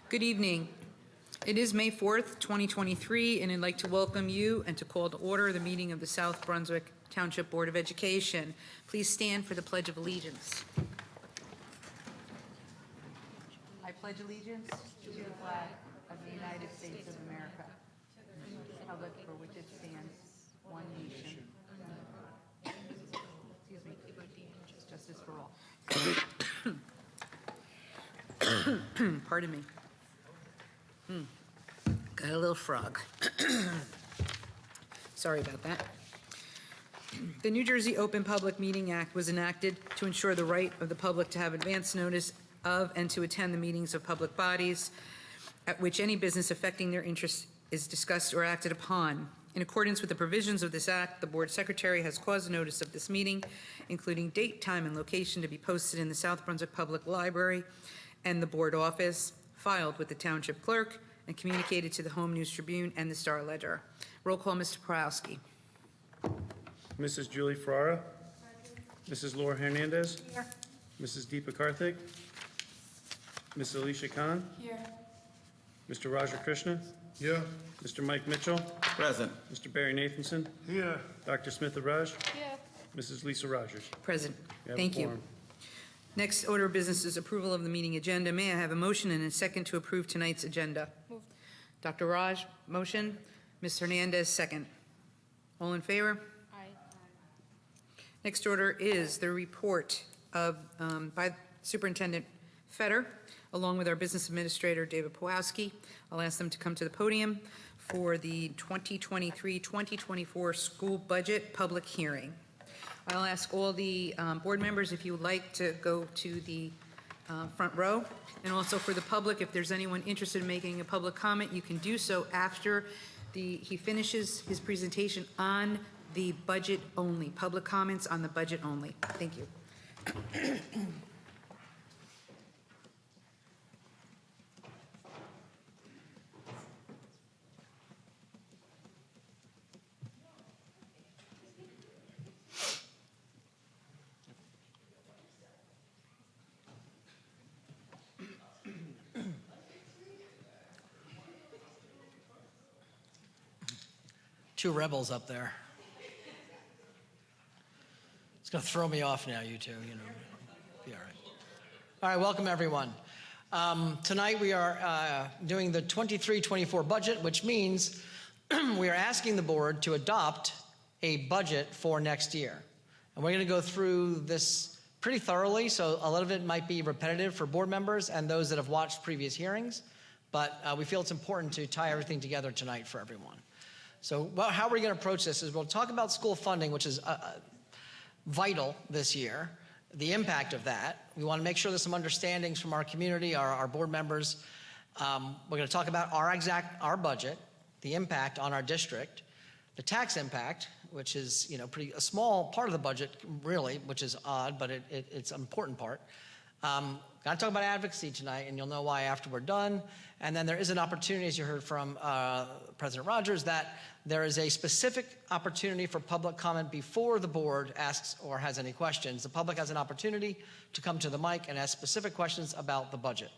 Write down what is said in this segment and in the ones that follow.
Good evening. It is May 4th, 2023, and I'd like to welcome you and to call to order the meeting of the South Brunswick Township Board of Education. Please stand for the Pledge of Allegiance. I pledge allegiance to the flag of the United States of America, and the republic for which it stands, one nation. Excuse me. Justice for all. Pardon me. Got a little frog. Sorry about that. The New Jersey Open Public Meeting Act was enacted to ensure the right of the public to have advance notice of and to attend the meetings of public bodies at which any business affecting their interests is discussed or acted upon. In accordance with the provisions of this act, the Board Secretary has caused notice of this meeting, including date, time, and location, to be posted in the South Brunswick Public Library and the Board office, filed with the Township Clerk, and communicated to the Home News Tribune and the Star Ledger. Roll call, Mr. Porowski. Mrs. Julie Ferrara. Mrs. Laura Hernandez. Here. Mrs. Deepa Karthik. Ms. Alicia Khan. Here. Mr. Raja Krishna. Here. Mr. Mike Mitchell. Present. Mr. Barry Nathanson. Here. Dr. Smith Raj. Here. Mrs. Lisa Rogers. Present. We have a Thank you. quorum. Next order of business is approval of the meeting agenda. May I have a motion and a second to approve tonight's agenda? Moved. Dr. Raj, motion. Ms. Hernandez, second. All in favor? Aye. Next order is the report of by Superintendent Fetter, along with our business administrator, David Pawlowski. I'll ask them to come to the podium for the 2023-2024 school budget public hearing. I'll ask all the board members if you would like to go to the front row, and also for the public, if there's anyone interested in making a public comment, you can do so after he finishes his presentation on the budget only, public comments on the budget only. Thank you. Two rebels up there. It's going to throw me off now, you two, Be all right. All right, welcome everyone. Tonight we are doing the 23-24 budget, which means we are asking the board to adopt a budget for next year. And we're going to go through this pretty thoroughly, so a lot of it might be repetitive for board members and those that have watched previous hearings, but we feel it's important to tie everything together tonight for everyone. So how we're going to approach this is we'll talk about school funding, which is vital this year, the impact of that. We want to make sure there's some understandings from our community, our board members. We're going to talk about our budget, the impact on our district, the tax impact, which is a small part of the budget really, which is odd, but it's an important part. Got to talk about advocacy tonight, and you'll know why after we're done. And then there is an opportunity, as you heard from President Rogers, that there is a specific opportunity for public comment before the board asks or has any questions. The public has an opportunity to come to the mic and ask specific questions about the budget,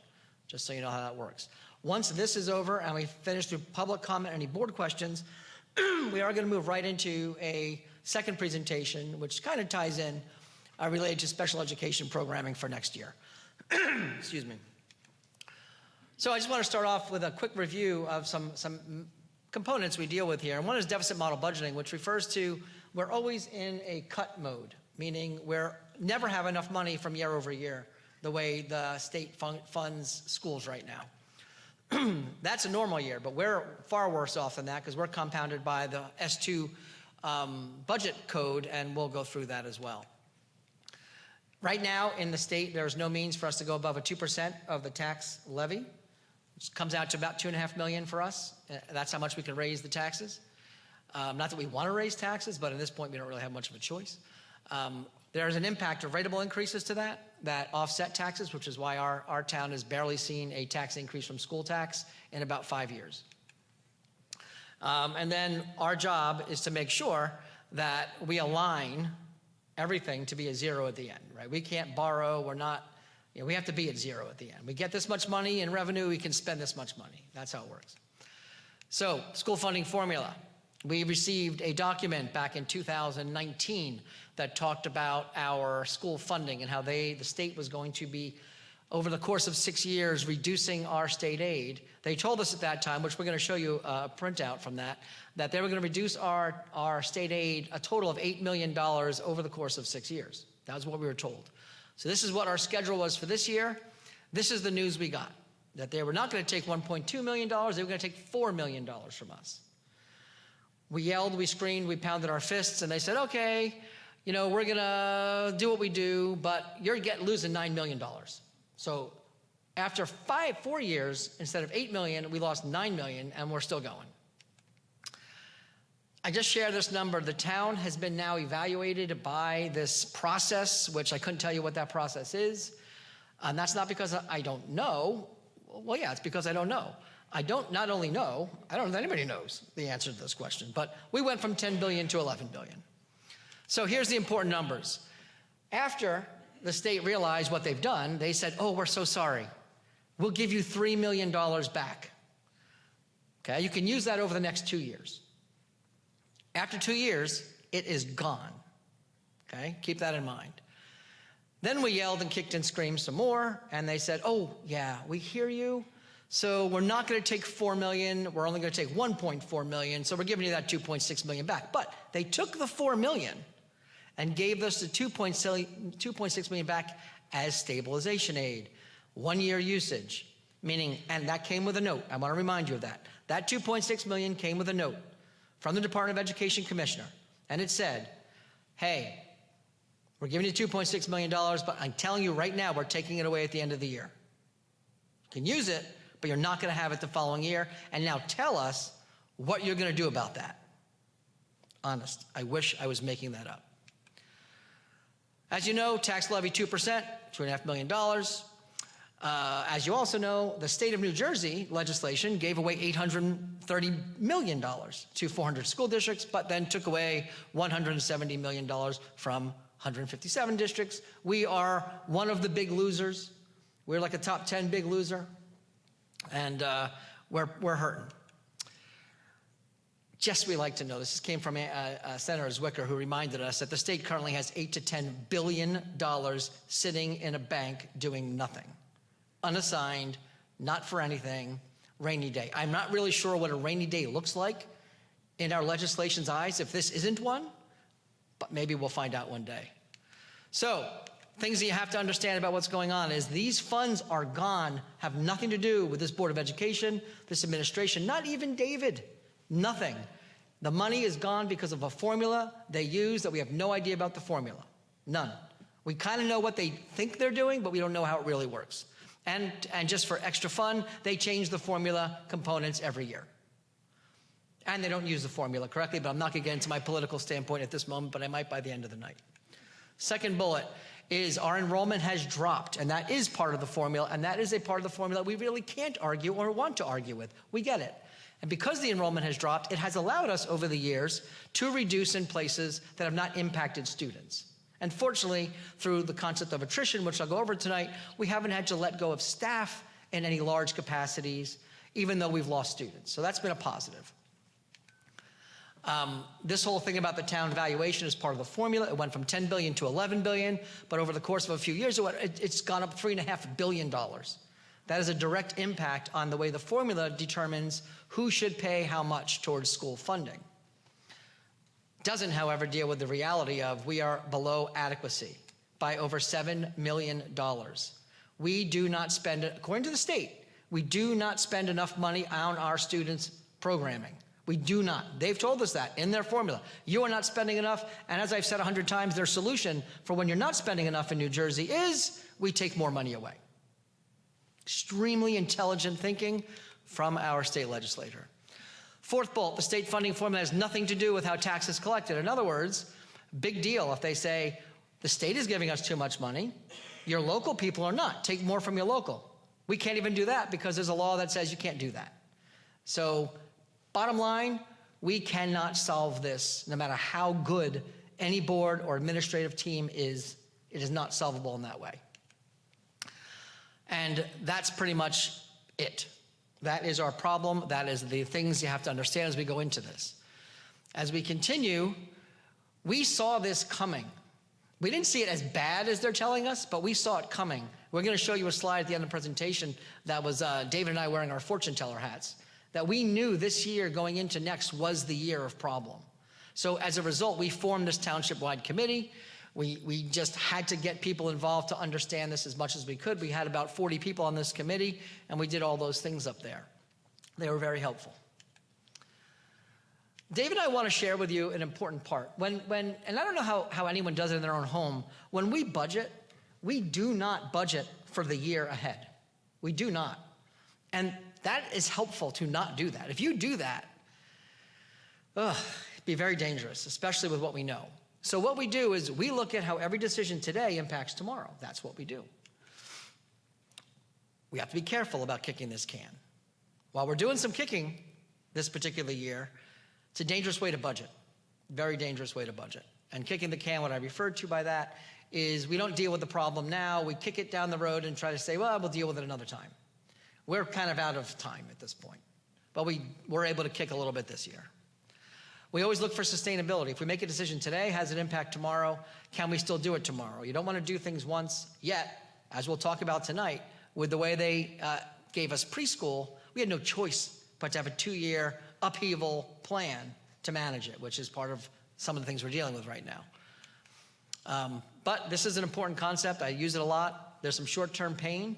just so you know how that works. Once this is over and we finish through public comment, any board questions, we are going to move right into a second presentation, which kind of ties in related to special education programming for next year. Excuse me. So I just want to start off with a quick review of some components we deal with here. And one is deficit model budgeting, which refers to we're always in a cut mode, meaning we're never have enough money from year over year, the way the state funds schools right now. That's a normal year, but we're far worse off than that because we're compounded by the S2 budget code, and we'll go through that as well. Right now in the state, there's no means for us to go above a 2% of the tax levy, which comes out to about $2.5 million for us. That's how much we can raise the taxes. Not that we want to raise taxes, but at this point we don't really have much of a choice. There's an impact of rateable increases to that offset taxes, which is why our town has barely seen a tax increase from school tax in about 5 years. And then our job is to make sure that we align everything to be a zero at the end, right? We can't borrow. We're not, we have to be at zero at the end. We get this much money in revenue, we can spend this much money. That's how it works. So, school funding formula. We received a document back in 2019 that talked about our school funding and how the state was going to be, over the course of 6 years, reducing our state aid. They told us at that time, which we're going to show you a printout from that they were going to reduce our state aid a total of $8 million over the course of 6 years. That was what we were told. So this is what our schedule was for this year. This is the news we got, that they were not going to take $1.2 million, they were going to take $4 million from us. We yelled, we screamed, we pounded our fists, and they said, okay, we're going to do what we do, but you're losing $9 million. So after 4 years, instead of $8 million, we lost $9 million, and we're still going. I just shared this number. The town has been now evaluated by this process, which I couldn't tell you what that process is. And that's not because I don't know. Well, yeah, it's because I don't know. I don't not only know, I don't know that anybody knows the answer to this question, but we went from 10 billion to 11 billion. So here's the important numbers. After the state realized what they've done, they said, oh, we're so sorry. We'll give you $3 million back. Okay, you can use that over the next 2 years. After 2 years, it is gone. Okay, keep that in mind. Then we yelled and kicked and screamed some more, and they said, oh, yeah, we hear you. So we're not going to take $4 million. We're only going to take $1.4 million. So we're giving you that $2.6 million back. But they took the $4 million and gave us the $2.6 million back as stabilization aid, 1 year usage, meaning, and that came with a note. I want to remind you of that. That $2.6 million came with a note from the Department of Education Commissioner. And it said, hey, we're giving you $2.6 million, but I'm telling you right now, we're taking it away at the end of the year. You can use it, but you're not going to have it the following year. And now tell us what you're going to do about that. Honest, I wish I was making that up. As you know, tax levy 2%, $2.5 million. As you also know, the state of New Jersey legislation gave away $830 million to 400 school districts, but then took away $170 million from 157 districts. We are one of the big losers. We're like a top 10 big loser, and we're hurting. Just we like to know, this came from Senator Zwicker, who reminded us that the state currently has $8 to $10 billion sitting in a bank doing nothing. Unassigned, not for anything, rainy day. I'm not really sure what a rainy day looks like in our legislation's eyes if this isn't one, but maybe we'll find out one day. So, things that you have to understand about what's going on is these funds are gone, have nothing to do with this Board of Education, this administration, not even David, nothing. The money is gone because of a formula they use that we have no idea about the formula, none. We kind of know what they think they're doing, but we don't know how it really works. And just for extra fun, they change the formula components every year. And they don't use the formula correctly, but I'm not going to get into my political standpoint at this moment, but I might by the end of the night. Second bullet is our enrollment has dropped, and that is part of the formula, and that is a part of the formula we really can't argue or want to argue with. We get it. And because the enrollment has dropped, it has allowed us over the years to reduce in places that have not impacted students. And fortunately, through the concept of attrition, which I'll go over tonight, we haven't had to let go of staff in any large capacities, even though we've lost students. So that's been a positive. This whole thing about the town valuation is part of the formula. It went from $10 billion to $11 billion, but over the course of a few years, it's gone up $3.5 billion. That is a direct impact on the way the formula determines who should pay how much towards school funding. Doesn't, however, deal with the reality of we are below adequacy by over $7 million. We do not spend, according to the state, we do not spend enough money on our students' programming. We do not. They've told us that in their formula. You are not spending enough, and as I've said 100 times, their solution for when you're not spending enough in New Jersey is we take more money away. Extremely intelligent thinking from our state legislator. Fourth bullet, the state funding formula has nothing to do with how taxes collected. In other words, big deal if they say the state is giving us too much money, your local people are not. Take more from your local. We can't even do that because there's a law that says you can't do that. So bottom line, we cannot solve this no matter how good any board or administrative team is. It is not solvable in that way. And that's pretty much it. That is our problem. That is the things you have to understand as we go into this. As we continue, we saw this coming. We didn't see it as bad as they're telling us, but we saw it coming. We're going to show you a slide at the end of the presentation that was David and I wearing our fortune teller hats, that we knew this year going into next was the year of problem. So as a result, we formed this township-wide committee. We just had to get people involved to understand this as much as we could. We had about 40 people on this committee, and we did all those things up there. They were very helpful. Dave and I want to share with you an important part. And I don't know how anyone does it in their own home. When we budget, we do not budget for the year ahead. We do not. And that is helpful to not do that. If you do that, it'd be very dangerous, especially with what we know. So what we do is we look at how every decision today impacts tomorrow. That's what we do. We have to be careful about kicking this can. While we're doing some kicking this particular year, it's a dangerous way to budget, very dangerous way to budget. And kicking the can, what I referred to by that, is we don't deal with the problem now. We kick it down the road and try to say, well, we'll deal with it another time. We're kind of out of time at this point. But we were able to kick a little bit this year. We always look for sustainability. If we make a decision today, has it impact tomorrow? Can we still do it tomorrow? You don't want to do things once, yet, as we'll talk about tonight, with the way they gave us preschool, we had no choice but to have a 2-year upheaval plan to manage it, which is part of some of the things we're dealing with right now. But this is an important concept. I use it a lot. There's some short-term pain.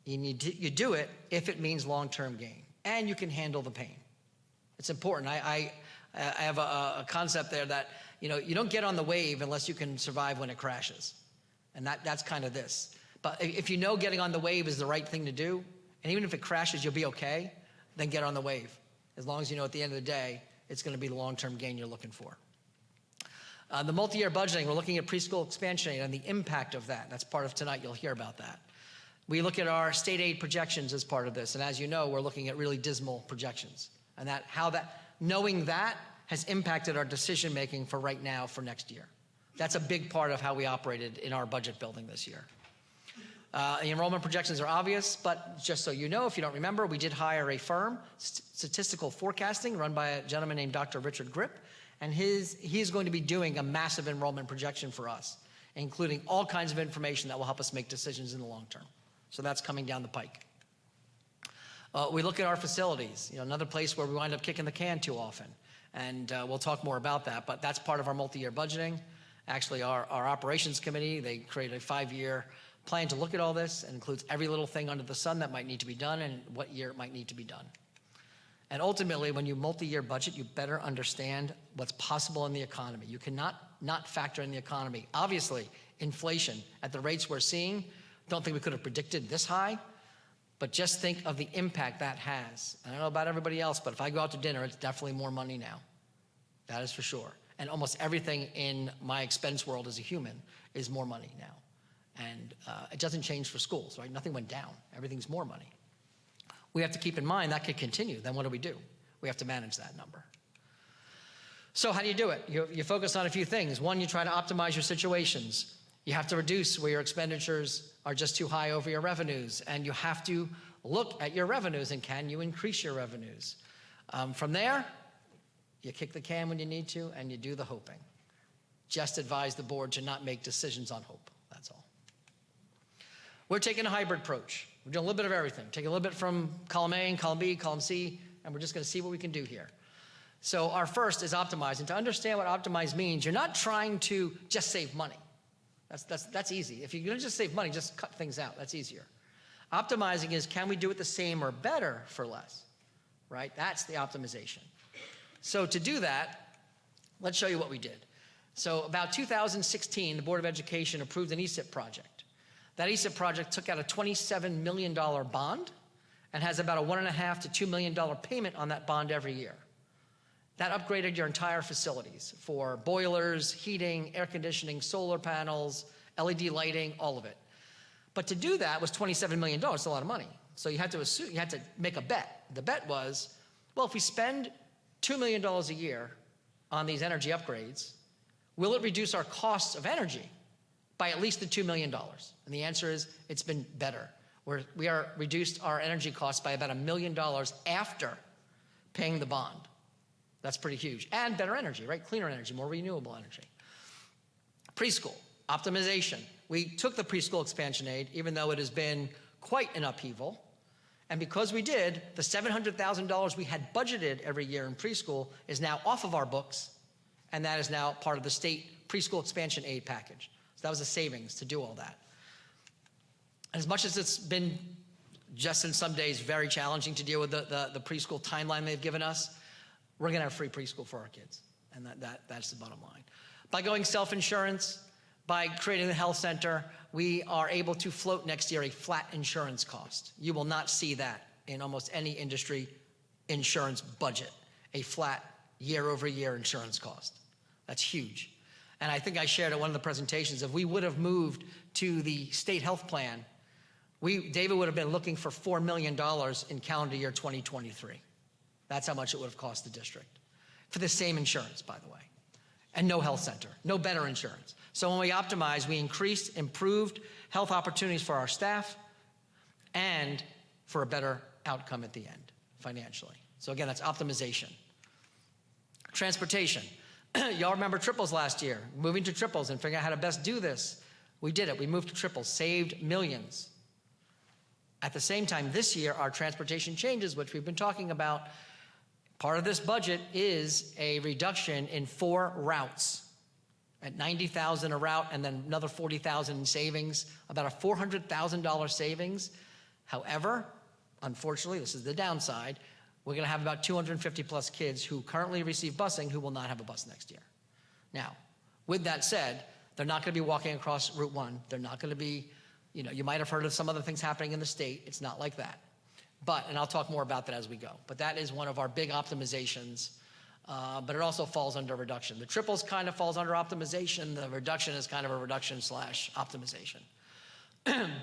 You do it if it means long-term gain, and you can handle the pain. It's important. I have a concept there that, you don't get on the wave unless you can survive when it crashes. And that's kind of this. But if you know getting on the wave is the right thing to do, and even if it crashes, you'll be okay, then get on the wave. As long as you know at the end of the day, it's going to be the long-term gain you're looking for. The multi-year budgeting, we're looking at preschool expansion and the impact of that. That's part of tonight. You'll hear about that. We look at our state aid projections as part of this. And as you know, we're looking at really dismal projections. And knowing that has impacted our decision-making for right now for next year. That's a big part of how we operated in our budget building this year. The enrollment projections are obvious, but just so you know, if you don't remember, we did hire a firm, Statistical Forecasting, run by a gentleman named Dr. Richard Grip, and he's going to be doing a massive enrollment projection for us, including all kinds of information that will help us make decisions in the long term. So that's coming down the pike. We look at our facilities, another place where we wind up kicking the can too often, and we'll talk more about that, but that's part of our multi-year budgeting. Actually, our operations committee, they created a 5-year plan to look at all this and includes every little thing under the sun that might need to be done and what year it might need to be done. And ultimately, when you multi-year budget, you better understand what's possible in the economy. You cannot not factor in the economy. Obviously, inflation at the rates we're seeing, don't think we could have predicted this high, but just think of the impact that has. I don't know about everybody else, but if I go out to dinner, it's definitely more money now. That is for sure. And almost everything in my expense world as a human is more money now. And it doesn't change for schools, right? Nothing went down. Everything's more money. We have to keep in mind that could continue. Then what do? We have to manage that number. So how do you do it? You focus on a few things. One, you try to optimize your situations. You have to reduce where your expenditures are just too high over your revenues. And you have to look at your revenues and can you increase your revenues? From there, you kick the can when you need to and you do the hoping. Just advise the board to not make decisions on hope. That's all. We're taking a hybrid approach. We're doing a little bit of everything. Taking a little bit from column A and column B, column C, and we're just going to see what we can do here. So our first is optimize. And to understand what optimize means, you're not trying to just save money. That's easy. If you're going to just save money, just cut things out. That's easier. Optimizing is, can we do it the same or better for less? Right? That's the optimization. So to do that, let's show you what we did. So about 2016, the Board of Education approved an ESIP project. That ESIP project took out a $27 million bond and has about a $1.5 to $2 million payment on that bond every year. That upgraded your entire facilities for boilers, heating, air conditioning, solar panels, LED lighting, all of it. But to do that was $27 million. It's a lot of money. So you had to make a bet. The bet was, well, if we spend $2 million a year on these energy upgrades, will it reduce our costs of energy by at least the $2 million? And the answer is, it's been better. We are reduced our energy costs by about $1 million after paying the bond. That's pretty huge. And better energy, right? Cleaner energy, more renewable energy. Preschool, optimization. We took the preschool expansion aid, even though it has been quite an upheaval. And because we did, the $700,000 we had budgeted every year in preschool is now off of our books, and that is now part of the state preschool expansion aid package. So that was a savings to do all that. As much as it's been, just in some days, very challenging to deal with the preschool timeline they've given us, we're going to have free preschool for our kids, and that's the bottom line. By going self-insurance, by creating the health center, we are able to float next year a flat insurance cost. You will not see that in almost any industry insurance budget, a flat year-over-year insurance cost. That's huge. And I think I shared at one of the presentations, if we would have moved to the state health plan, David would have been looking for $4 million in calendar year 2023. That's how much it would have cost the district. For the same insurance, by the way. And no health center, no better insurance. So when we optimized, we improved health opportunities for our staff and for a better outcome at the end, financially. So again, that's optimization. Transportation. Y'all remember triples last year, moving to triples and figuring out how to best do this. We did it. We moved to triples, saved millions. At the same time, this year, our transportation changes, which we've been talking about, part of this budget is a reduction in 4 routes at $90,000 a route and then another $40,000 in savings, about a $400,000 savings. However, unfortunately, this is the downside, we're going to have about 250 plus kids who currently receive busing who will not have a bus next year. Now, with that said, they're not going to be walking across Route 1. They're not going to be, you might have heard of some other things happening in the state. It's not like that. But, and I'll talk more about that as we go, but that is one of our big optimizations, but it also falls under reduction. The triples kind of falls under optimization. The reduction is kind of a reduction / optimization.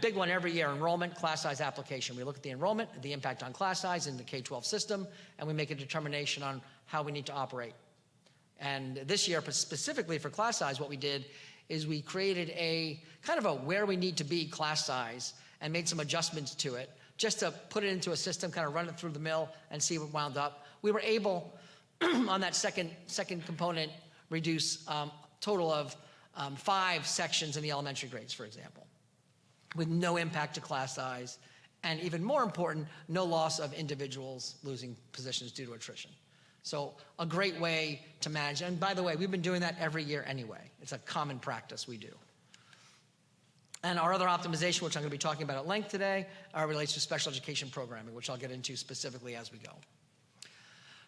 Big one every year, enrollment, class size application. We look at the enrollment, the impact on class size in the K-12 system, and we make a determination on how we need to operate. And this year, specifically for class size, what we did is we created a kind of a where we need to be class size and made some adjustments to it, just to put it into a system, kind of run it through the mill and see what wound up. We were able, on that second component, reduce total of 5 sections in the elementary grades, for example, with no impact to class size, and even more important, no loss of individuals losing positions due to attrition. So a great way to manage. And by the way, we've been doing that every year anyway. It's a common practice we do. And our other optimization, which I'm going to be talking about at length today, relates to special education programming, which I'll get into specifically as we go.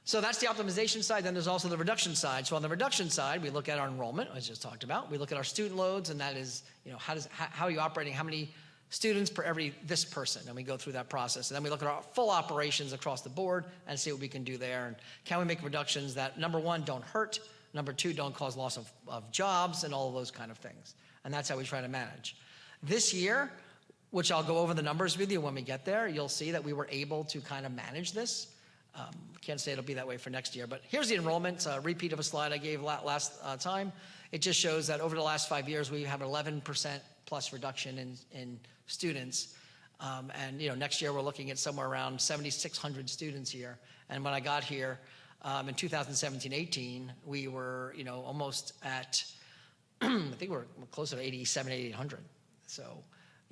So that's the optimization side. Then there's also the reduction side. So on the reduction side, we look at our enrollment, as I just talked about. We look at our student loads, and that is, how are you operating? How many students per this person? And we go through that process. And then we look at our full operations across the board and see what we can do there. And can we make reductions that, number 1, don't hurt, number 2, don't cause loss of jobs, and all of those kind of things. And that's how we try to manage. This year, which I'll go over the numbers with you when we get there, you'll see that we were able to kind of manage this. Can't say it'll be that way for next year, but here's the enrollment. It's a repeat of a slide I gave last time. It just shows that over the last 5 years, we have 11% plus reduction in students. And next year we're looking at somewhere around 7,600 students here. And when I got here in 2017-18, we were almost at, I think we're closer to 8,800. So,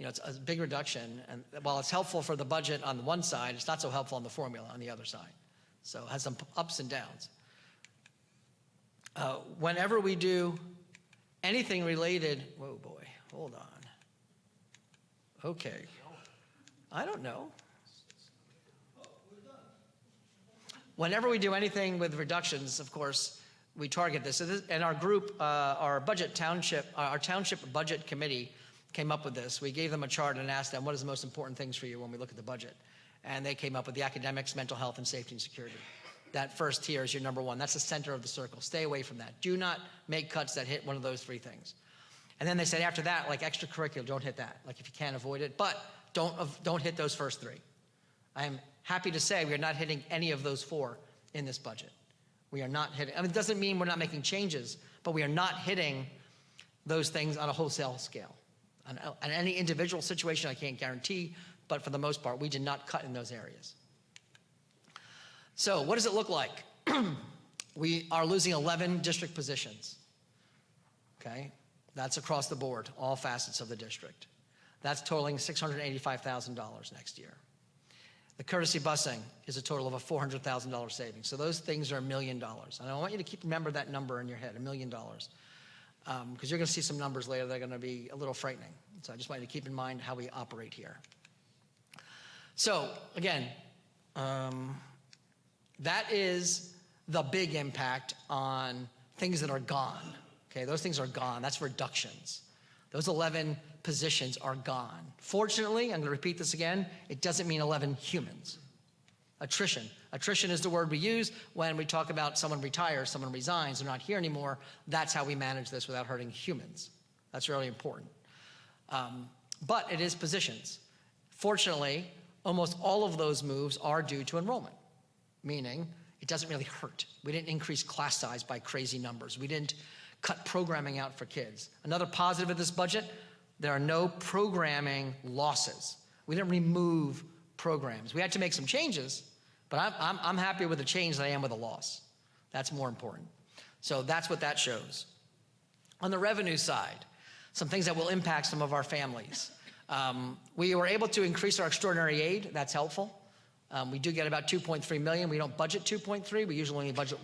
it's a big reduction. And while it's helpful for the budget on the one side, it's not so helpful on the formula on the other side. So it has some ups and downs. Whenever we do anything related, whoa boy, hold on. Okay. I don't know. Whenever we do anything with reductions, of course, we target this. And our group, our township budget committee came up with this. We gave them a chart and asked them, what is the most important things for you when we look at the budget? And they came up with the academics, mental health, and safety and security. That first tier is your number 1. That's the center of the circle. Stay away from that. Do not make cuts that hit one of those 3 things. And then they said after that, like extracurricular, don't hit that. Like if you can't avoid it, but don't hit those first 3. I'm happy to say we are not hitting any of those 4 in this budget. We are not hitting, it doesn't mean we're not making changes, but we are not hitting those things on a wholesale scale. On any individual situation, I can't guarantee but for the most part, we did not cut in those areas. So what does it look like? We are losing 11 district positions, okay? That's across the board, all facets of the district. That's totaling $685,000 next year. The courtesy busing is a total of a $400,000 savings. So those things are $1 million. And I want you to remember that number in your head, $1 million. Because you're going to see some numbers later that are going to be a little frightening. So I just want you to keep in mind how we operate here. So again, that is the big impact on things that are gone. Okay, those things are gone. That's reductions. Those 11 positions are gone. Fortunately, I'm going to repeat this again, it doesn't mean 11 humans. Attrition. Attrition is the word we use when we talk about someone retires, someone resigns, they're not here anymore. That's how we manage this without hurting humans. That's really important. But it is positions. Fortunately, almost all of those moves are due to enrollment, meaning it doesn't really hurt. We didn't increase class size by crazy numbers. We didn't cut programming out for kids. Another positive of this budget, there are no programming losses. We didn't remove programs. We had to make some changes, but I'm happier with the change than I am with a loss. That's more important. So that's what that shows. On the revenue side, some things that will impact some of our families. We were able to increase our extraordinary aid. That's helpful. We do get about $2.3 million. We don't budget 2.3. We usually only budget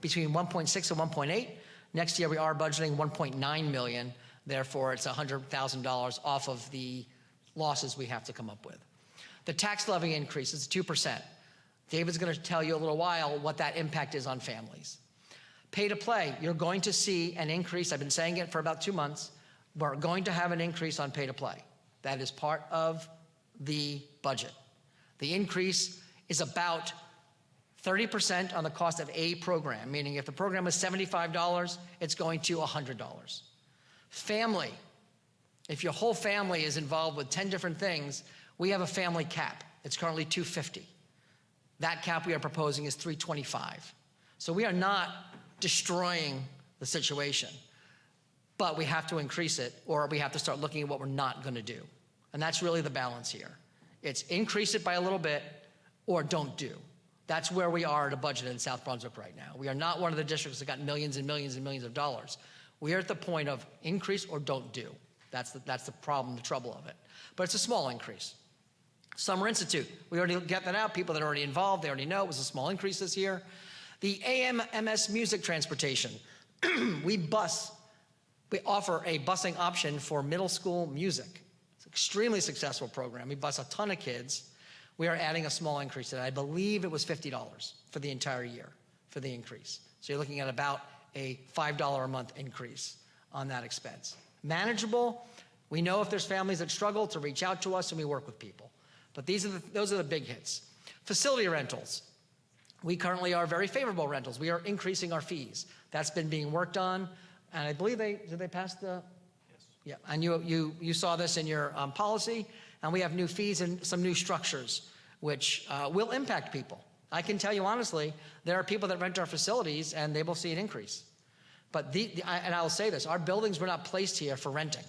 between 1.6 and 1.8. Next year we are budgeting 1.9 million. Therefore, it's $100,000 off of the losses we have to come up with. The tax levy increase is 2%. David's going to tell you a little while what that impact is on families. Pay to play, you're going to see an increase. I've been saying it for about 2 months. We're going to have an increase on pay to play. That is part of the budget. The increase is about 30% on the cost of a program, meaning if the program is $75, it's going to $100. Family, if your whole family is involved with 10 different things, we have a family cap. It's currently $250. That cap we are proposing is $325. So we are not destroying the situation, but we have to increase it, or we have to start looking at what we're not going to do. And that's really the balance here. It's increase it by a little bit or don't do. That's where we are at a budget in South Brunswick right now. We are not one of the districts that got millions and millions and millions of dollars. We are at the point of increase or don't do. That's the problem, the trouble of it. But it's a small increase. Summer Institute, we already get that out. People that are already involved, they already know it was a small increase this year. The AMMS music transportation. We offer a busing option for middle school music. It's an extremely successful program. We bus a ton of kids. We are adding a small increase to that. I believe it was $50 for the entire year for the increase. So you're looking at about a $5 a month increase on that expense. Manageable. We know if there's families that struggle to reach out to us and we work with people. But those are the big hits. Facility rentals. We currently are very favorable rentals. We are increasing our fees. That's been being worked on. And I believe did they pass the? Yes. Yeah, and you saw this in your policy. And we have new fees and some new structures, which will impact people. I can tell you honestly, there are people that rent our facilities and they will see an increase. But and I will say this, our buildings were not placed here for renting.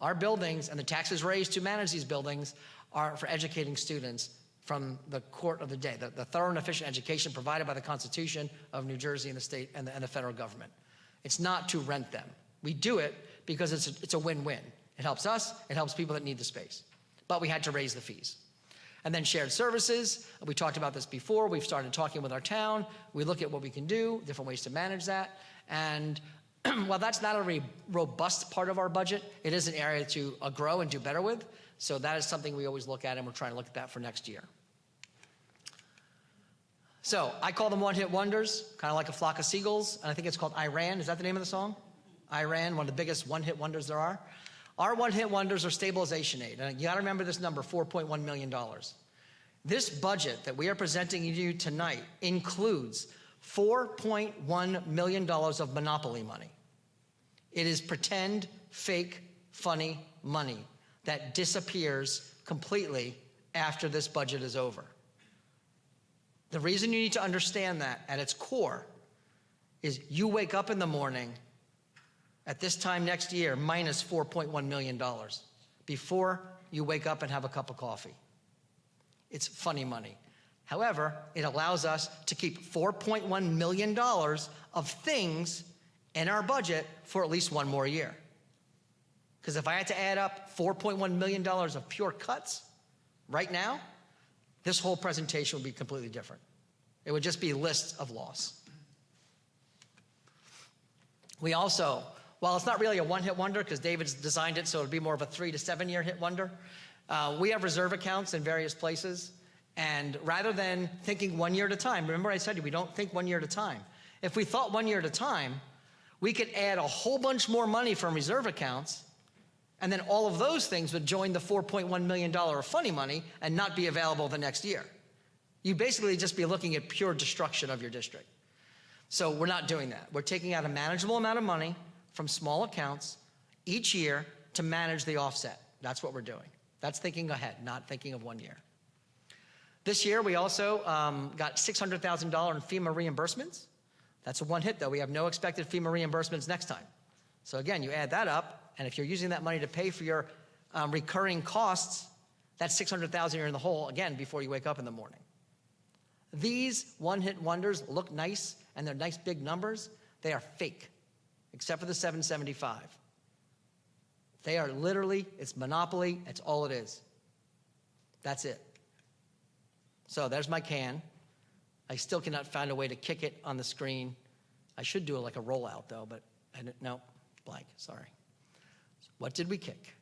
Our buildings and the taxes raised to manage these buildings are for educating students from the court of the day, the thorough and efficient education provided by the Constitution of New Jersey and the state and the federal government. It's not to rent them. We do it because it's a win-win. It helps us, it helps people that need the space. But we had to raise the fees. And then shared services, we talked about this before. We've started talking with our town. We look at what we can do, different ways to manage that. And while that's not a very robust part of our budget, it is an area to grow and do better with. So that is something we always look at, and we're trying to look at that for next year. So I call them one-hit wonders, kind of like a flock of seagulls. And I think it's called Iran. Is that the name of the song? Iran, one of the biggest one-hit wonders there are. Our one-hit wonders are stabilization aid. And you got to remember this number, $4.1 million. This budget that we are presenting you tonight includes $4.1 million of monopoly money. It is pretend, fake, funny money that disappears completely after this budget is over. The reason you need to understand that at its core is you wake up in the morning at this time next year minus $4.1 million. Before you wake up and have a cup of coffee. It's funny money. However, it allows us to keep $4.1 million of things in our budget for at least one more year. Because if I had to add up $4.1 million of pure cuts right now, this whole presentation would be completely different. It would just be lists of loss. We also, while it's not really a one-hit wonder because David's designed it so it'll be more of a 3 to 7 year hit wonder, we have reserve accounts in various places. And rather than thinking 1 year at a time, remember I said to you, we don't think 1 year at a time. If we thought 1 year at a time, we could add a whole bunch more money from reserve accounts, and then all of those things would join the $4.1 million of funny money and not be available the next year. You'd basically just be looking at pure destruction of your district. So we're not doing that. We're taking out a manageable amount of money from small accounts each year to manage the offset. That's what we're doing. That's thinking ahead, not thinking of 1 year. This year, we also got $600,000 in FEMA reimbursements. That's a one hit, though. We have no expected FEMA reimbursements next time. So again, you add that up, and if you're using that money to pay for your recurring costs, that's $600,000 you're in the hole, again, before you wake up in the morning. These one-hit wonders look nice, and they're nice big numbers. They are fake, except for the 775. They are literally, it's monopoly, it's all it is. That's it. So there's my can. I still cannot find a way to kick it on the screen. I should do it like a rollout, though, but no, blank, sorry. What did we kick?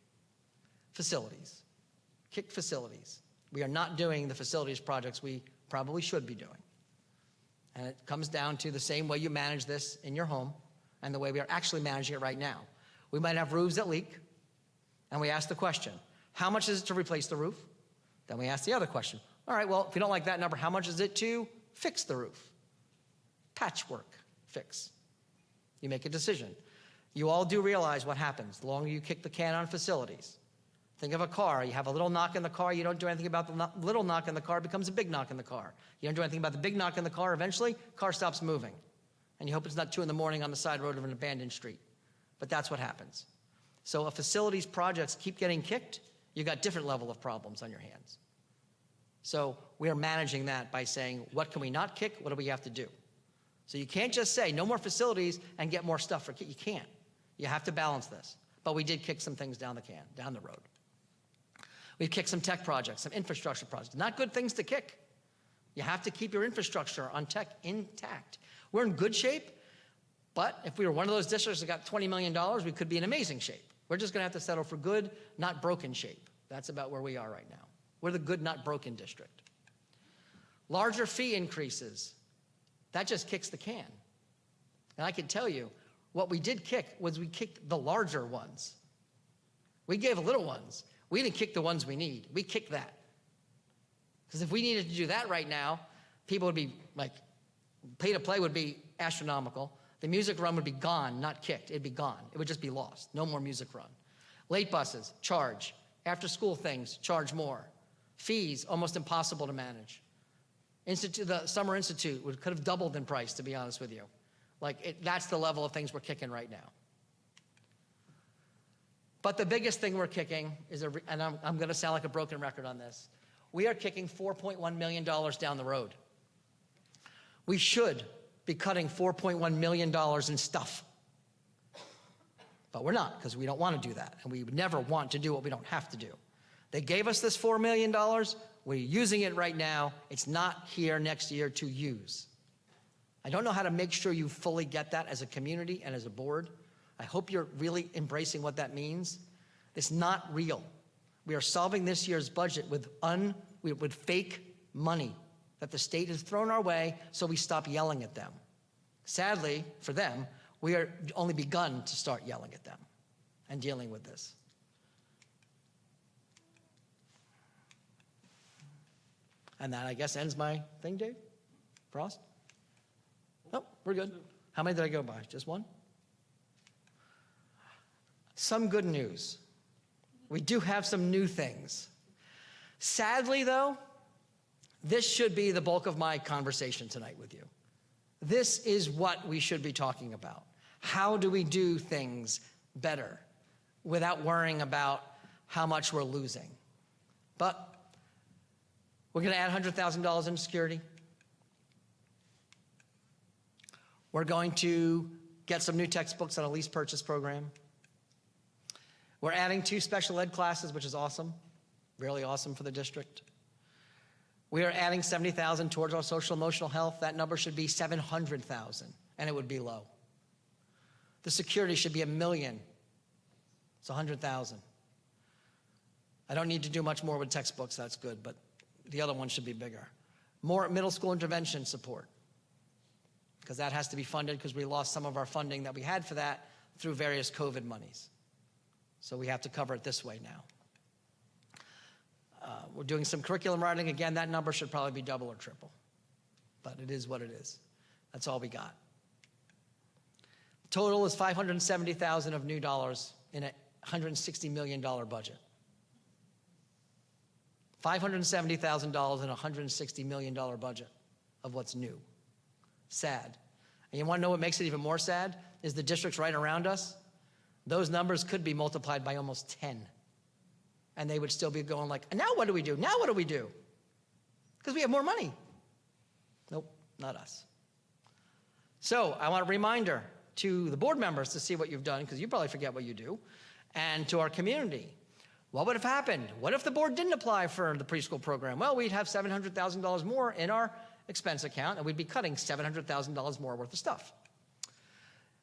Facilities. Kick facilities. We are not doing the facilities projects we probably should be doing. And it comes down to the same way you manage this in your home and the way we are actually managing it right now. We might have roofs that leak, and we ask the question, how much is it to replace the roof? Then we ask the other question, all right, well, if you don't like that number, how much is it to fix the roof? Patchwork fix. You make a decision. You all do realize what happens the longer you kick the can on facilities. Think of a car. You have a little knock in the car. You don't do anything about the little knock in the car. It becomes a big knock in the car. You don't do anything about the big knock in the car. Eventually, car stops moving. And you hope it's not 2 a.m. on the side road of an abandoned street. But that's what happens. So if facilities projects keep getting kicked, you got different level of problems on your hands. So we are managing that by saying, what can we not kick? What do we have to do? So you can't just say, no more facilities and get more stuff for kick. You can't. You have to balance this. But we did kick some things down the road. We've kicked some tech projects, some infrastructure projects. Not good things to kick. You have to keep your infrastructure on tech intact. We're in good shape, but if we were one of those districts that got $20 million, we could be in amazing shape. We're just going to have to settle for good, not broken shape. That's about where we are right now. We're the good, not broken district. Larger fee increases. That just kicks the can. And I can tell you, what we did kick was we kicked the larger ones. We gave the little ones. We didn't kick the ones we need. We kicked that. Because if we needed to do that right now, people would be like, pay to play would be astronomical. The music run would be gone, not kicked. It'd be gone. It would just be lost. No more music run. Late buses, charge. After school things, charge more. Fees, almost impossible to manage. The Summer Institute could have doubled in price, to be honest with you. That's the level of things we're kicking right now. But the biggest thing we're kicking is, and I'm going to sound like a broken record on this, we are kicking $4.1 million down the road. We should be cutting $4.1 million in stuff. But we're not, because we don't want to do that. And we would never want to do what we don't have to do. They gave us this $4 million. We're using it right now. It's not here next year to use. I don't know how to make sure you fully get that as a community and as a board. I hope you're really embracing what that means. It's not real. We are solving this year's budget with fake money that the state has thrown our way, so we stop yelling at them. Sadly, for them, we are only begun to start yelling at them and dealing with this. And that, I guess, ends my thing, Dave? Frost? Oh, we're good. How many did I go by? Just one? Some good news. We do have some new things. Sadly, though, this should be the bulk of my conversation tonight with you. This is what we should be talking about. How do we do things better without worrying about how much we're losing? But we're going to add $100,000 in security. We're going to get some new textbooks on a lease purchase program. We're adding 2 special ed classes, which is awesome, really awesome for the district. We are adding $70,000 towards our social emotional health. That number should be $700,000, and it would be low. The security should be $1 million. It's $100,000. I don't need to do much more with textbooks, that's good, but the other one should be bigger. More middle school intervention support, because that has to be funded because we lost some of our funding that we had for that through various COVID monies. So we have to cover it this way now. We're doing some curriculum writing. Again, that number should probably be double or triple, but it is what it is. That's all we got. Total is $570,000 of new dollars in a $160 million budget. $570,000 in a $160 million budget of what's new. Sad. And you want to know what makes it even more sad? Is the districts right around us. Those numbers could be multiplied by almost 10. And they would still be going like, and now what do we do? Now what do we do? Because we have more money. Nope, not us. So I want a reminder to the board members to see what you've done, because you probably forget what you do, and to our community. What would have happened? What if the board didn't apply for the preschool program? Well, we'd have $700,000 more in our expense account, and we'd be cutting $700,000 more worth of stuff.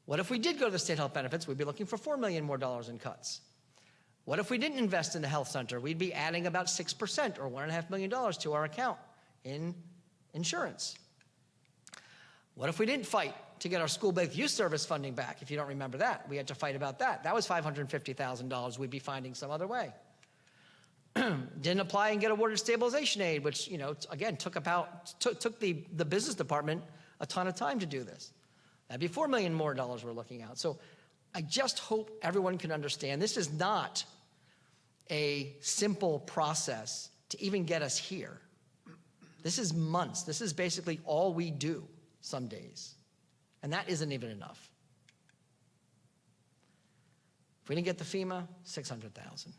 What if we did go to the state health benefits? We'd be looking for $4 million more in cuts. What if we didn't invest in the health center? We'd be adding about 6% or $1.5 million to our account in insurance. What if we didn't fight to get our school-based youth service funding back? If you don't remember that, we had to fight about that. That was $550,000. We'd be finding some other way. Didn't apply and get awarded stabilization aid, which, you know, again, took the business department a ton of time to do this. That'd be $4 million more we're looking at. So I just hope everyone can understand this is not a simple process to even get us here. This is months. This is basically all we do some days. And that isn't even enough. If we didn't get the FEMA, $600,000. So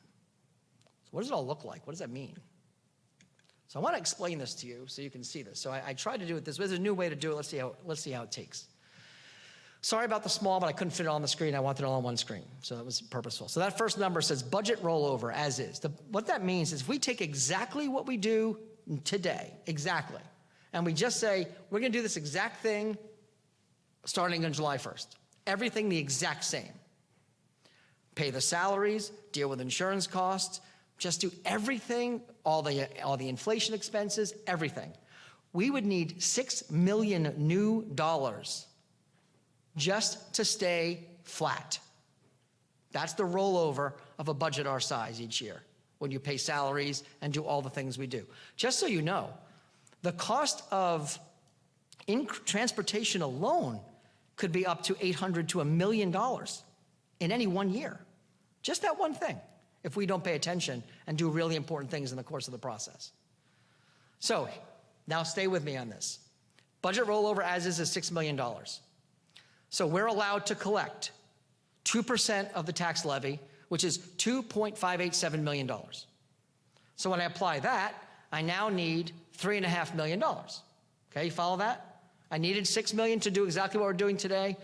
what does it all look like? What does that mean? So I want to explain this to you so you can see this. So I tried to do it this way. There's a new way to do it. Let's see how it takes. Sorry about the small, but I couldn't fit it on the screen. I wanted it all on one screen, so that was purposeful. So that first number says budget rollover as is. What that means is if we take exactly what we do today, exactly, and we just say, we're going to do this exact thing starting on July 1st. Everything the exact same. Pay the salaries, deal with insurance costs, just do everything, all the inflation expenses, everything. We would need $6 million new dollars just to stay flat. That's the rollover of a budget our size each year when you pay salaries and do all the things we do. Just so you know, the cost of transportation alone could be up to $800,000 to $1 million in any one year. Just that one thing, if we don't pay attention and do really important things in the course of the process. So now stay with me on this. Budget rollover as is $6 million. So we're allowed to collect 2% of the tax levy, which is $2.587 million. So when I apply that, I now need $3.5 million. Okay, you follow that? I needed $6 million to do exactly what we're doing today.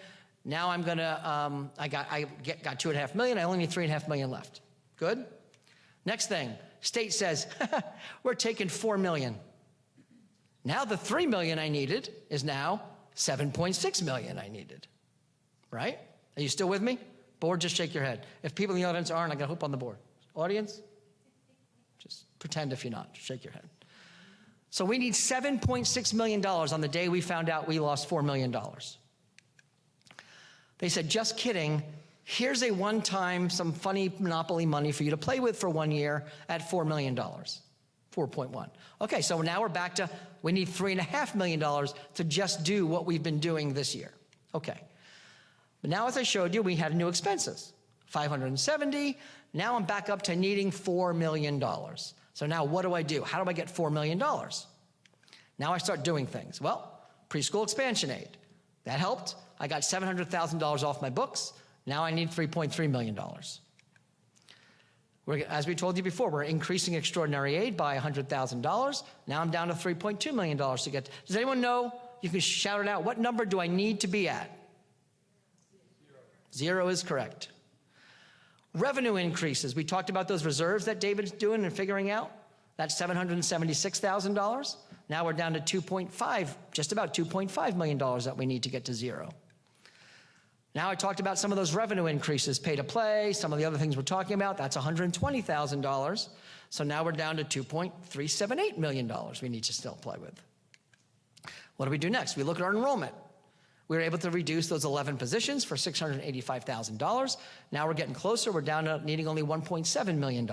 Now I'm gonna, I got $2.5 million. I only need $3.5 million left. Good? Next thing, state says, we're taking $4 million. Now the $3 million I needed is now $7.6 million I needed. Right? Are you still with me? Board, just shake your head. If people in the audience aren't, I got hope on the board. Audience? Just pretend if you're not. Shake your head. So we need $7.6 million on the day we found out we lost $4 million. They said, just kidding. Here's a one-time, some funny monopoly money for you to play with for 1 year at $4 million. 4.1. Okay, so now we're back to, we need $3.5 million to just do what we've been doing this year. Okay. But now, as I showed you, we had new expenses, $570. Now I'm back up to needing $4 million. So now what do I do? How do I get $4 million? Now I start doing things. Well, preschool expansion aid. That helped. I got $700,000 off my books. Now I need $3.3 million. As we told you before, we're increasing extraordinary aid by $100,000. Now I'm down to $3.2 million to get. Does anyone know? You can shout it out. What number do I need to be at? Zero is correct. Revenue increases. We talked about those reserves that David's doing and figuring out. That's $776,000. Now we're down to just about $2.5 million that we need to get to zero. Now I talked about some of those revenue increases, pay to play, some of the other things we're talking about. That's $120,000. So now we're down to $2.378 million we need to still play with. What do we do next? We look at our enrollment. We were able to reduce those 11 positions for $685,000. Now we're getting closer. We're down to needing only $1.7 million.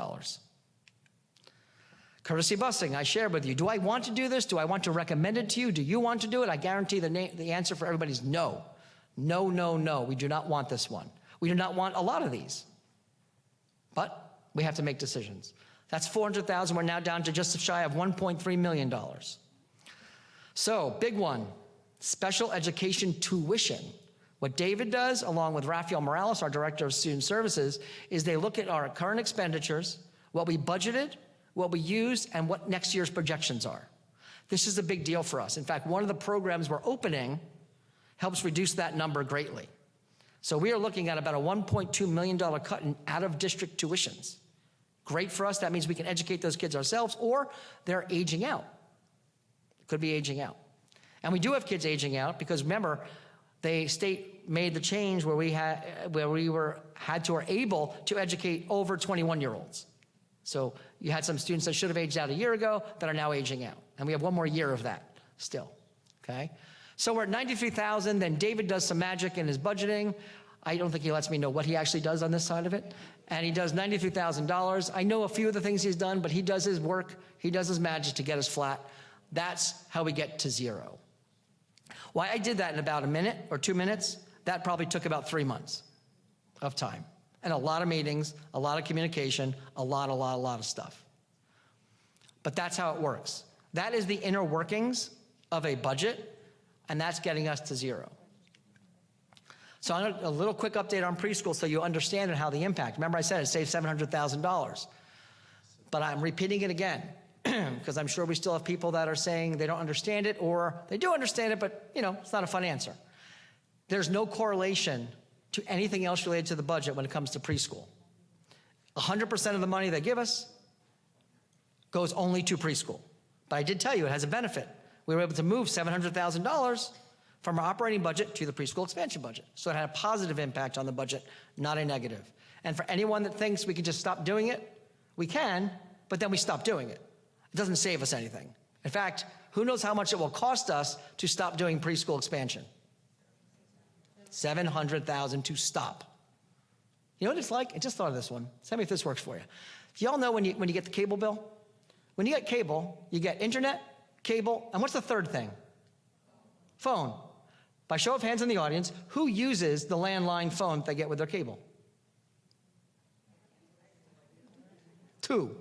Courtesy busing, I shared with you. Do I want to do this? Do I want to recommend it to you? Do you want to do it? I guarantee the answer for everybody is no. No, no, no. We do not want this one. We do not want a lot of these. But we have to make decisions. That's $400,000. We're now down to just shy of $1.3 million. So, big one, special education tuition. What David does, along with Rafael Morales, our Director of Student Services, is they look at our current expenditures, what we budgeted, what we used, and what next year's projections are. This is a big deal for us. In fact, one of the programs we're opening helps reduce that number greatly. So we are looking at about a $1.2 million cut in out-of-district tuitions. Great for us. That means we can educate those kids ourselves, or they're aging out. Could be aging out. And we do have kids aging out because, remember, the state made the change where we were able to educate over 21-year-olds. So you had some students that should have aged out a year ago that are now aging out. And we have one more year of that still, okay? So we're at $93,000, then David does some magic in his budgeting. I don't think he lets me know what he actually does on this side of it. And he does $93,000. I know a few of the things he's done, but he does his work, he does his magic to get us flat. That's how we get to zero. Why I did that in about a minute or 2 minutes, that probably took about 3 months of time. And a lot of meetings, a lot of communication, a lot of stuff. But that's how it works. That is the inner workings of a budget, and that's getting us to zero. So a little quick update on preschool so you understand how the impact. Remember I said it saved $700,000. But I'm repeating it again because I'm sure we still have people that are saying they don't understand it, or they do understand it, but it's not a fun answer. There's no correlation to anything else related to the budget when it comes to preschool. 100% of the money they give us goes only to preschool. But I did tell you it has a benefit. We were able to move $700,000 from our operating budget to the preschool expansion budget. So it had a positive impact on the budget, not a negative. And for anyone that thinks we can just stop doing it, we can, but then we stop doing it. It doesn't save us anything. In fact, who knows how much it will cost us to stop doing preschool expansion? $700,000 to stop. You know what it's like? I just thought of this one. Tell me if this works for you. Do y'all know when you get the cable bill? When you get cable, you get internet, cable, and what's the third thing? Phone. By show of hands in the audience, who uses the landline phone that they get with their cable? 2.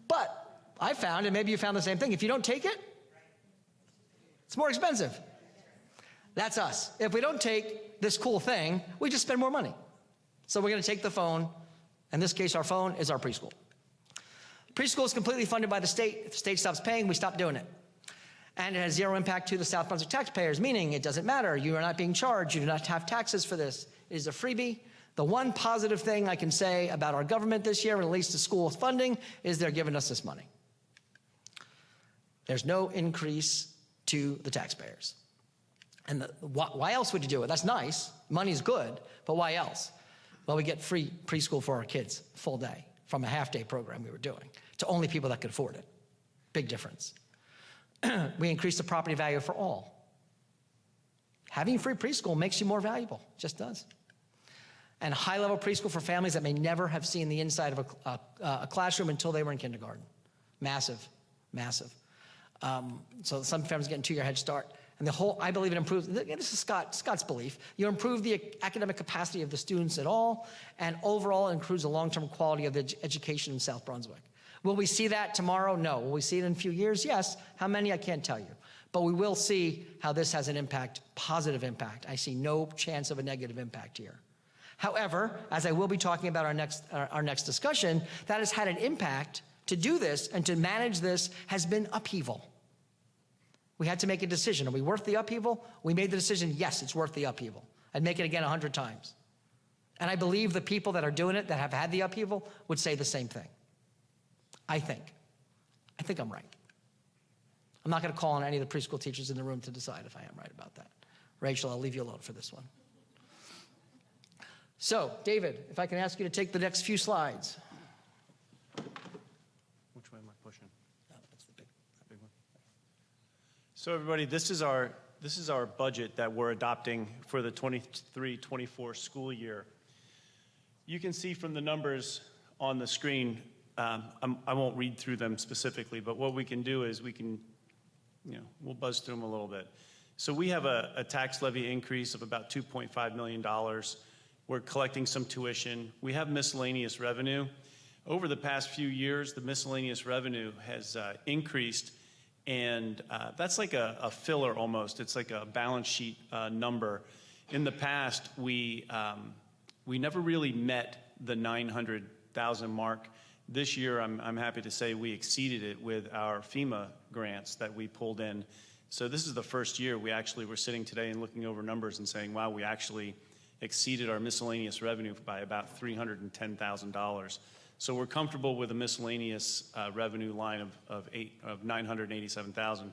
But I found, and maybe you found the same thing, if you don't take it, it's more expensive. That's us. If we don't take this cool thing, we just spend more money. So we're going to take the phone. In this case, our phone is our preschool. Preschool is completely funded by the state. If the state stops paying, we stop doing it. And it has zero impact to the South Brunswick taxpayers, meaning it doesn't matter. You are not being charged. You do not have taxes for this. It is a freebie. The one positive thing I can say about our government this year, and at least the school funding, is they're giving us this money. There's no increase to the taxpayers. And why else would you do it? That's nice. Money's good, but why else? Well, we get free preschool for our kids, full day, from a half-day program we were doing, to only people that could afford it. Big difference. We increase the property value for all. Having free preschool makes you more valuable, just does. And high-level preschool for families that may never have seen the inside of a classroom until they were in kindergarten. Massive, massive. So some families get a 2-year head start. And the whole, I believe it improves, this is Scott's belief, you improve the academic capacity of the students at all, and overall it improves the long-term quality of the education in South Brunswick. Will we see that tomorrow? No. Will we see it in a few years? Yes. How many? I can't tell you. But we will see how this has an impact, positive impact. I see no chance of a negative impact here. However, as I will be talking about our next discussion, that has had an impact. To do this and to manage this has been upheaval. We had to make a decision. Are we worth the upheaval? We made the decision, yes, it's worth the upheaval. I'd make it again 100 times. And I believe the people that are doing it, that have had the upheaval, would say the same thing. I think I'm right. I'm not going to call on any of the preschool teachers in the room to decide if I am right about that. Rachel, I'll leave you alone for this one. So, David, if I can ask you to take the next few slides. Which way am I pushing? That's the big one. So everybody, this is our budget that we're adopting for the 23-24 school year. You can see from the numbers on the screen, I won't read through them specifically, but what we can do is we'll buzz through them a little bit. So we have a tax levy increase of about $2.5 million. We're collecting some tuition. We have miscellaneous revenue. Over the past few years, the miscellaneous revenue has increased, and that's like a filler almost. It's like a balance sheet number. In the past, we never really met the 900,000 mark. This year, I'm happy to say we exceeded it with our FEMA grants that we pulled in. So this is the first year we actually were sitting today and looking over numbers and saying, wow, we actually exceeded our miscellaneous revenue by about $310,000. So we're comfortable with a miscellaneous revenue line of $987,000.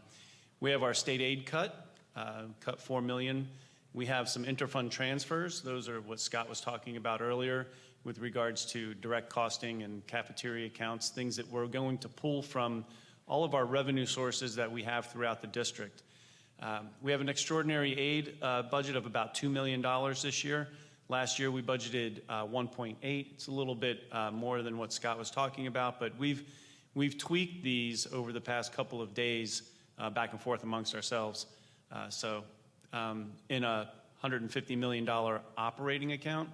We have our state aid cut $4 million. We have some interfund transfers. Those are what Scott was talking about earlier with regards to direct costing and cafeteria accounts, things that we're going to pull from all of our revenue sources that we have throughout the district. We have an extraordinary aid budget of about $2 million this year. Last year we budgeted 1.8. It's a little bit more than what Scott was talking about, but we've tweaked these over the past couple of days back and forth amongst ourselves. In a $150 million operating account,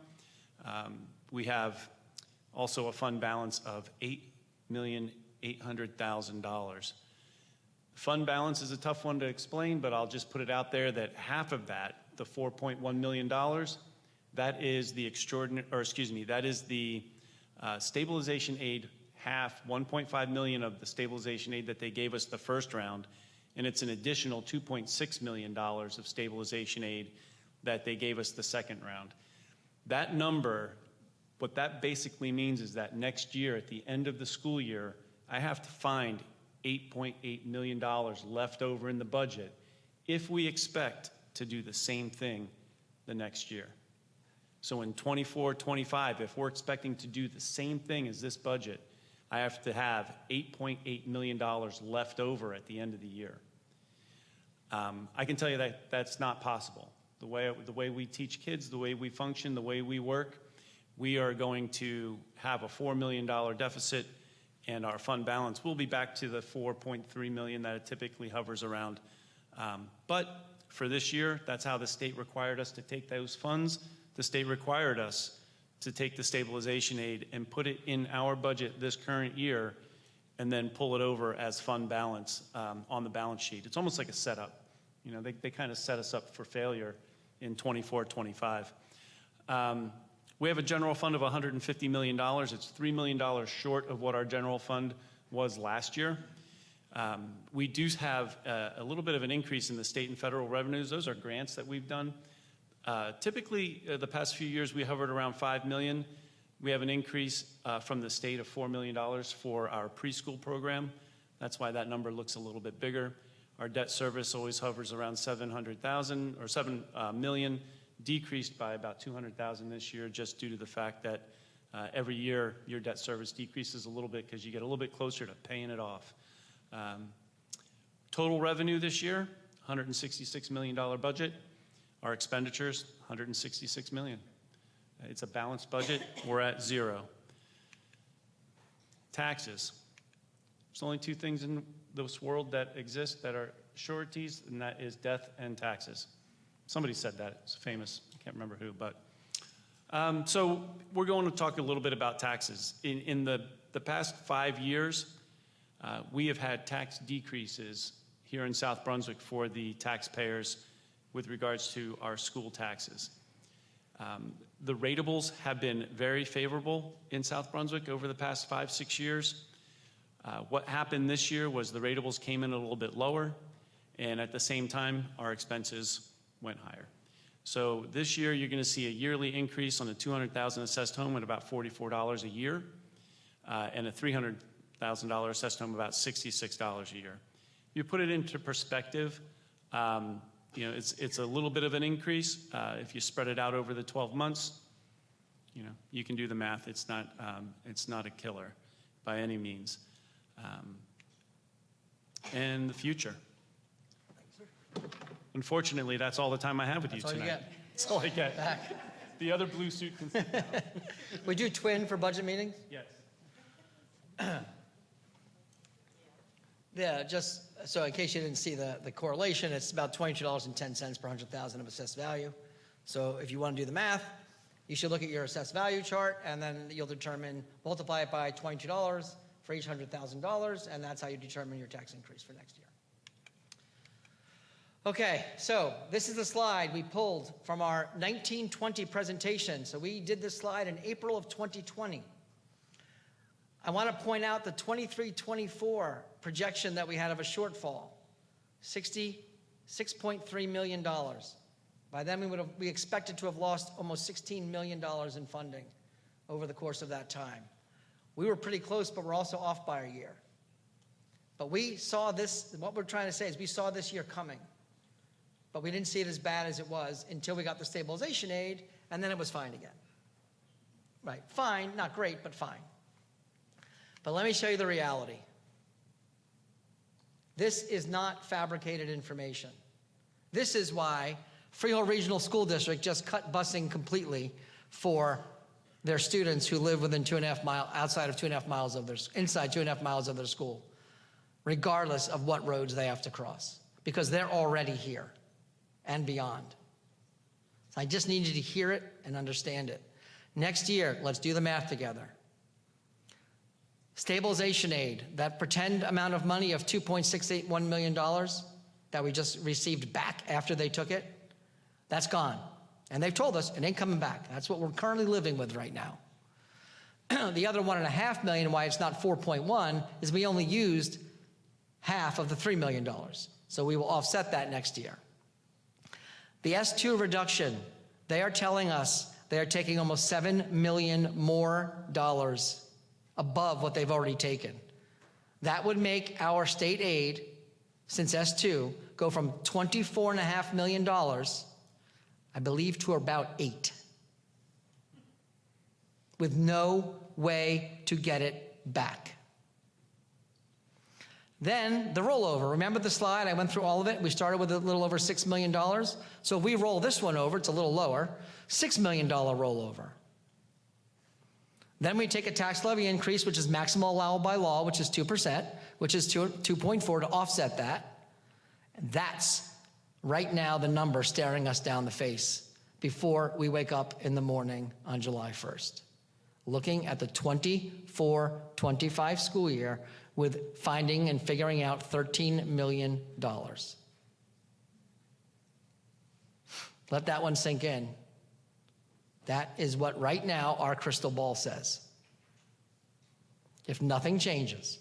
we have also a fund balance of $8,800,000. Fund balance is a tough one to explain, but I'll just put it out there that half of that, the $4.1 million, that is the stabilization aid half, $1.5 million of the stabilization aid that they gave us the first round, and it's an additional $2.6 million of stabilization aid that they gave us the second round. That number, what that basically means is that next year, at the end of the school year, I have to find $8.8 million left over in the budget if we expect to do the same thing the next year. So in 24-25, if we're expecting to do the same thing as this budget, I have to have $8.8 million left over at the end of the year. I can tell you that that's not possible. The way we teach kids, the way we function, the way we work, we are going to have a $4 million deficit, and our fund balance will be back to the $4.3 million that it typically hovers around. But for this year, that's how the state required us to take those funds. The state required us to take the stabilization aid and put it in our budget this current year and then pull it over as fund balance on the balance sheet. It's almost like a setup. They kind of set us up for failure in 24-25. We have a general fund of $150 million. It's $3 million short of what our general fund was last year. We do have a little bit of an increase in the state and federal revenues. Those are grants that we've done. Typically, the past few years, we hovered around $5 million. We have an increase from the state of $4 million for our preschool program. That's why that number looks a little bit bigger. Our debt service always hovers around $700,000 or $7 million, decreased by about $200,000 this year, just due to the fact that every year your debt service decreases a little bit because you get a little bit closer to paying it off. Total revenue this year, $166 million budget. Our expenditures, $166 million. It's a balanced budget. We're at zero. Taxes. There's only two things in this world that exist that are sureties, and that is death and taxes. Somebody said that. It's famous. I can't remember who, but. So we're going to talk a little bit about taxes. In the past 5 years, we have had tax decreases here in South Brunswick for the taxpayers with regards to our school taxes. The ratables have been very favorable in South Brunswick over the past 5-6 years. What happened this year was the ratables came in a little bit lower, and at the same time, our expenses went higher. So this year, you're going to see a yearly increase on a $200,000 assessed home at about $44 a year, and a $300,000 assessed home about $66 a year. If you put it into perspective, you know, it's a little bit of an increase. If you spread it out over the 12 months, you know, you can do the math. It's not a killer by any means. And the future. Unfortunately, that's all the time I have with you tonight. That's all you get. That's all I get. Back. The other blue suit can sit down. We do twin for budget meetings? Yes. Yeah, just so in case you didn't see the correlation, it's about $22.10 per 100,000 of assessed value. So if you want to do the math, you should look at your assessed value chart, and then you'll multiply it by $22 for each $100,000, and that's how you determine your tax increase for next year. Okay, so this is the slide we pulled from our 1920 presentation. So we did this slide in April of 2020. I want to point out the 23-24 projection that we had of a shortfall, $66.3 million. By then, we expected to have lost almost $16 million in funding over the course of that time. We were pretty close, but we're also off by a year. But we saw this, what we're trying to say is we saw this year coming, but we didn't see it as bad as it was until we got the stabilization aid, and then it was fine again. Right, fine, not great, but fine. But let me show you the reality. This is not fabricated information. This is why Freehold Regional School District just cut busing completely for their students who live within inside 2.5 miles of their school, regardless of what roads they have to cross, because they're already here and beyond. So I just need you to hear it and understand it. Next year, let's do the math together. Stabilization aid, that pretend amount of money of $2.681 million that we just received back after they took it, that's gone. And they've told us it ain't coming back. That's what we're currently living with right now. The other $1.5 million, why it's not 4.1, is we only used half of the $3 million. So we will offset that next year. The S2 reduction, they are telling us they are taking almost $7 million more dollars above what they've already taken. That would make our state aid, since S2, go from $24.5 million, I believe, to about $8 million, with no way to get it back. Then the rollover. Remember the slide? I went through all of it. We started with a little over $6 million. So if we roll this one over, it's a little lower, $6 million rollover. Then we take a tax levy increase, which is maximum allowable by law, which is 2%, which is 2.4 to offset that. And that's right now the number staring us down the face before we wake up in the morning on July 1st. Looking at the 24-25 school year with finding and figuring out $13 million. Let that one sink in. That is what right now our crystal ball says. If nothing changes,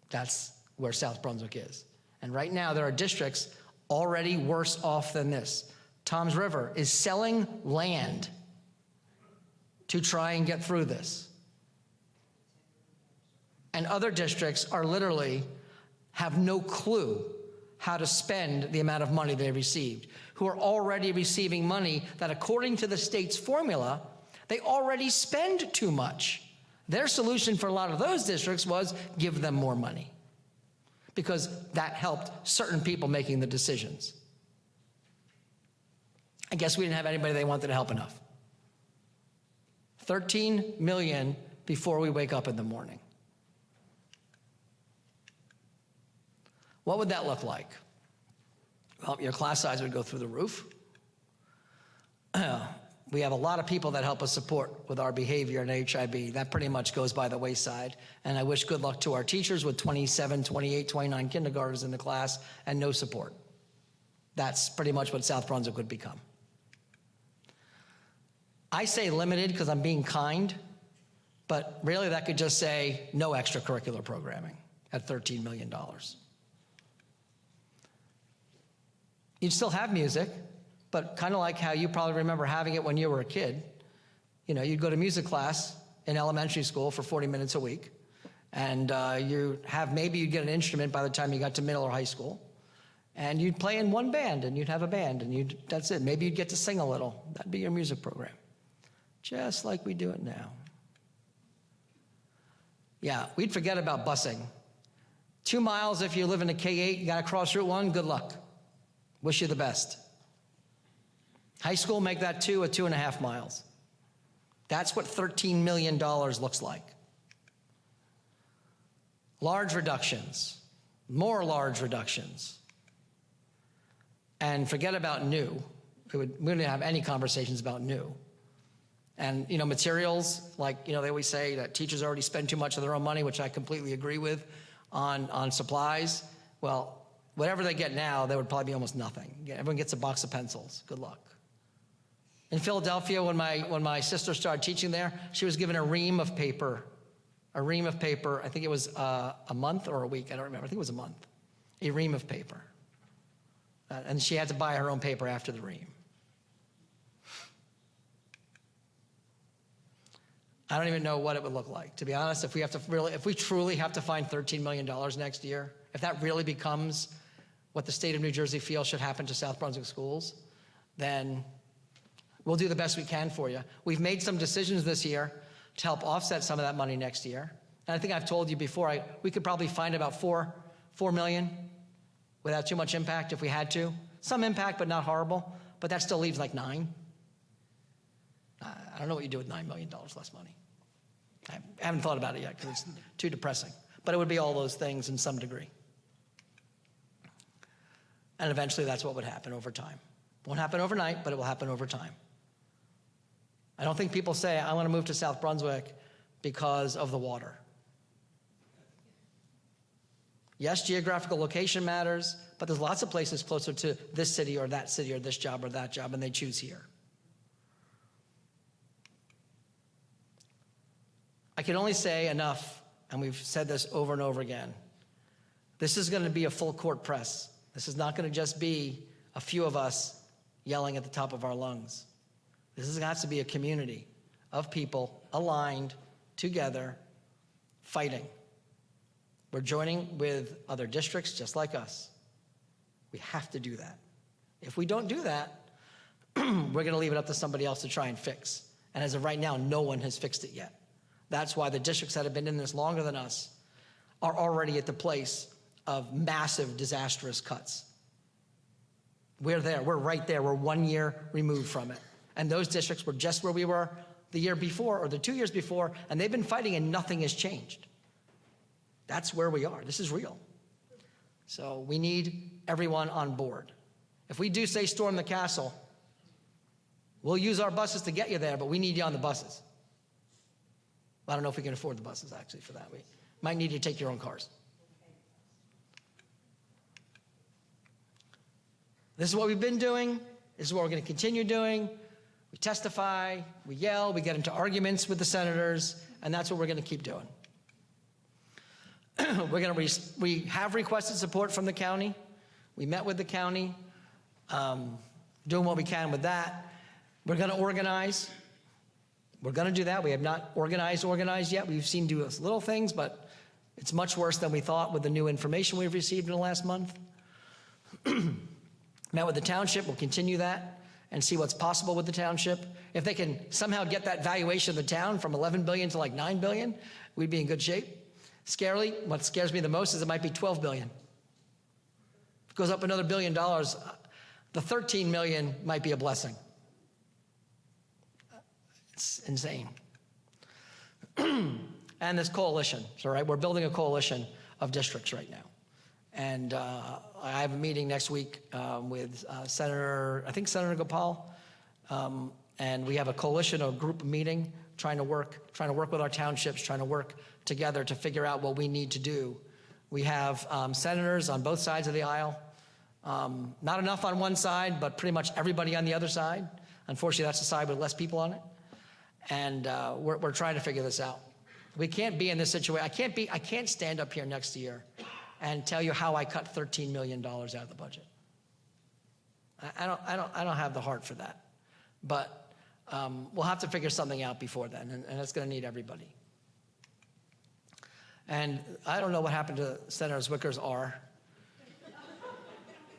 that's where South Brunswick is. And right now there are districts already worse off than this. Toms River is selling land to try and get through this. And other districts are literally have no clue how to spend the amount of money they received, who are already receiving money that, according to the state's formula, they already spend too much. Their solution for a lot of those districts was give them more money, because that helped certain people making the decisions. I guess we didn't have anybody they wanted to help enough. $13 million before we wake up in the morning. What would that look like? Well, your class size would go through the roof. We have a lot of people that help us support with our behavior in HIB. That pretty much goes by the wayside. And I wish good luck to our teachers with 27, 28, 29 kindergartners in the class and no support. That's pretty much what South Brunswick would become. I say limited because I'm being kind, but really that could just say no extracurricular programming at $13 million. You'd still have music, but kind of like how you probably remember having it when you were a kid. You know, you'd go to music class in elementary school for 40 minutes a week, and maybe you'd get an instrument by the time you got to middle or high school, and you'd play in one band, and you'd have a band, and that's it. Maybe you'd get to sing a little. That'd be your music program, just like we do it now. Yeah, we'd forget about busing. 2 miles if you live in a K-8, you got to cross Route 1, good luck. Wish you the best. High school, make that 2 or 2.5 miles. That's what $13 million looks like. Large reductions, more large reductions. And forget about new. We didn't have any conversations about new. And, you know, materials, like, you know, they always say that teachers already spend too much of their own money, which I completely agree with, on supplies. Well, whatever they get now, they would probably be almost nothing. Everyone gets a box of pencils. Good luck. In Philadelphia, when my sister started teaching there, she was given a ream of paper. A ream of paper, I think it was a month or a week, I don't remember. I think it was a month. A ream of paper. And she had to buy her own paper after the ream. I don't even know what it would look like. To be honest, if we truly have to find $13 million next year, if that really becomes what the state of New Jersey feels should happen to South Brunswick schools, then we'll do the best we can for you. We've made some decisions this year to help offset some of that money next year. And I think I've told you before, we could probably find about $4 million without too much impact if we had to. Some impact, but not horrible. But that still leaves like $9 million. I don't know what you do with $9 million less money. I haven't thought about it yet because it's too depressing. But it would be all those things in some degree. And eventually that's what would happen over time. It won't happen overnight, but it will happen over time. I don't think people say, I want to move to South Brunswick because of the water. Yes, geographical location matters, but there's lots of places closer to this city or that city or this job or that job, and they choose here. I can only say enough, and we've said this over and over again. This is going to be a full court press. This is not going to just be a few of us yelling at the top of our lungs. This has to be a community of people aligned together, fighting. We're joining with other districts just like us. We have to do that. If we don't do that, we're going to leave it up to somebody else to try and fix. And as of right now, no one has fixed it yet. That's why the districts that have been in this longer than us are already at the place of massive, disastrous cuts. We're there. We're right there. We're 1 year removed from it. And those districts were just where we were the year before or the 2 years before, and they've been fighting and nothing has changed. That's where we are. This is real. So we need everyone on board. If we do say storm the castle, we'll use our buses to get you there, but we need you on the buses. I don't know if we can afford the buses, actually, for that. We might need you to take your own cars. This is what we've been doing. This is what we're going to continue doing. We testify, we yell, we get into arguments with the senators, and that's what we're going to keep doing. We have requested support from the county. We met with the county, doing what we can with that. We're going to organize. We're going to do that. We have not organized yet. We've seen do little things, but it's much worse than we thought with the new information we've received in the last month. Met with the township. We'll continue that and see what's possible with the township. If they can somehow get that valuation of the town from $11 billion to like $9 billion, we'd be in good shape. What scares me the most is it might be $12 billion. If it goes up another $1 billion, the $13 million might be a blessing. It's insane. And this coalition, so right, we're building a coalition of districts right now. And I have a meeting next week with Senator Gopal, and we have a coalition, a group meeting, trying to work with our townships, trying to work together to figure out what we need to do. We have senators on both sides of the aisle, not enough on one side, but pretty much everybody on the other side. Unfortunately, that's the side with less people on it. And we're trying to figure this out. We can't be in this situation. I can't stand up here next year and tell you how I cut $13 million out of the budget. I don't have the heart for that. But we'll have to figure something out before then, and it's going to need everybody. And I don't know what happened to Senator Zwicker's R.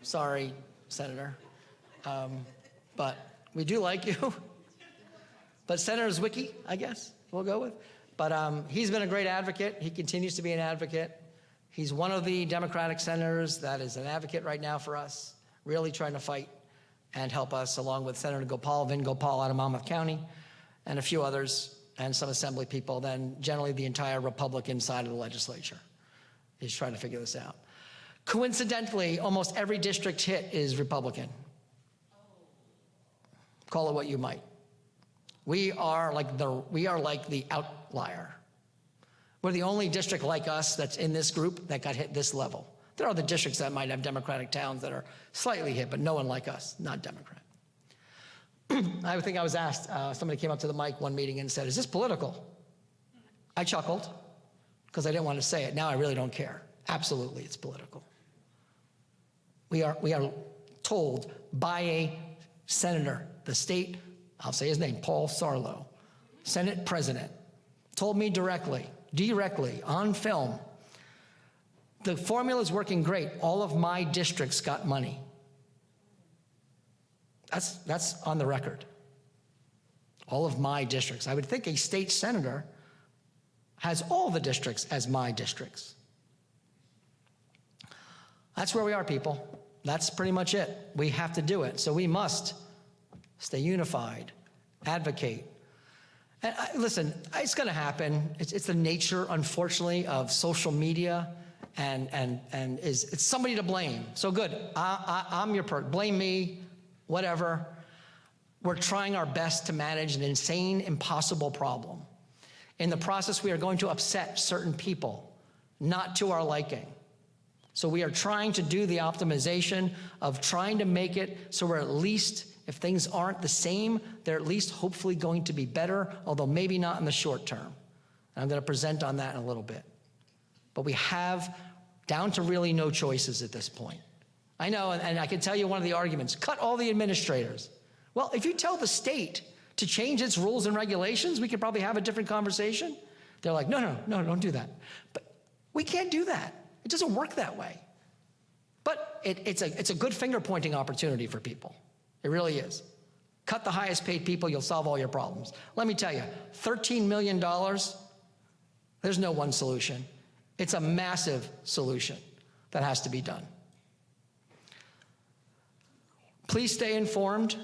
Sorry, Senator. But we do like you. But Senator Zwicky, I guess, we'll go with. But he's been a great advocate. He continues to be an advocate. He's one of the Democratic senators that is an advocate right now for us, really trying to fight and help us, along with Senator Vin Gopal out of Monmouth County, and a few others, and some assembly people, then generally the entire Republican side of the legislature is trying to figure this out. Coincidentally, almost every district hit is Republican. Call it what you might. We are like the outlier. We're the only district like us that's in this group that got hit this level. There are other districts that might have Democratic towns that are slightly hit, but no one like us, not Democrat. I think I was asked, somebody came up to the mic one meeting and said, "Is this political?" I chuckled because I didn't want to say it. Now I really don't care. Absolutely, it's political. We are told by a senator, the state, I'll say his name, Paul Sarlo, Senate president, told me directly, on film, the formula is working great. All of my districts got money. That's on the record. All of my districts. I would think a state senator has all the districts as my districts. That's where we are, people. That's pretty much it. We have to do it. So we must stay unified, advocate. And listen, it's going to happen. It's the nature, unfortunately, of social media, and it's somebody to blame. So good. I'm your person. Blame me, whatever. We're trying our best to manage an insane, impossible problem. In the process, we are going to upset certain people, not to our liking. So we are trying to do the optimization of trying to make it so we're at least, if things aren't the same, they're at least hopefully going to be better, although maybe not in the short term. And I'm going to present on that in a little bit. But we have down to really no choices at this point. I know, and I can tell you one of the arguments, cut all the administrators. Well, if you tell the state to change its rules and regulations, we could probably have a different conversation. They're like, no, don't do that. But we can't do that. It doesn't work that way. But it's a good finger-pointing opportunity for people. It really is. Cut the highest paid people, you'll solve all your problems. Let me tell you, $13 million, there's no one solution. It's a massive solution that has to be done. Please stay informed.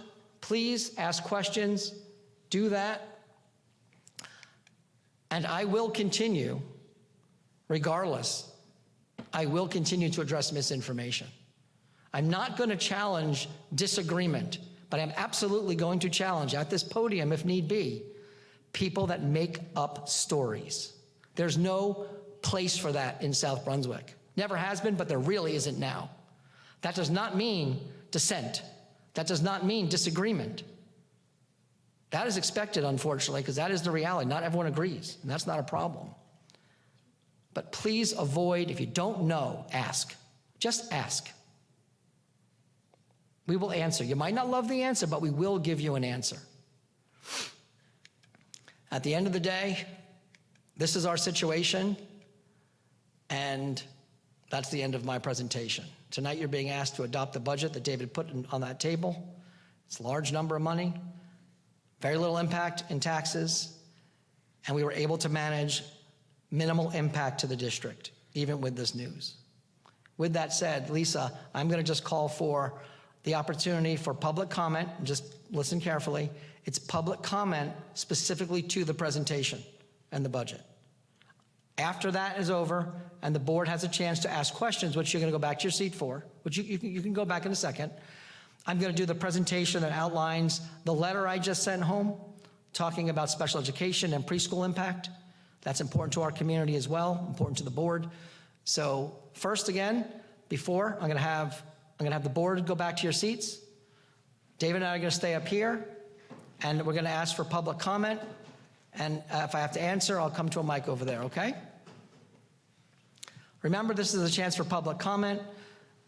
Please ask questions. Do that. And I will continue, regardless, I will continue to address misinformation. I'm not going to challenge disagreement, but I'm absolutely going to challenge at this podium, if need be, people that make up stories. There's no place for that in South Brunswick. Never has been, but there really isn't now. That does not mean dissent. That does not mean disagreement. That is expected, unfortunately, because that is the reality. Not everyone agrees, and that's not a problem. But please avoid, if you don't know, ask. Just ask. We will answer. You might not love the answer, but we will give you an answer. At the end of the day, this is our situation, and that's the end of my presentation. Tonight you're being asked to adopt the budget that David put on that table. It's a large number of money, very little impact in taxes, and we were able to manage minimal impact to the district, even with this news. With that said, Lisa, I'm going to just call for the opportunity for public comment. Just listen carefully. It's public comment specifically to the presentation and the budget. After that is over and the board has a chance to ask questions, which you're going to go back to your seat for, which you can go back in a second, I'm going to do the presentation that outlines the letter I just sent home, talking about special education and preschool impact. That's important to our community as well, important to the board. So first, again, before, I'm going to have the board go back to your seats. David and I are going to stay up here, and we're going to ask for public comment. And if I have to answer, I'll come to a mic over there, okay? Remember, this is a chance for public comment.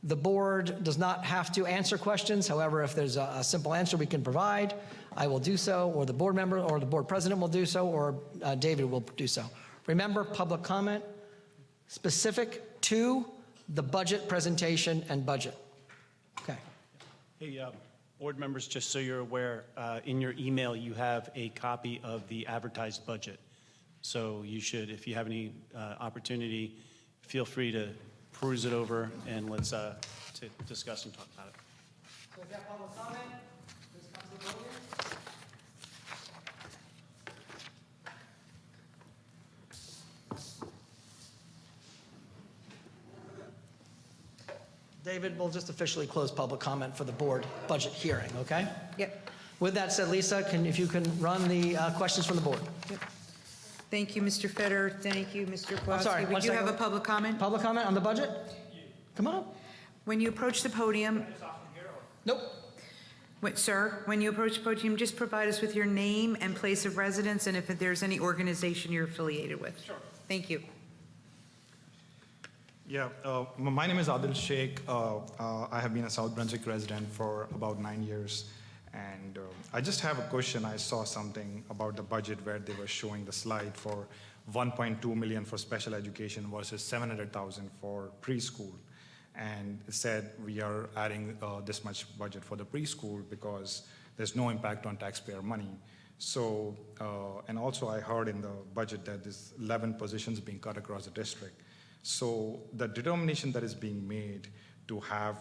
The board does not have to answer questions. However, if there's a simple answer we can provide, I will do so, or the board member or the board president will do so, or David will do so. Remember, public comment specific to the budget presentation and budget. Okay. Hey, board members, just so you're aware, in your email, you have a copy of the advertised budget. So you should, if you have any opportunity, feel free to peruse it over and let's to discuss and talk about it. So if you have public comment, please come to the podium. David, we'll just officially close public comment for the board budget hearing, okay? Yep. With that said, Lisa, if you can run the questions from the board. Yep. Thank you, Mr. Fetter. Thank you, Mr. Kowalski. sorry, We one do have a second. public comment. Public comment on the budget? Come on up. When you approach the podium, Nope. wait, sir, when you approach the podium, just provide us with your name and place of residence and if there's any organization you're affiliated with. Sure. Thank you. Yeah, my name is Adil Sheikh. I have been a South Brunswick resident for about 9 years. And I just have a question. I saw something about the budget where they were showing the slide for 1.2 million for special education versus 700,000 for preschool. And it said we are adding this much budget for the preschool because there's no impact on taxpayer money. So, and also I heard in the budget that there's 11 positions being cut across the district. So the determination that is being made to have,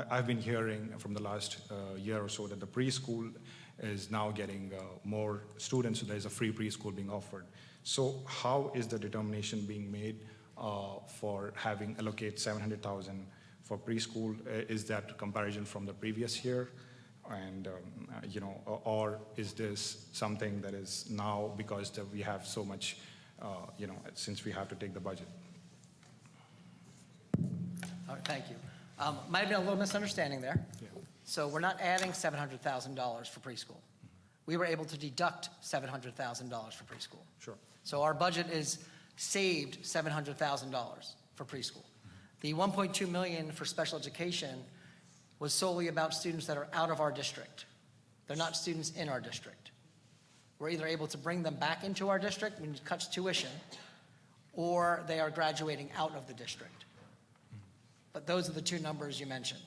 I've been hearing from the last year or so that the preschool is now getting more students, so there's a free preschool being offered. So how is the determination being made for having allocate 700,000 for preschool? Is that comparison from the previous year? And, or is this something that is now because we have so much, since we have to take the budget? All right, thank you. Might have been a little misunderstanding there. Yeah. So we're not adding $700,000 for preschool. We were able to deduct $700,000 for preschool. Sure. So our budget is saved $700,000 for preschool. The 1.2 million for special education was solely about students that are out of our district. They're not students in our district. We're either able to bring them back into our district, which cuts tuition, or they are graduating out of the district. But those are the two numbers you mentioned.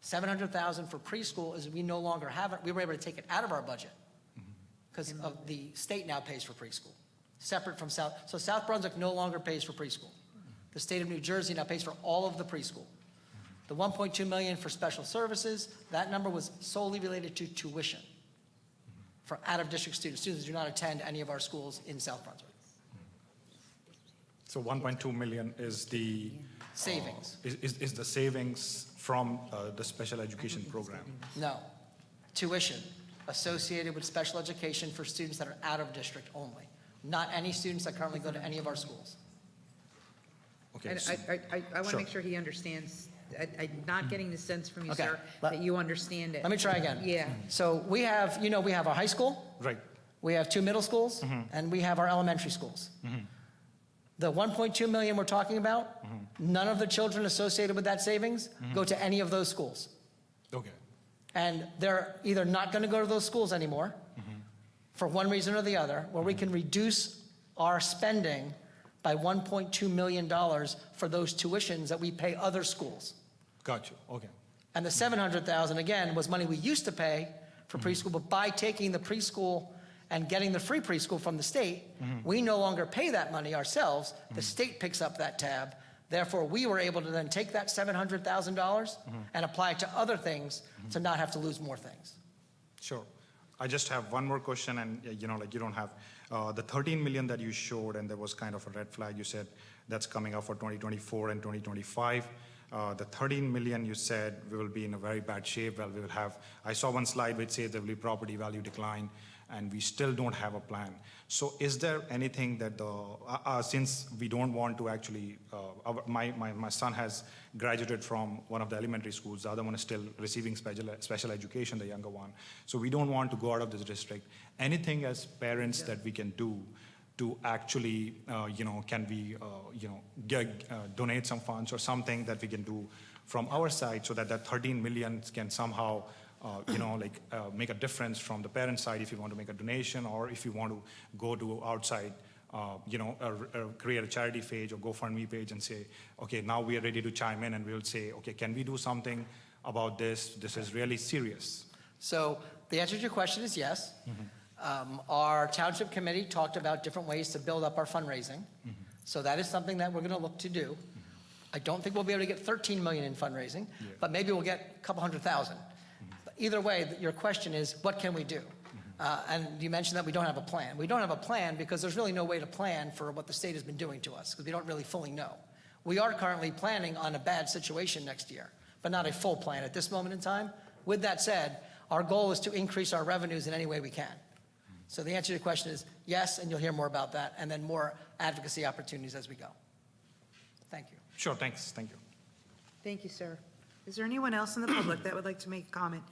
700,000 for preschool is we no longer have it. We were able to take it out of our budget because of the state now pays for preschool, separate from South. So South Brunswick no longer pays for preschool. The state of New Jersey now pays for all of the preschool. The 1.2 million for special services, that number was solely related to tuition for out-of-district students, students who do not attend any of our schools in South Brunswick. So 1.2 million is the Savings. Is the savings from the special education program? No. Tuition associated with special education for students that are out of district only. Not any students that currently go to any of our schools. Okay. And so- I want to Sure. make sure he understands. I'm not getting the sense from you, Okay. sir, that you understand it. Let me try again. Yeah. So we have, we have our high school, Right. we have 2 middle schools, and we have our elementary schools. The 1.2 million we're talking about, none of the children associated with that savings go to any of those schools. Okay. And they're either not going to go to those schools anymore for one reason or the other, where we can reduce our spending by $1.2 million for those tuitions that we pay other schools. Got you. Okay. And the 700,000 again was money we used to pay for preschool, but by taking the preschool and getting the free preschool from the state, we no longer pay that money ourselves. The state picks up that tab. Therefore, we were able to then take that $700,000 and apply it to other things to not have to lose more things. Sure. I just have one more question, and you don't have the 13 million that you showed, and there was kind of a red flag. You said that's coming up for 2024 and 2025. The 13 million you said we will be in a very bad shape. Well, we will have. I saw one slide which says there will be property value decline. and we still don't have a plan. So is there anything that since we don't want to actually, my son has graduated from one of the elementary schools, the other one is still receiving special education, the younger one. So we don't want to go out of this district. Anything as parents that we can do to actually, can we, donate some funds or something that we can do from our side so that that 13 million can somehow, make a difference from the parent side if you want to make a donation, or if you want to go to outside, create a charity page or GoFundMe page and say, okay, now we are ready to chime in, and we'll say, okay, can we do something about this? This is really serious. So the answer to your question is yes. Our township committee talked about different ways to build up our fundraising. So that is something that we're going to look to do. I don't think we'll be able to get 13 million in fundraising, but maybe we'll get a couple 100,000. Either way, your question is, what can we do? And you mentioned that we don't have a plan. We don't have a plan because there's really no way to plan for what the state has been doing to us, because we don't really fully know. We are currently planning on a bad situation next year, but not a full plan at this moment in time. With that said, our goal is to increase our revenues in any way we can. So the answer to your question is yes, and you'll hear more about that, and then more advocacy opportunities as we go. Thank you. Sure, thanks, thank you. Thank you, sir. Is there anyone else in the public that would like to make a comment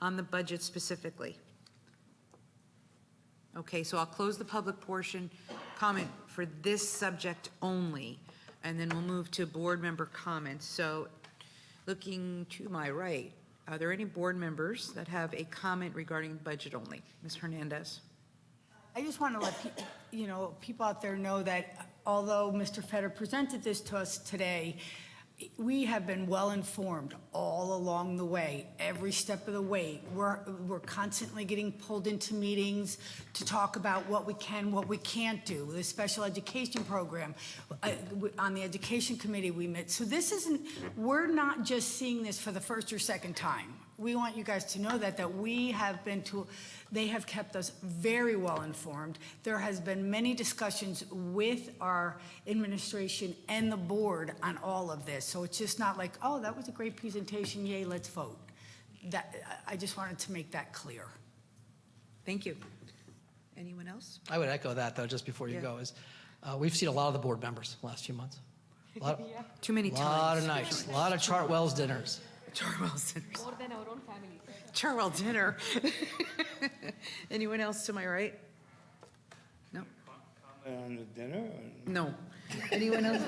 on the budget specifically? Okay, so I'll close the public portion comment for this subject only, and then we'll move to board member comments. So looking to my right, are there any board members that have a comment regarding budget only? Ms. Hernandez. I just want to let people out there know that although Mr. Fetter presented this to us today, we have been well informed all along the way, every step of the way. We're constantly getting pulled into meetings to talk about what we can, what we can't do. The special education program, on the education committee we met. So this isn't, we're not just seeing this for the first or second time. We want you guys to know that we have been to, they have kept us very well informed. There has been many discussions with our administration and the board on all of this. So it's just not like, oh, that was a great presentation, yay, let's vote. I just wanted to make that clear. Thank you. Anyone else? I would echo that, though, just before you go, is we've seen a lot of the board members the last few months. Too many times. A lot of nights, a lot of Chartwell's dinners. Charwell's dinners. More than our own family. Charwell dinner. Anyone else to my right? No? On the dinner? No. Anyone else?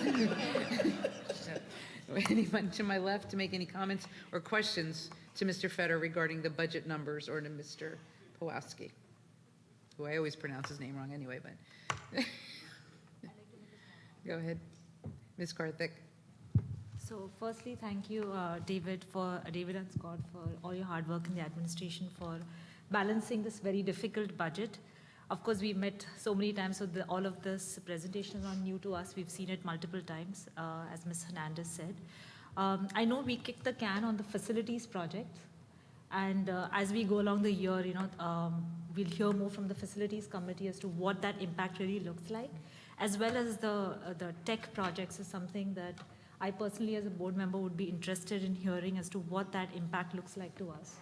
Anyone to my left to make any comments or questions to Mr. Fetter regarding the budget numbers, or to Mr. Pawlowski, who I always pronounce his name wrong anyway, but. Go ahead. Ms. Karthik. So firstly, thank you, David and Scott, for all your hard work in the administration for balancing this very difficult budget. Of course, we've met so many times, so all of this presentation is not new to us. We've seen it multiple times, as Ms. Hernandez said. I know we kicked the can on the facilities project, and as we go along the year, we'll hear more from the facilities committee as to what that impact really looks like, as well as the tech projects is something that I personally, as a board member, would be interested in hearing as to what that impact looks like to us.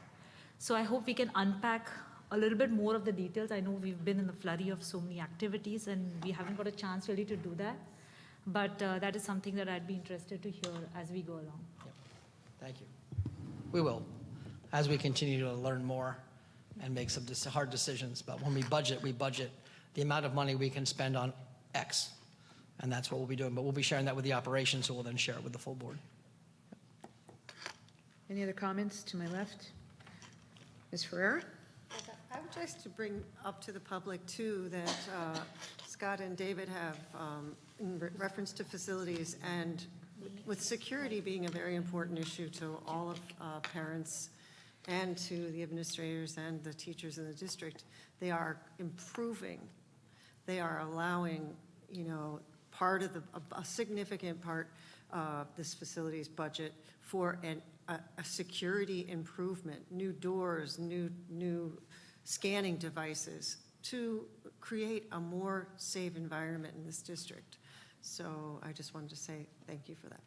So I hope we can unpack a little bit more of the details. I know we've been in the flurry of so many activities and we haven't got a chance really to do that. But that is something that I'd be interested to hear as we go along. Yep. Thank you. We will, as we continue to learn more and make some hard decisions. But when we budget the amount of money we can spend on X. And that's what we'll be doing. But we'll be sharing that with the operations, who will then share it with the full board. Any other comments to my left? Ms. Ferreira? I would just to bring up to the public, too, that Scott and David have, in reference to facilities, and with security being a very important issue to all of parents and to the administrators and the teachers in the district, they are improving. They are allowing, part of a significant part of this facilities budget for a security improvement, new doors, new scanning devices to create a more safe environment in this district. So I just wanted to say thank you for that.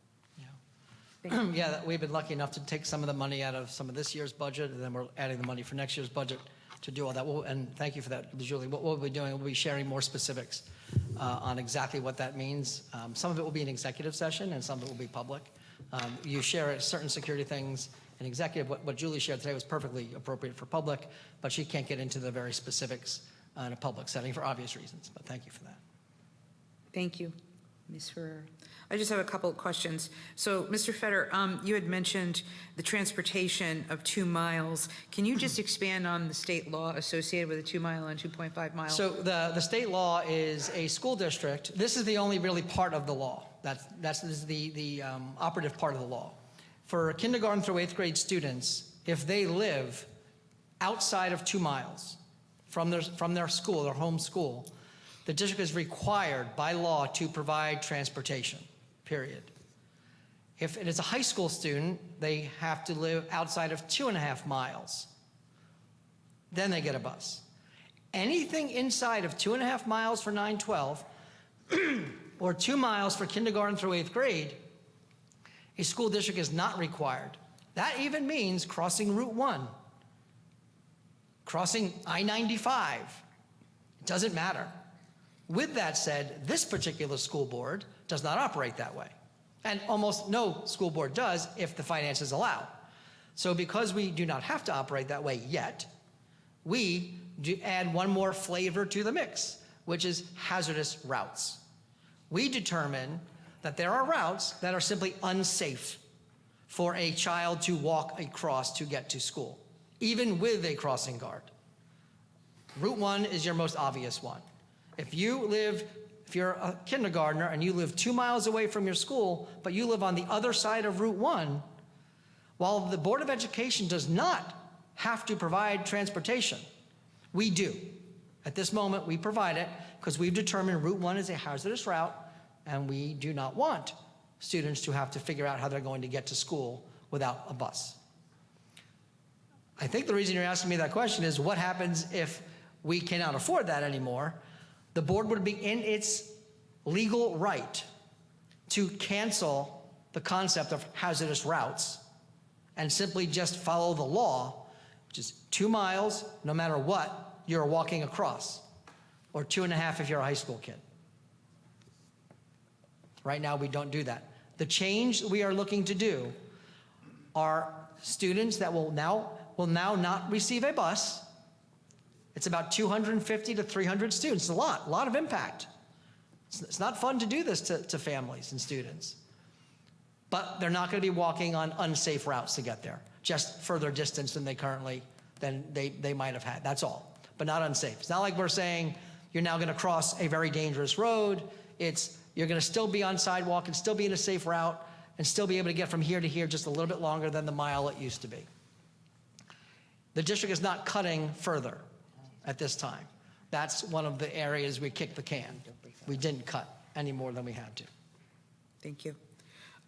Yeah, we've been lucky enough to take some of the money out of some of this year's budget, and then we're adding the money for next year's budget to do all that. And thank you for that, Julie. What we'll be doing, we'll be sharing more specifics on exactly what that means. Some of it will be an executive session, and some of it will be public. You share certain security things in executive. What Julie shared today was perfectly appropriate for public, but she can't get into the very specifics in a public setting for obvious reasons. But thank you for that. Thank you, Ms. Ferrer. I just have a couple of questions. So, Mr. Fetter, you had mentioned the transportation of 2 miles. Can you just expand on the state law associated with a 2 mile and 2.5 mile? So the state law is a school district. This is the only really part of the law. This is the operative part of the law. For kindergarten through 8th grade students, if they live outside of 2 miles from their school, their home school, the district is required by law to provide transportation, period. If it is a high school student, they have to live outside of 2.5 miles. Then they get a bus. Anything inside of 2.5 miles for 9-12 or 2 miles for kindergarten through 8th grade, a school district is not required. That even means crossing Route 1, crossing I-95. It doesn't matter. With that said, this particular school board does not operate that way. And almost no school board does if the finances allow. So because we do not have to operate that way yet, we do add one more flavor to the mix, which is hazardous routes. We determine that there are routes that are simply unsafe for a child to walk across to get to school, even with a crossing guard. Route 1 is your most obvious one. If you're a kindergartner and you live 2 miles away from your school, but you live on the other side of Route 1, while the Board of Education does not have to provide transportation, we do. At this moment, we provide it because we've determined Route 1 is a hazardous route, and we do not want students to have to figure out how they're going to get to school without a bus. I think the reason you're asking me that question is what happens if we cannot afford that anymore? The board would be in its legal right to cancel the concept of hazardous routes and simply just follow the law, which is 2 miles, no matter what you're walking across, or 2.5 if you're a high school kid. Right now, we don't do that. The change we are looking to do are students that will now not receive a bus. It's about 250 to 300 students. It's a lot of impact. It's not fun to do this to families and students. But they're not going to be walking on unsafe routes to get there, just further distance than they might have had. That's all, but not unsafe. It's not like we're saying you're now going to cross a very dangerous road. You're going to still be on sidewalk and still be in a safe route and still be able to get from here to here just a little bit longer than the mile it used to be. The district is not cutting further at this time. That's one of the areas we kicked the can. We didn't cut any more than we had to. Thank you.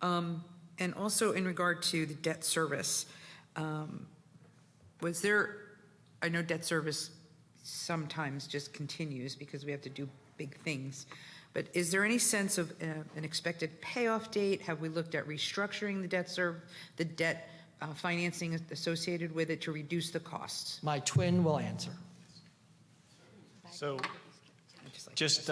And also in regard to the debt service, I know debt service sometimes just continues because we have to do big things, but is there any sense of an expected payoff date? Have we looked at restructuring the debt financing associated with it to reduce the costs? My twin will answer. So just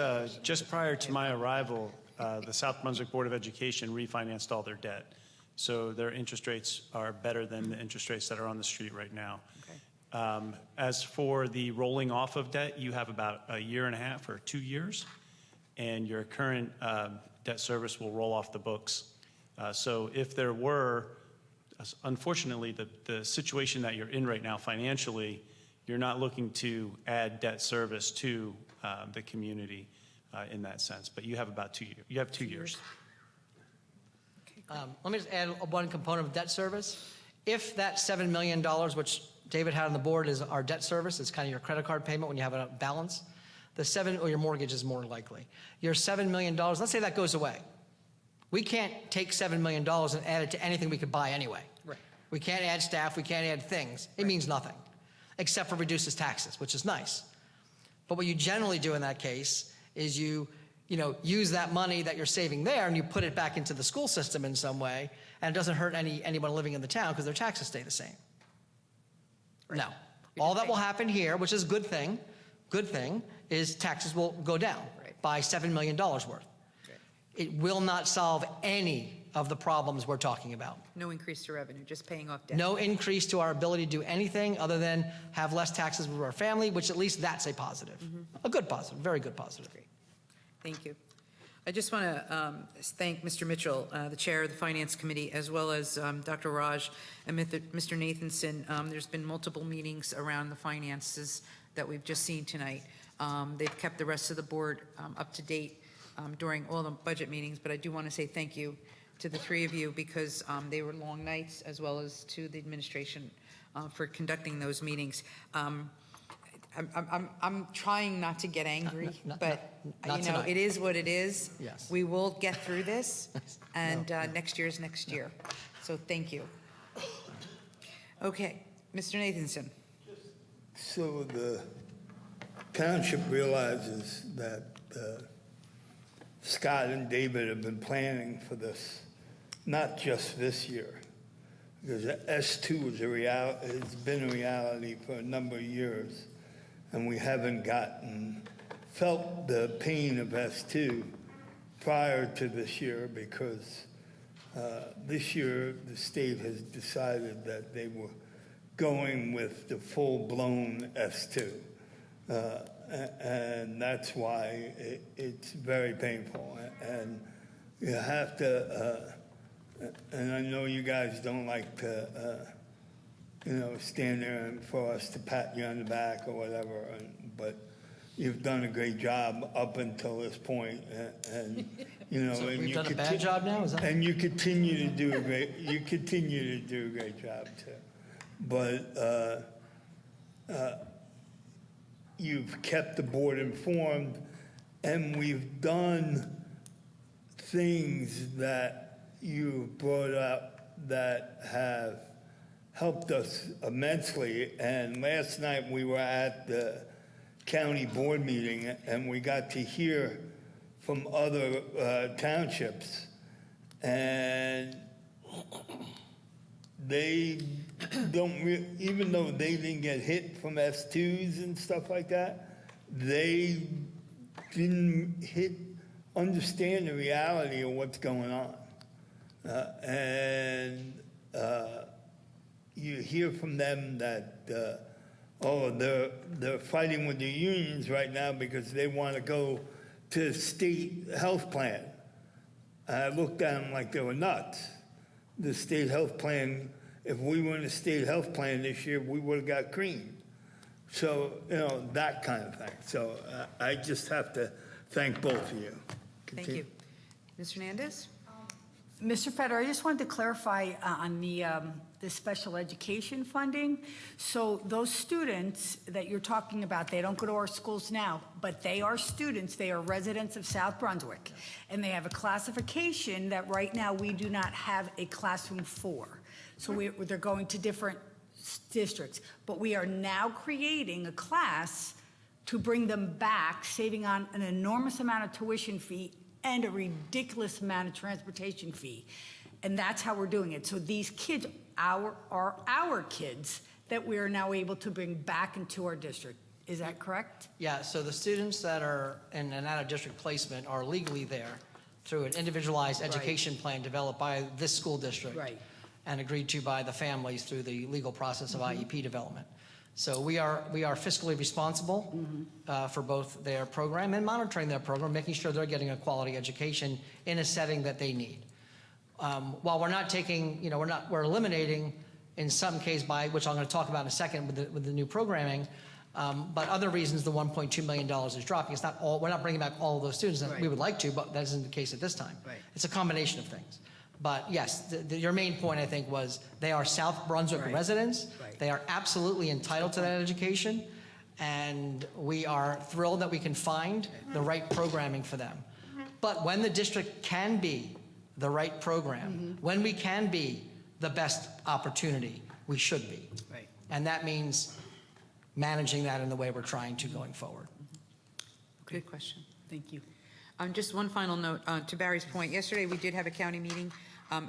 prior to my arrival, the South Brunswick Board of Education refinanced all their debt. So their interest rates are better than the interest rates that are on the street right now. Okay. As for the rolling off of debt, you have about 1.5 years or 2 years, and your current debt service will roll off the books. So if there were, unfortunately, the situation that you're in right now financially, you're not looking to add debt service to the community in that sense, but you have about 2 years. You have 2 years. Let me just add one component of debt service. If that $7 million, which David had on the board, is our debt service, it's kind of your credit card payment when you have a balance, or your mortgage is more likely. Your $7 million, let's say that goes away. We can't take $7 million and add it to anything we could buy anyway. Right. We can't add staff, we can't add things. It means nothing, except for reduces taxes, which is nice. But what you generally do in that case is you use that money that you're saving there and you put it back into the school system in some way, and it doesn't hurt anyone living in the town because their taxes stay the same. Right. Now, All that will happen here, which is a good thing, is taxes will go down Right. by $7 million worth. Right. It will not solve any of the problems we're talking about. No increase to revenue, just paying off debt. No increase to our ability to do anything other than have less taxes with our family, which at least that's a positive. A good positive, very good positive. Great. Thank you. I just want to thank Mr. Mitchell, the Chair of the Finance Committee, as well as Dr. Raj and Mr. Nathanson. There's been multiple meetings around the finances that we've just seen tonight. They've kept the rest of the board up to date during all the budget meetings, but I do want to say thank you to the three of you because they were long nights, as well as to the administration for conducting those meetings. I'm trying not to get angry, but not you know, tonight. it is what it is. Yes. We will get through this, and next year is next year. So thank you. Okay, Mr. Nathanson. So the township realizes that Scott and David have been planning for this, not just this year, because S2 is has been a reality for a number of years, and we haven't felt the pain of S2 prior to this year, because this year the state has decided that they were going with the full-blown S2. And that's why it's very painful. And you have to, and I know you guys don't like to, stand there and for us to pat you on the back or whatever, but you've done a great job up until this point, and So and we've you done a bad job now, is that? and you continue to do a great job too. But you've kept the board informed, and we've done things that you brought up that have helped us immensely. And last night we were at the county board meeting, and we got to hear from other townships, and they don't, even though they didn't get hit from S2s and stuff like that, they didn't understand the reality of what's going on. And you hear from them that, they're fighting with the unions right now because they want to go to state health plan. I looked at them like they were nuts. The state health plan, if we were in a state health plan this year, we would have got creamed. So, that kind of thing. So I just have to thank both of you. Thank you. Mr. Hernandez? Mr. Feder, I just wanted to clarify on the special education funding. So those students that you're talking about, they don't go to our schools now, but they are students. They are residents of South Brunswick. And they have a classification that right now we do not have a classroom for. So they're going to different districts. But we are now creating a class to bring them back, saving on an enormous amount of tuition fee and a ridiculous amount of transportation fee. And that's how we're doing it. So these kids are our kids that we are now able to bring back into our district. Is that correct? Yeah, so the students that are in an out-of-district placement are legally there through an individualized education plan developed by this school district. Right. And agreed to by the families through the legal process of IEP development. So we are fiscally responsible for both their program and monitoring their program, making sure they're getting a quality education in a setting that they need. While we're not taking, we're eliminating in some case by, which I'm going to talk about in a second with the new programming, but other reasons the $1.2 million is dropping. It's not all, we're not bringing back all of those students that we would like to, but that isn't the case at this time. Right. It's a combination of things. But yes, your main point, I think, was they are South Brunswick residents. Right. They are absolutely entitled to that education, and we are thrilled that we can find the right programming for them. But when the district can be the right program, when we can be the best opportunity, we should be. Right. And that means managing that in the way we're trying to going forward. Good question. Thank you. Just one final note to Barry's point. Yesterday, we did have a county meeting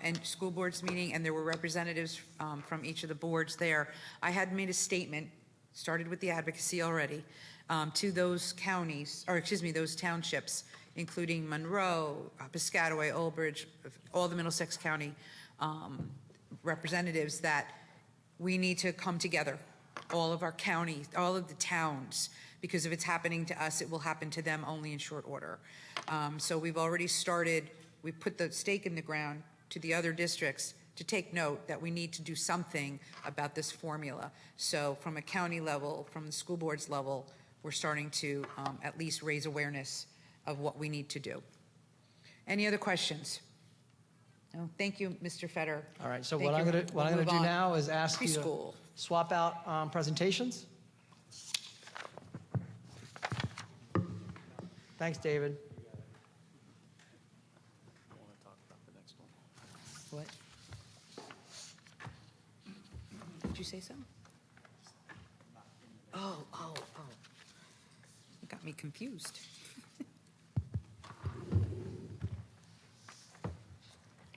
and school boards meeting, and there were representatives from each of the boards there. I had made a statement started with the advocacy already, to those counties, or excuse me, those townships, including Monroe, Piscataway, Old Bridge, all the Middlesex County representatives, that we need to come together, all of our counties, all of the towns, because if it's happening to us, it will happen to them only in short order. So we've already started, we put the stake in the ground to the other districts to take note that we need to do something about this formula. So from a county level, from the school board's level, we're starting to at least raise awareness of what we need to do. Any other questions? No, thank you, Mr. Fetter. All right, so Thank what you. I'm going We'll to move do on. now is ask you to Preschool. swap out presentations. Thanks, David. I want to talk about the next one. What? Did you say so? Oh. You got me confused.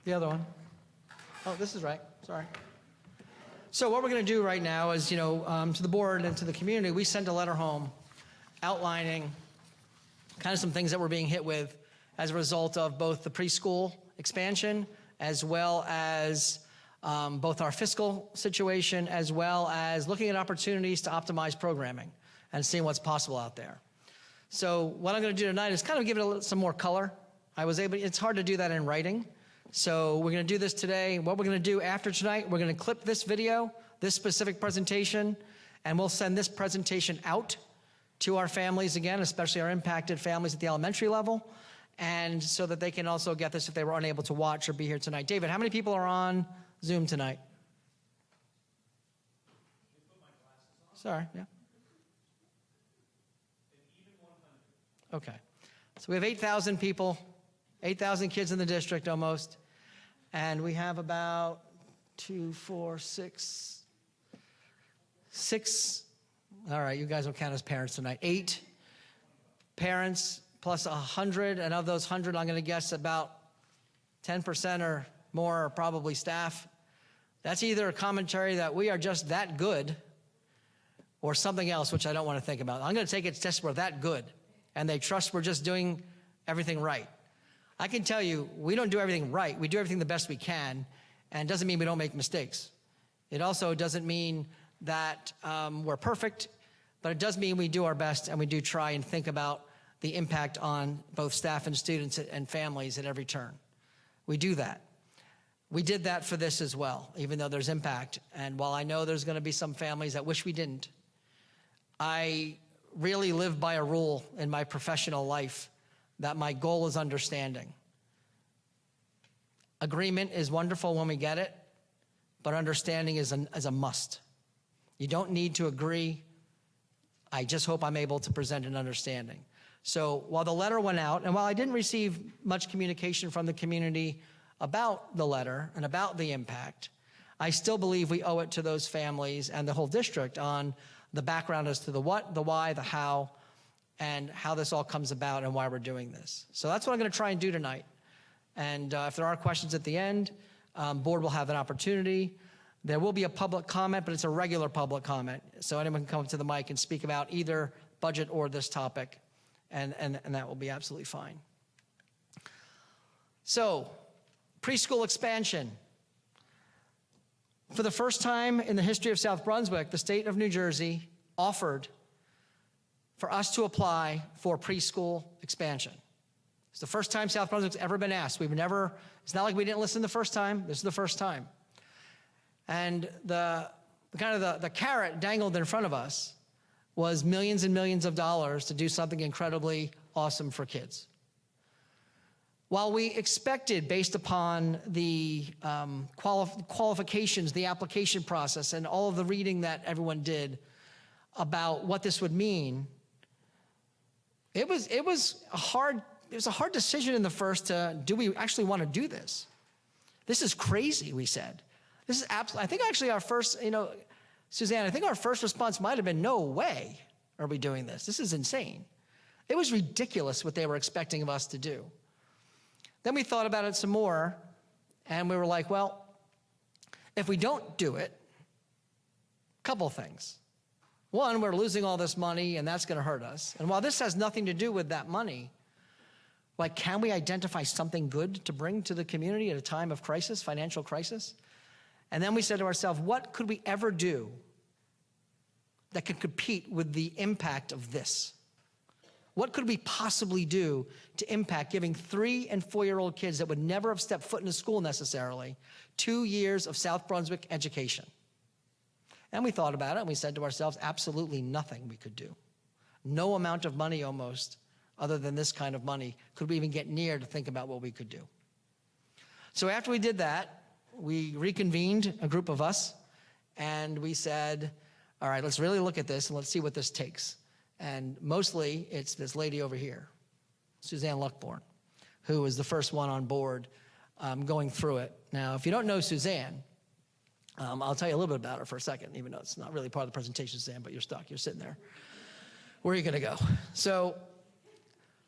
The other one. Oh, this is right. Sorry. So what we're going to do right now is, to the board and to the community, we sent a letter home outlining kind of some things that we're being hit with as a result of both the preschool expansion, as well as both our fiscal situation, as well as looking at opportunities to optimize programming and seeing what's possible out there. So what I'm going to do tonight is kind of give it some more color. It's hard to do that in writing. So we're going to do this today. What we're going to do after tonight, we're going to clip this video, this specific presentation, and we'll send this presentation out to our families again, especially our impacted families at the elementary level, and so that they can also get this if they were unable to watch or be here tonight. David, how many people are on Zoom tonight? Sorry, yeah. Okay. So we have 8,000 people, 8,000 kids in the district almost, and we have about 6, all right, you guys will count as parents tonight, 8 parents plus 100, and of those 100, I'm going to guess about 10% or more are probably staff. That's either a commentary that we are just that good or something else, which I don't want to think about. I'm going to take it as just we're that good, and they trust we're just doing everything right. I can tell you, we don't do everything right. We do everything the best we can, and it doesn't mean we don't make mistakes. It also doesn't mean that we're perfect, but it does mean we do our best, and we do try and think about the impact on both staff and students and families at every turn. We do that. We did that for this as well, even though there's impact. And while I know there's going to be some families that wish we didn't, I really live by a rule in my professional life that my goal is understanding. Agreement is wonderful when we get it, but understanding is a must. You don't need to agree. I just hope I'm able to present an understanding. So while the letter went out, and while I didn't receive much communication from the community about the letter and about the impact, I still believe we owe it to those families and the whole district on the background as to the what, the why, the how, and how this all comes about and why we're doing this. So that's what I'm going to try and do tonight. And if there are questions at the end, board will have an opportunity. There will be a public comment, but it's a regular public comment. So anyone can come up to the mic and speak about either budget or this topic, and that will be absolutely fine. So, preschool expansion. For the first time in the history of South Brunswick, the state of New Jersey offered for us to apply for preschool expansion. It's the first time South Brunswick's ever been asked. It's not like we didn't listen the first time. This is the first time. And the carrot dangled in front of us was millions and millions of dollars to do something incredibly awesome for kids. While we expected, based upon the qualifications, the application process, and all of the reading that everyone did about what this would mean, it was a hard decision in the first do we actually want to do this? This is crazy, we said. This is absolutely, I think actually our first, Suzanne, I think our first response might have been, no way are we doing this. This is insane. It was ridiculous what they were expecting of us to do. Then we thought about it some more, and we were like, well, if we don't do it, a couple things. one, we're losing all this money and that's going to hurt us. And while this has nothing to do with that money, like, can we identify something good to bring to the community at a time of crisis, financial crisis? And then we said to ourselves, what could we ever do that could compete with the impact of this? What could we possibly do to impact giving 3- and 4-year-old kids that would never have stepped foot in a school necessarily 2 years of South Brunswick education? And we thought about it and we said to ourselves, absolutely nothing we could do. No amount of money almost, other than this kind of money, could we even get near to think about what we could do. So after we did that, we reconvened a group of us and we said, all right, let's really look at this and let's see what this takes. And mostly it's this lady over here, Suzanne Luckborn, who was the first one on board going through it. Now, if you don't know Suzanne, I'll tell you a little bit about her for a second, even though it's not really part of the presentation, Suzanne, but you're stuck, you're sitting there. Where are you gonna go? So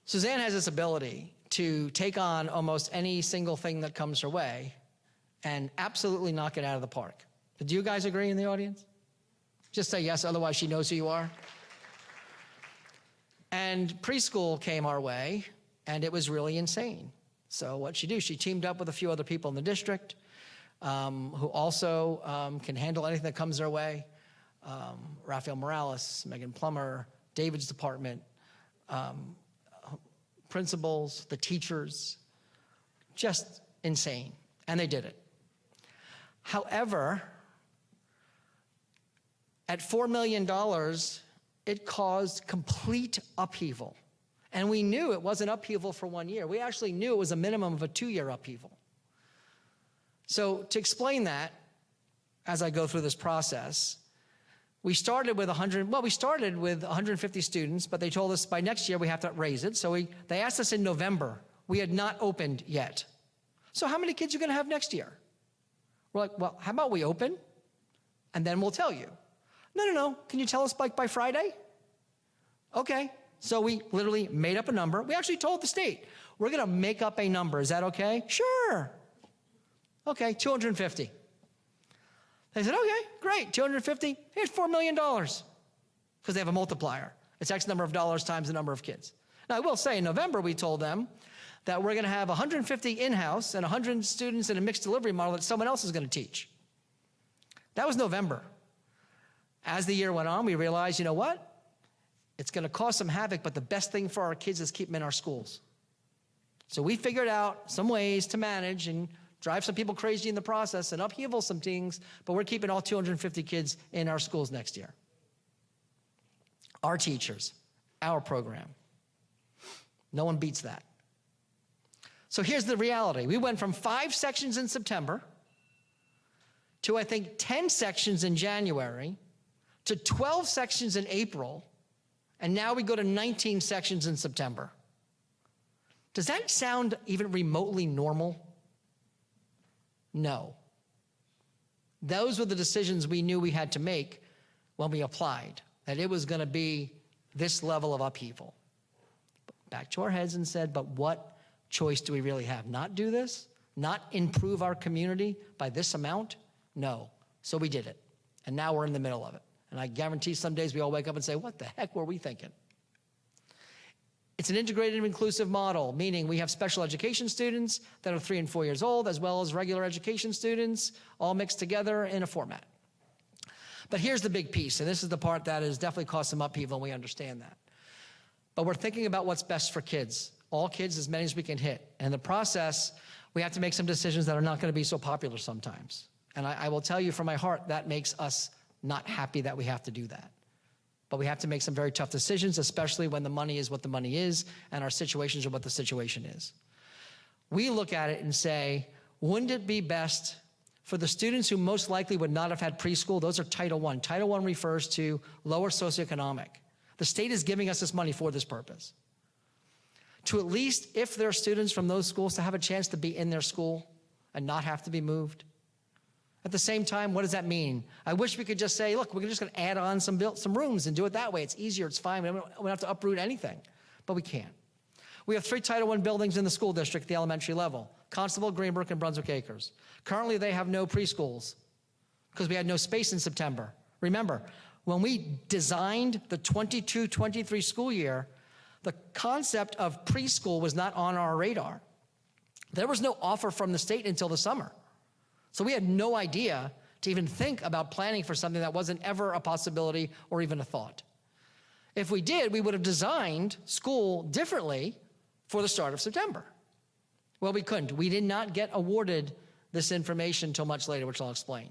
Suzanne has this ability to take on almost any single thing that comes her way and absolutely knock it out of the park. Do you guys agree in the audience? Just say yes, otherwise she knows who you are. And preschool came our way, and it was really insane. So what'd she do? She teamed up with a few other people in the district who also can handle anything that comes their way. Rafael Morales, Megan Plummer, David's department, principals, the teachers, just insane. And they did it. However, at $4 million, it caused complete upheaval. And we knew it wasn't upheaval for 1 year. We actually knew it was a minimum of a 2-year upheaval. So to explain that, as I go through this process, we started with 150 students, but they told us by next year we have to raise it. So they asked us in November. We had not opened yet. So how many kids are you going to have next year? We're like, well, how about we open, and then we'll tell you. No. Can you tell us by Friday? Okay. So we literally made up a number. We actually told the state, we're going to make up a number. Is that okay? Sure. Okay, 250. They said, okay, great, 250. Here's $4 million. Because they have a multiplier. It's X number of dollars times the number of kids. Now, I will say in November, we told them that we're going to have 150 in-house and 100 students in a mixed delivery model that someone else is going to teach. That was November. As the year went on, we realized, you know what? It's going to cause some havoc, but the best thing for our kids is keep them in our schools. So we figured out some ways to manage and drive some people crazy in the process and upheaval some things, but we're keeping all 250 kids in our schools next year. Our teachers, our program. No one beats that. So here's the reality. We went from 5 sections in September to, I think, 10 sections in January, to 12 sections in April, and now we go to 19 sections in September. Does that sound even remotely normal? No. Those were the decisions we knew we had to make when we applied, that it was going to be this level of upheaval. Back to our heads and said, but what choice do we really have? Not do this? Not improve our community by this amount? No. So we did it. And now we're in the middle of it. And I guarantee some days we all wake up and say, what the heck were we thinking? It's an integrated and inclusive model, meaning we have special education students that are 3 and 4 years old, as well as regular education students, all mixed together in a format. But here's the big piece, and this is the part that has definitely caused some upheaval, and we understand that. But we're thinking about what's best for kids, all kids, as many as we can hit. And in the process, we have to make some decisions that are not going to be so popular sometimes. And I will tell you from my heart, that makes us not happy that we have to do that. But we have to make some very tough decisions, especially when the money is what the money is and our situations are what the situation is. We look at it and say, wouldn't it be best for the students who most likely would not have had preschool? Those are Title I. Title I refers to lower socioeconomic. The state is giving us this money for this purpose. To at least, if there are students from those schools, to have a chance to be in their school and not have to be moved. At the same time, what does that mean? I wish we could just say, look, we're just going to add on some rooms and do it that way. It's easier, it's fine. We don't have to uproot anything, but we can't. We have 3 Title I buildings in the school district at the elementary level, Constable, Greenbrook, and Brunswick Acres. Currently, they have no preschools because we had no space in September. Remember, when we designed the 22-23 school year, the concept of preschool was not on our radar. There was no offer from the state until the summer. So we had no idea to even think about planning for something that wasn't ever a possibility or even a thought. If we did, we would have designed school differently for the start of September. Well, we couldn't. We did not get awarded this information until much later, which I'll explain.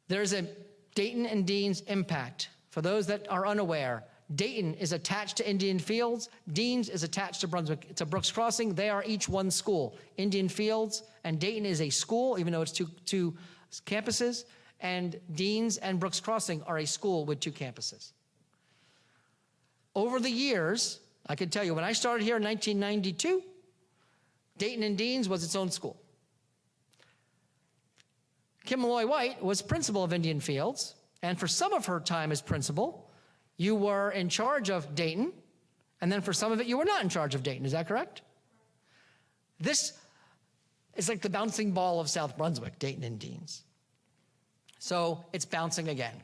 There's a Dayton and Dean's impact. For those that are unaware, Dayton is attached to Indian Fields. Dean's is attached to Brunswick. It's a Brooks Crossing. They are each one school. Indian Fields and Dayton is a school, even though it's two campuses. And Dean's and Brooks Crossing are a school with 2 campuses. Over the years, I can tell you, when I started here in 1992, Dayton and Dean's was its own school. Kim Malloy White was principal of Indian Fields, and for some of her time as principal, you were in charge of Dayton, and then for some of it, you were not in charge of Dayton. Is that correct? This is like the bouncing ball of South Brunswick, Dayton and Dean's. So it's bouncing again.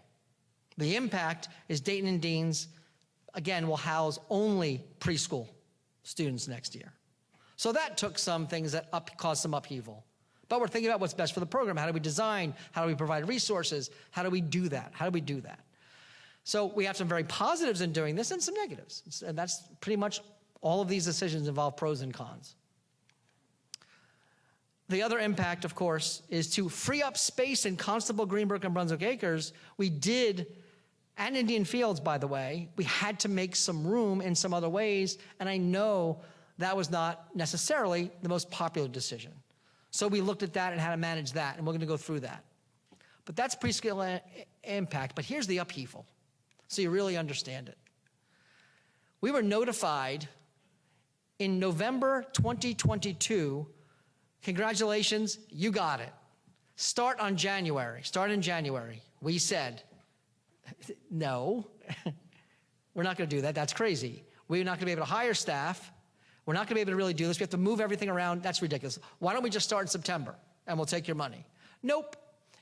The impact is Dayton and Dean's, again, will house only preschool students next year. So that took some things that caused some upheaval. But we're thinking about what's best for the program. How do we design? How do we provide resources? How do we do that? How do we do that? So we have some very positives in doing this and some negatives. And that's pretty much all of these decisions involve pros and cons. The other impact, of course, is to free up space in Constable, Greenbrook, and Brunswick Acres. We did, and Indian Fields, by the way, we had to make some room in some other ways, and I know that was not necessarily the most popular decision. So we looked at that and how to manage that, and we're going to go through that. But that's preschool impact, but here's the upheaval, so you really understand it. We were notified in November 2022, congratulations, you got it. Start in January. We said, no, we're not going to do that. That's crazy. We're not going to be able to hire staff. We're not going to be able to really do this. We have to move everything around. That's ridiculous. Why don't we just start in September and we'll take your money? Nope.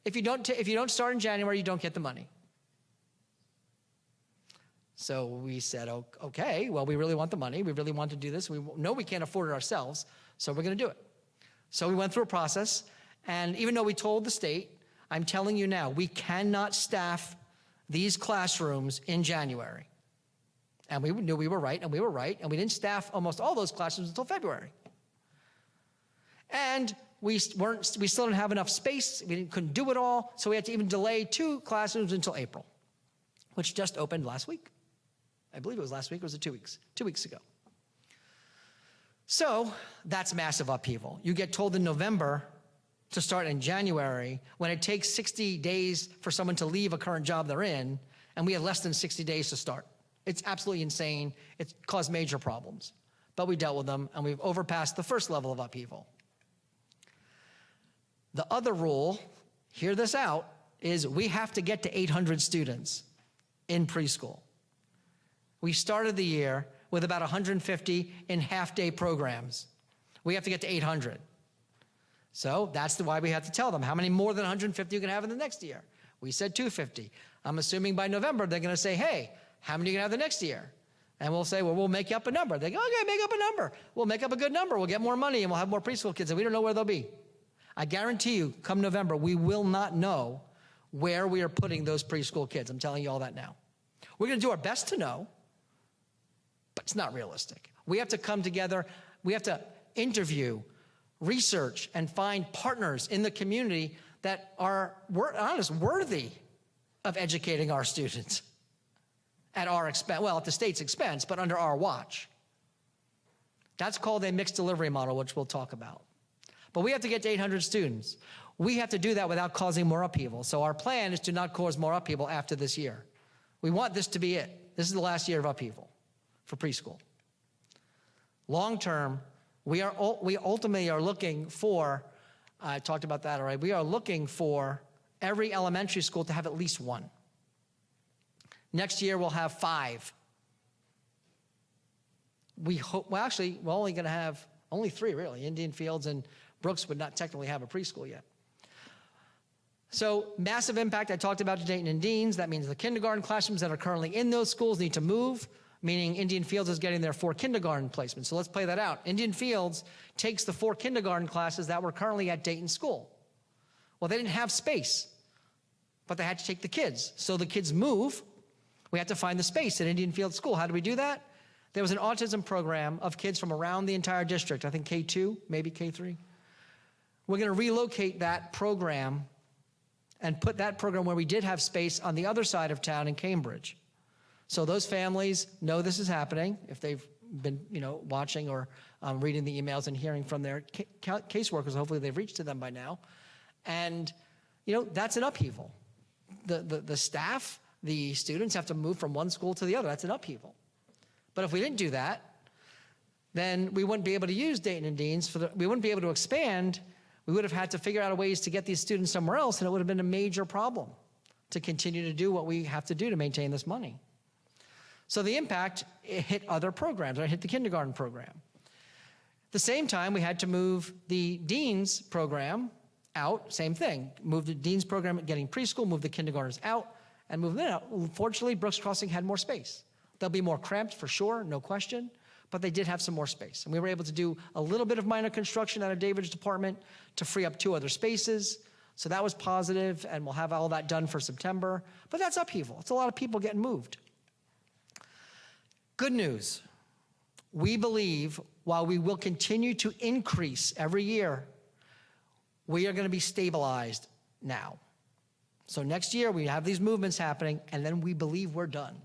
If you don't start in January, you don't get the money. So we said, okay, well, we really want the money. We really want to do this. We know we can't afford it ourselves, so we're going to do it. So we went through a process, and even though we told the state, I'm telling you now, we cannot staff these classrooms in January. And we knew we were right, and we were right, and we didn't staff almost all those classrooms until February. And we still didn't have enough space. We couldn't do it all, so we had to even delay 2 classrooms until April, which just opened last week. I believe it was last week, or was it 2 weeks? 2 weeks ago. So that's massive upheaval. You get told in November to start in January when it takes 60 days for someone to leave a current job they're in, and we have less than 60 days to start. It's absolutely insane. It caused major problems. But we dealt with them, and we've overpassed the first level of upheaval. The other rule, hear this out, is we have to get to 800 students in preschool. We started the year with about 150 in half-day programs. We have to get to 800. So that's why we have to tell them how many more than 150 you can have in the next year. We said 250. I'm assuming by November they're going to say, hey, how many are you going to have the next year? And we'll say, well, we'll make up a number. They go, okay, make up a number. We'll make up a good number. We'll get more money, and we'll have more preschool kids, and we don't know where they'll be. I guarantee you, come November, we will not know where we are putting those preschool kids. I'm telling you all that now. We're going to do our best to know, but it's not realistic. We have to come together. We have to interview, research, and find partners in the community that are worthy of educating our students at our expense, well, at the state's expense, but under our watch. That's called a mixed delivery model, which we'll talk about. But we have to get to 800 students. We have to do that without causing more upheaval. So our plan is to not cause more upheaval after this year. We want this to be it. This is the last year of upheaval for preschool. Long term, we ultimately are looking for, I talked about that already, we are looking for every elementary school to have at least 1. Next year, we'll have 5. We hope, well, actually, we're only going to have only 3, really. Indian Fields and Brooks would not technically have a preschool yet. So massive impact I talked about to Dayton and Deans. That means the kindergarten classrooms that are currently in those schools need to move, meaning Indian Fields is getting their 4 kindergarten placements. So let's play that out. Indian Fields takes the 4 kindergarten classes that were currently at Dayton School. Well, they didn't have space, but they had to take the kids. So the kids move. We had to find the space at Indian Fields School. How do we do that? There was an autism program of kids from around the entire district, I think K2, maybe K3. We're going to relocate that program and put that program where we did have space on the other side of town in Cambridge. So those families know this is happening if they've been, watching or reading the emails and hearing from their caseworkers. Hopefully they've reached to them by now. And, that's an upheaval. The staff, the students have to move from one school to the other. That's an upheaval. But if we didn't do that, then we wouldn't be able to use Dayton and Deans. We wouldn't be able to expand. We would have had to figure out ways to get these students somewhere else, and it would have been a major problem to continue to do what we have to do to maintain this money. So the impact, it hit other programs. It hit the kindergarten program. At the same time, we had to move the Dean's program out. Same thing. Move the Dean's program getting preschool, move the kindergartners out, and move them out. Fortunately, Brooks Crossing had more space. They'll be more cramped for sure, no question, but they did have some more space. And we were able to do a little bit of minor construction out of David's department to free up 2 other spaces. So that was positive, and we'll have all that done for September. But that's upheaval. It's a lot of people getting moved. Good news. We believe while we will continue to increase every year, we are going to be stabilized now. So next year we have these movements happening, and then we believe we're done.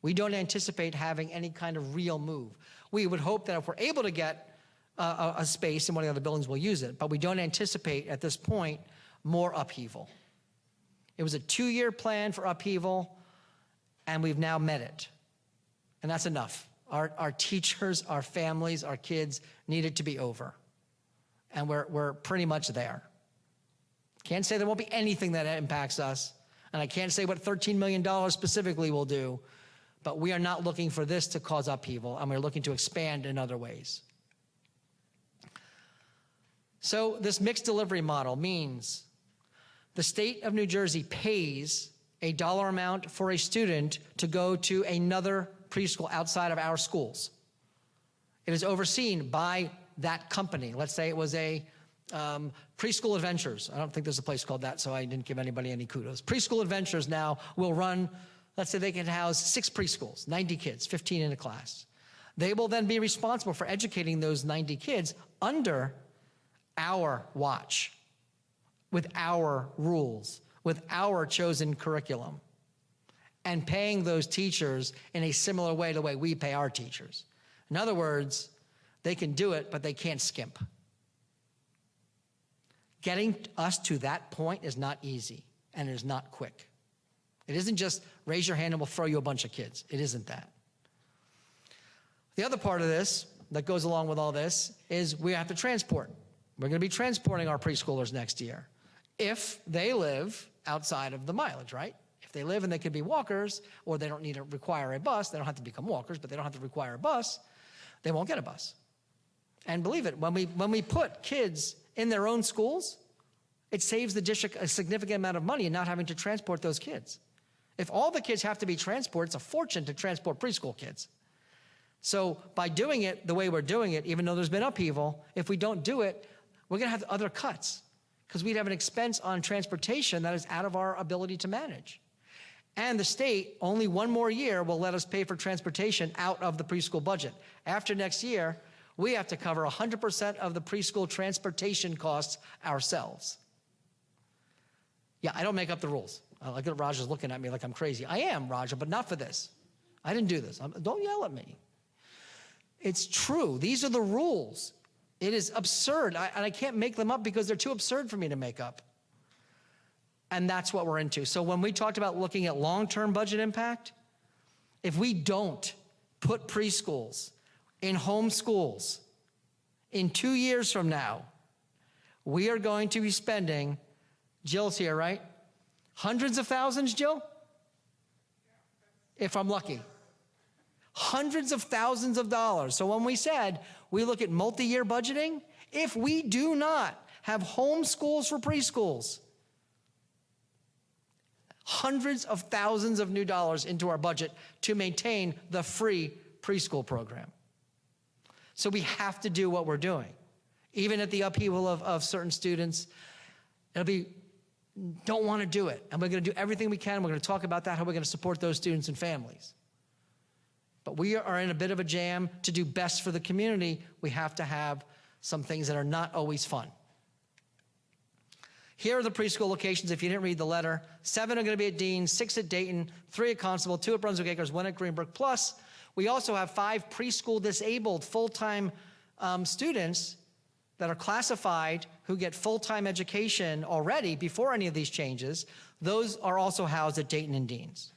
We don't anticipate having any kind of real move. We would hope that if we're able to get a space in one of the other buildings, we'll use it. But we don't anticipate at this point more upheaval. It was a 2-year plan for upheaval, and we've now met it. And that's enough. Our teachers, our families, our kids need it to be over. And we're pretty much there. Can't say there won't be anything that impacts us. And I can't say what $13 million specifically will do. But we are not looking for this to cause upheaval, and we're looking to expand in other ways. So this mixed delivery model means the state of New Jersey pays a dollar amount for a student to go to another preschool outside of our schools. It is overseen by that company. Let's say it was a Preschool Adventures. I don't think there's a place called that, so I didn't give anybody any kudos. Preschool Adventures now will run. Let's say they can house 6 preschools, 90 kids, 15 in a class. They will then be responsible for educating those 90 kids under our watch, with our rules, with our chosen curriculum, and paying those teachers in a similar way to the way we pay our teachers. In other words, they can do it, but they can't skimp. Getting us to that point is not easy, and it is not quick. It isn't just raise your hand and we'll throw you a bunch of kids. It isn't that. The other part of this that goes along with all this is we have to transport. We're going to be transporting our preschoolers next year if they live outside of the mileage, right? If they live and they could be walkers, or they don't need to require a bus, they don't have to become walkers, but they don't have to require a bus, they won't get a bus. And believe it, when we put kids in their own schools, it saves the district a significant amount of money in not having to transport those kids. If all the kids have to be transported, it's a fortune to transport preschool kids. So by doing it the way we're doing it, even though there's been upheaval, if we don't do it, we're going to have other cuts because we'd have an expense on transportation that is out of our ability to manage. And the state, only 1 more year, will let us pay for transportation out of the preschool budget. After next year, we have to cover 100% of the preschool transportation costs ourselves. Yeah, I don't make up the rules. Look at Raja's looking at me like I'm crazy. I am, Raja, but not for this. I didn't do this. Don't yell at me. It's true. These are the rules. It is absurd. And I can't make them up because they're too absurd for me to make up. And that's what we're into. So when we talked about looking at long-term budget impact, if we don't put preschools in home schools in 2 years from now, we are going to be spending, Jill's here, right? Hundreds of thousands, Jill? If I'm lucky. Hundreds of thousands of dollars. So when we said we look at multi-year budgeting, if we do not have home schools for preschools, hundreds of thousands of new dollars into our budget to maintain the free preschool program. So we have to do what we're doing. Even at the upheaval of certain students, don't want to do it. And we're going to do everything we can. We're going to talk about that, how we're going to support those students and families. But we are in a bit of a jam. To do best for the community, we have to have some things that are not always fun. Here are the preschool locations, if you didn't read the letter. 7 are going to be at Dean, 6 at Dayton, 3 at Constable, 2 at Brunswick Acres, 1 at Greenbrook. Plus, we also have 5 preschool disabled full-time students that are classified who get full-time education already before any of these changes. Those are also housed at Dayton and Dean's.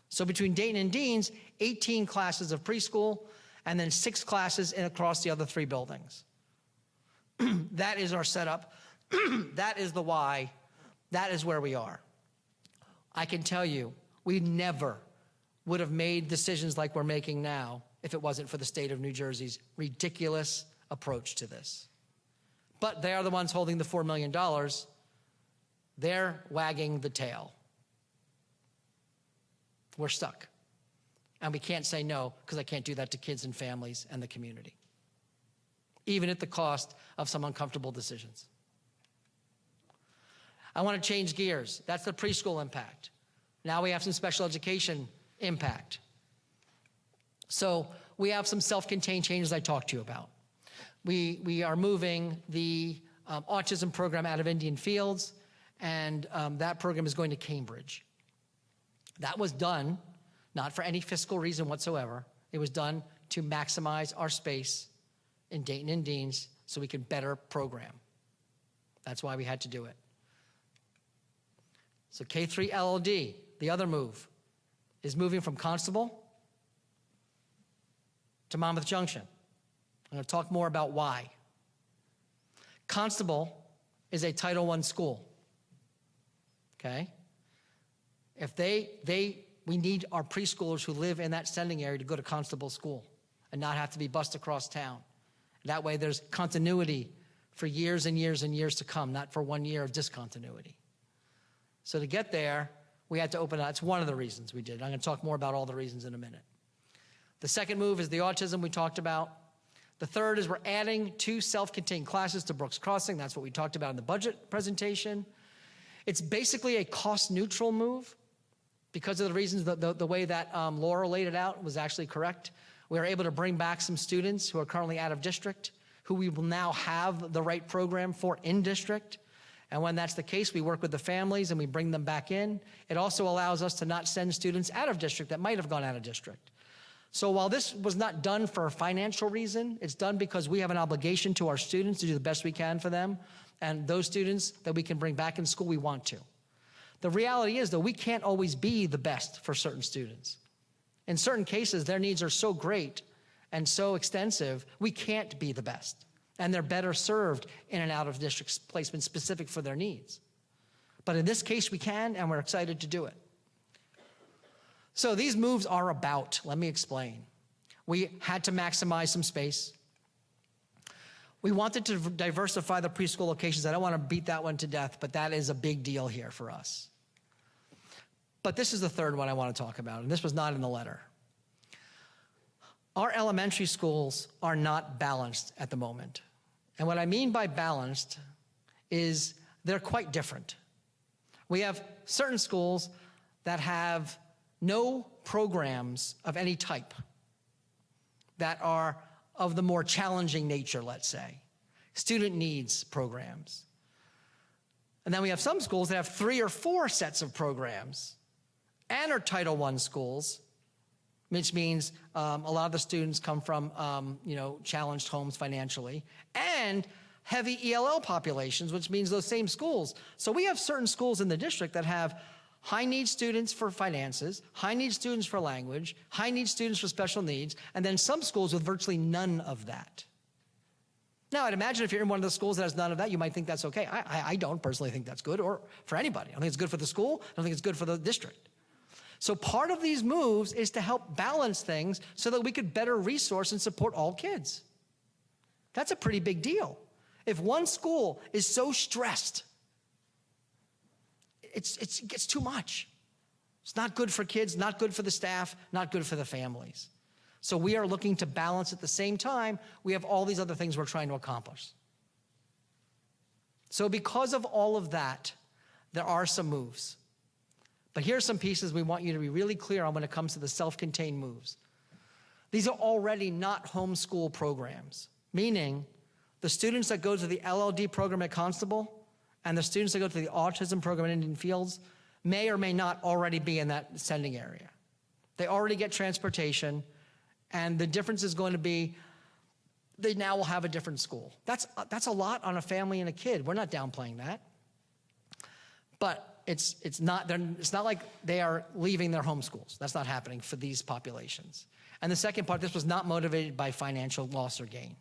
So between Dayton and Dean's, 18 classes of preschool, and then 6 classes across the other 3 buildings. That is our setup. That is the why. That is where we are. I can tell you, we never would have made decisions like we're making now if it wasn't for the state of New Jersey's ridiculous approach to this. But they are the ones holding the $4 million. They're wagging the tail. We're stuck. And we can't say no, because I can't do that to kids and families and the community, even at the cost of some uncomfortable decisions. I want to change gears. That's the preschool impact. Now we have some special education impact. So we have some self-contained changes I talked to you about. We are moving the autism program out of Indian Fields, and that program is going to Cambridge. That was done not for any fiscal reason whatsoever. It was done to maximize our space in Dayton and Dean's so we could better program. That's why we had to do it. So K3 LLD, the other move, is moving from Constable to Monmouth Junction. I'm going to talk more about why. Constable is a Title I school, okay? If we need our preschoolers who live in that sending area to go to Constable school and not have to be bused across town. That way there's continuity for years and years and years to come, not for 1 year of discontinuity. So to get there, we had to open it. That's one of the reasons we did. I'm going to talk more about all the reasons in a minute. The second move is the autism we talked about. The third is we're adding 2 self-contained classes to Brooks Crossing. That's what we talked about in the budget presentation. It's basically a cost-neutral move because of the reasons the way that Laura laid it out was actually correct. We were able to bring back some students who are currently out of district, who we will now have the right program for in district. And when that's the case, we work with the families and we bring them back in. It also allows us to not send students out of district that might have gone out of district. So while this was not done for a financial reason, it's done because we have an obligation to our students to do the best we can for them. And those students that we can bring back in school, we want to. The reality is, though, we can't always be the best for certain students. In certain cases, their needs are so great and so extensive, we can't be the best. And they're better served in and out of district placement specific for their needs. But in this case, we can, and we're excited to do it. So these moves are about, let me explain. We had to maximize some space. We wanted to diversify the preschool locations. I don't want to beat that one to death, but that is a big deal here for us. But this is the third one I want to talk about, and this was not in the letter. Our elementary schools are not balanced at the moment. And what I mean by balanced is they're quite different. We have certain schools that have no programs of any type that are of the more challenging nature, let's say. Student needs programs. And then we have some schools that have 3 or 4 sets of programs and are Title I schools, which means a lot of the students come from challenged homes financially, and heavy ELL populations, which means those same schools. So we have certain schools in the district that have high-need students for finances, high-need students for language, high-need students for special needs, and then some schools with virtually none of that. Now, I'd imagine if you're in one of the schools that has none of that, you might think that's okay. I don't personally think that's good, or for anybody. I don't think it's good for the school. I don't think it's good for the district. So part of these moves is to help balance things so that we could better resource and support all kids. That's a pretty big deal. If one school is so stressed, it gets too much. It's not good for kids, not good for the staff, not good for the families. So we are looking to balance at the same time. We have all these other things we're trying to accomplish. So because of all of that, there are some moves. But here are some pieces we want you to be really clear on when it comes to the self-contained moves. These are already not homeschool programs, meaning the students that go to the LLD program at Constable and the students that go to the autism program in Indian Fields may or may not already be in that sending area. They already get transportation, and the difference is going to be they now will have a different school. That's a lot on a family and a kid. We're not downplaying that. But it's not like they are leaving their home schools. That's not happening for these populations. And the second part, this was not motivated by financial loss or gain.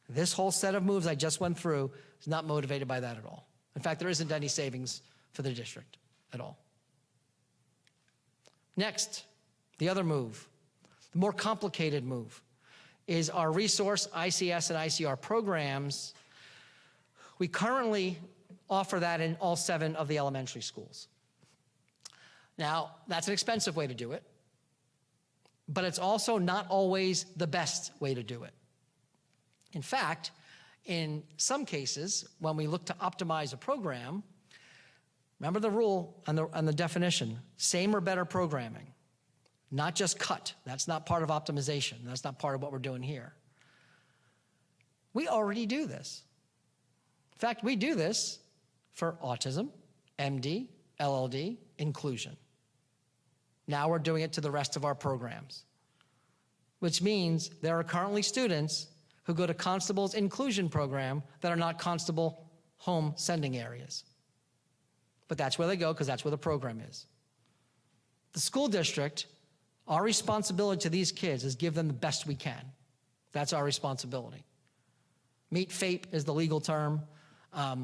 This whole set of moves I just went through is not motivated by that at all. In fact, there isn't any savings for the district at all. Next, the other move, the more complicated move, is our resource ICS and ICR programs. We currently offer that in all 7 of the elementary schools. Now, that's an expensive way to do it, but it's also not always the best way to do it. In fact, in some cases, when we look to optimize a program, remember the rule and the definition, same or better programming, not just cut. That's not part of optimization. That's not part of what we're doing here. We already do this. In fact, we do this for autism, MD, LLD, inclusion. Now we're doing it to the rest of our programs, which means there are currently students who go to Constable's inclusion program that are not Constable home sending areas. But that's where they go because that's where the program is. The school district, our responsibility to these kids is give them the best we can. That's our responsibility. Meet FAPE is the legal term.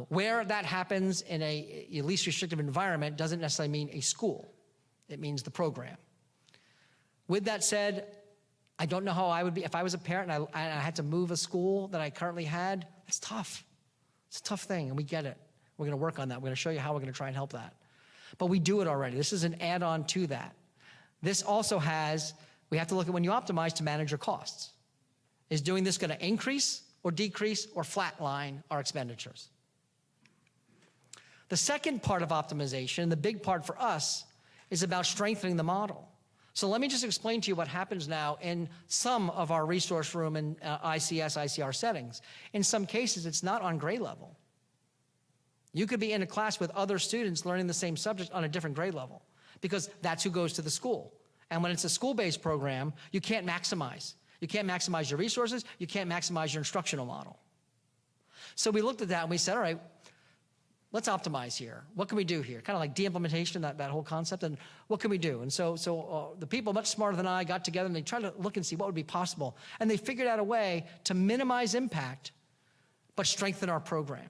Where that happens in a least restrictive environment doesn't necessarily mean a school. It means the program. With that said, I don't know how I would be, if I was a parent and I had to move a school that I currently had, it's tough. It's a tough thing, and we get it. We're gonna work on that. We're gonna show you how we're gonna try and help that. But we do it already. This is an add-on to that. This also we have to look at when you optimize to manage your costs. Is doing this gonna increase or decrease or flatline our expenditures? The second part of optimization, the big part for us, is about strengthening the model. So let me just explain to you what happens now in some of our resource room and ICS, ICR settings. In some cases, it's not on grade level. You could be in a class with other students learning the same subject on a different grade level because that's who goes to the school. And when it's a school-based program, you can't maximize. You can't maximize your resources. You can't maximize your instructional model. So we looked at that and we said, all right, let's optimize here. What can we do here? Kind of like de-implementation, that whole concept, and what can we do? And so the people much smarter than I got together and they tried to look and see what would be possible. And they figured out a way to minimize impact, but strengthen our program.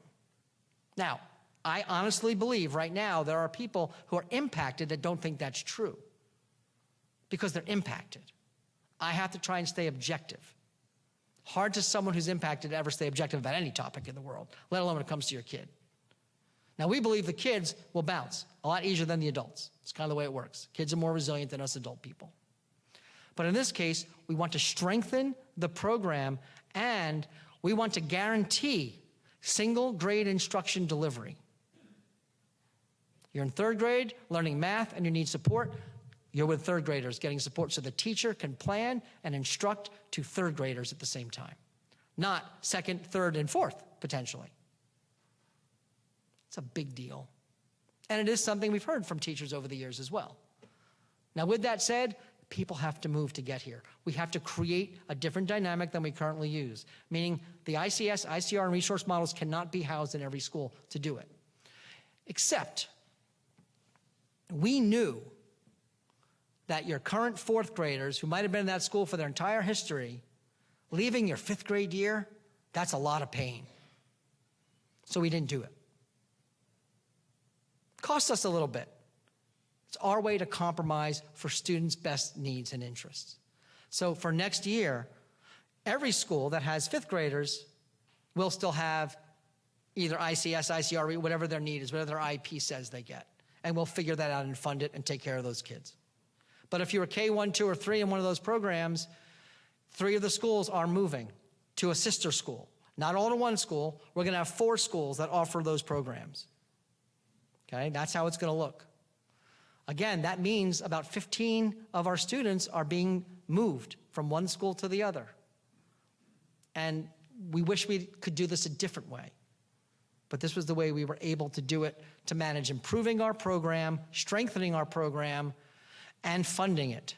Now, I honestly believe right now there are people who are impacted that don't think that's true because they're impacted. I have to try and stay objective. Hard to someone who's impacted to ever stay objective about any topic in the world, let alone when it comes to your kid. Now, we believe the kids will bounce a lot easier than the adults. It's kind of the way it works. Kids are more resilient than us adult people. But in this case, we want to strengthen the program and we want to guarantee single grade instruction delivery. You're in 3rd grade, learning math, and you need support. You're with 3rd graders getting support so the teacher can plan and instruct to 3rd graders at the same time, not 2nd, 3rd, and 4th, potentially. It's a big deal. And it is something we've heard from teachers over the years as well. Now, with that said, people have to move to get here. We have to create a different dynamic than we currently use, meaning the ICS, ICR, and resource models cannot be housed in every school to do it. Except we knew that your current 4th graders who might have been in that school for their entire history, leaving your 5th grade year, that's a lot of pain. So we didn't do it. Costs us a little bit. It's our way to compromise for students' best needs and interests. So for next year, every school that has 5th graders will still have either ICS, ICRE, whatever their need is, whatever their IP says they get. And we'll figure that out and fund it and take care of those kids. But if you're a K1, 2, or 3 in one of those programs, 3 of the schools are moving to a sister school. Not all to one school. We're going to have 4 schools that offer those programs. Okay, that's how it's going to look. Again, that means about 15 of our students are being moved from one school to the other. And we wish we could do this a different way. But this was the way we were able to do it, to manage improving our program, strengthening our program, and funding it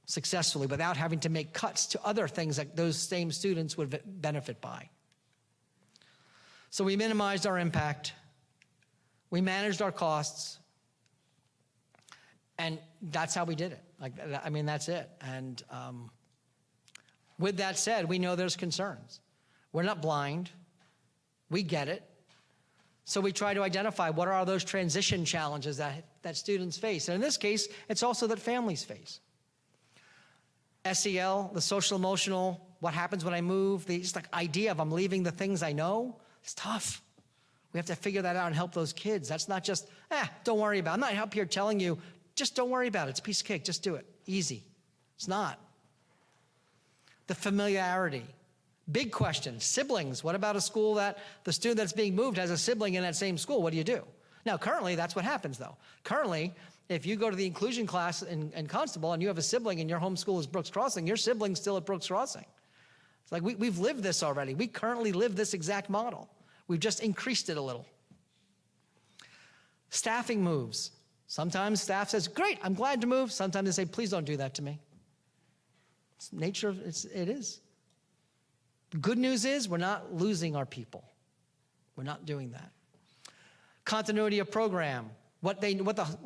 successfully without having to make cuts to other things that those same students would benefit by. So we minimized our impact. We managed our costs. And that's how we did it. I mean, that's it. And with that said, we know there's concerns. We're not blind. We get it. So we try to identify what are those transition challenges that students face. And in this case, it's also that families face. SEL, the social emotional, what happens when I move, the just like idea of I'm leaving the things I know, it's tough. We have to figure that out and help those kids. That's not just, don't worry about it. I'm not up here telling you, just don't worry about it. It's a piece of cake. Just do it. Easy. It's not. The familiarity. Big question. Siblings. What about a school that the student that's being moved has a sibling in that same school? What do you do? Now, currently, that's what happens, though. Currently, if you go to the inclusion class in Constable and you have a sibling and your home school is Brooks Crossing, your sibling's still at Brooks Crossing. It's like we've lived this already. We currently live this exact model. We've just increased it a little. Staffing moves. Sometimes staff says, great, I'm glad to move. Sometimes they say, please don't do that to me. It's nature of it is. The good news is we're not losing our people. We're not doing that. Continuity of program.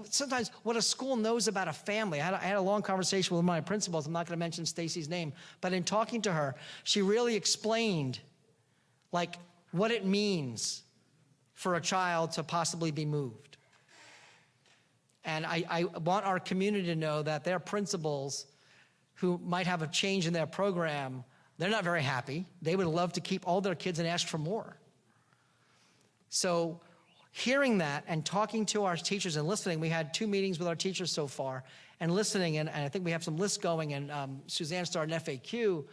Sometimes what a school knows about a family. I had a long conversation with one of my principals. I'm not going to mention Stacy's name, but in talking to her, she really explained what it means for a child to possibly be moved. And I want our community to know that their principals who might have a change in their program, they're not very happy. They would love to keep all their kids and ask for more. So hearing that and talking to our teachers and listening, we had 2 meetings with our teachers so far, and listening, and I think we have some lists going, and Suzanne started an FAQ.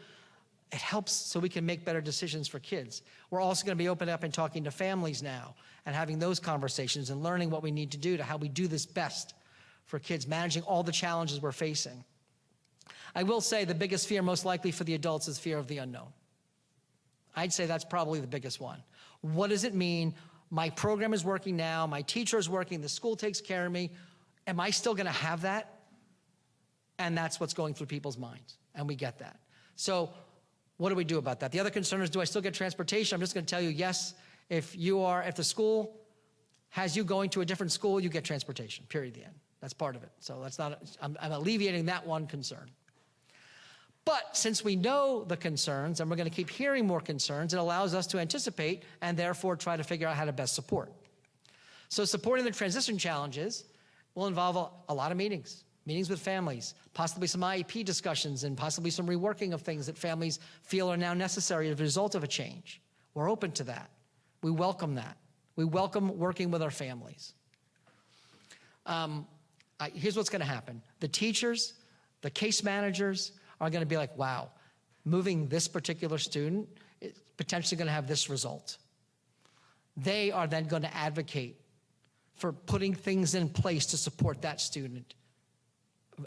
It helps so we can make better decisions for kids. We're also going to be opening up and talking to families now and having those conversations and learning what we need to do to how we do this best for kids, managing all the challenges we're facing. I will say the biggest fear most likely for the adults is fear of the unknown. I'd say that's probably the biggest one. What does it mean? My program is working now, my teacher is working, the school takes care of me. Am I still going to have that? And that's what's going through people's minds, and we get that. So what do we do about that? The other concern is, do I still get transportation? I'm just going to tell you, yes, if the school has you going to a different school, you get transportation, period, the end. That's part of it. So that's not, I'm alleviating that one concern. But since we know the concerns, and we're going to keep hearing more concerns, it allows us to anticipate and therefore try to figure out how to best support. So supporting the transition challenges will involve a lot of meetings with families, possibly some IEP discussions, and possibly some reworking of things that families feel are now necessary as a result of a change. We're open to that. We welcome that. We welcome working with our families. Here's what's going to happen. The teachers, the case managers are going to be like, wow, moving this particular student is potentially going to have this result. They are then going to advocate for putting things in place to support that student,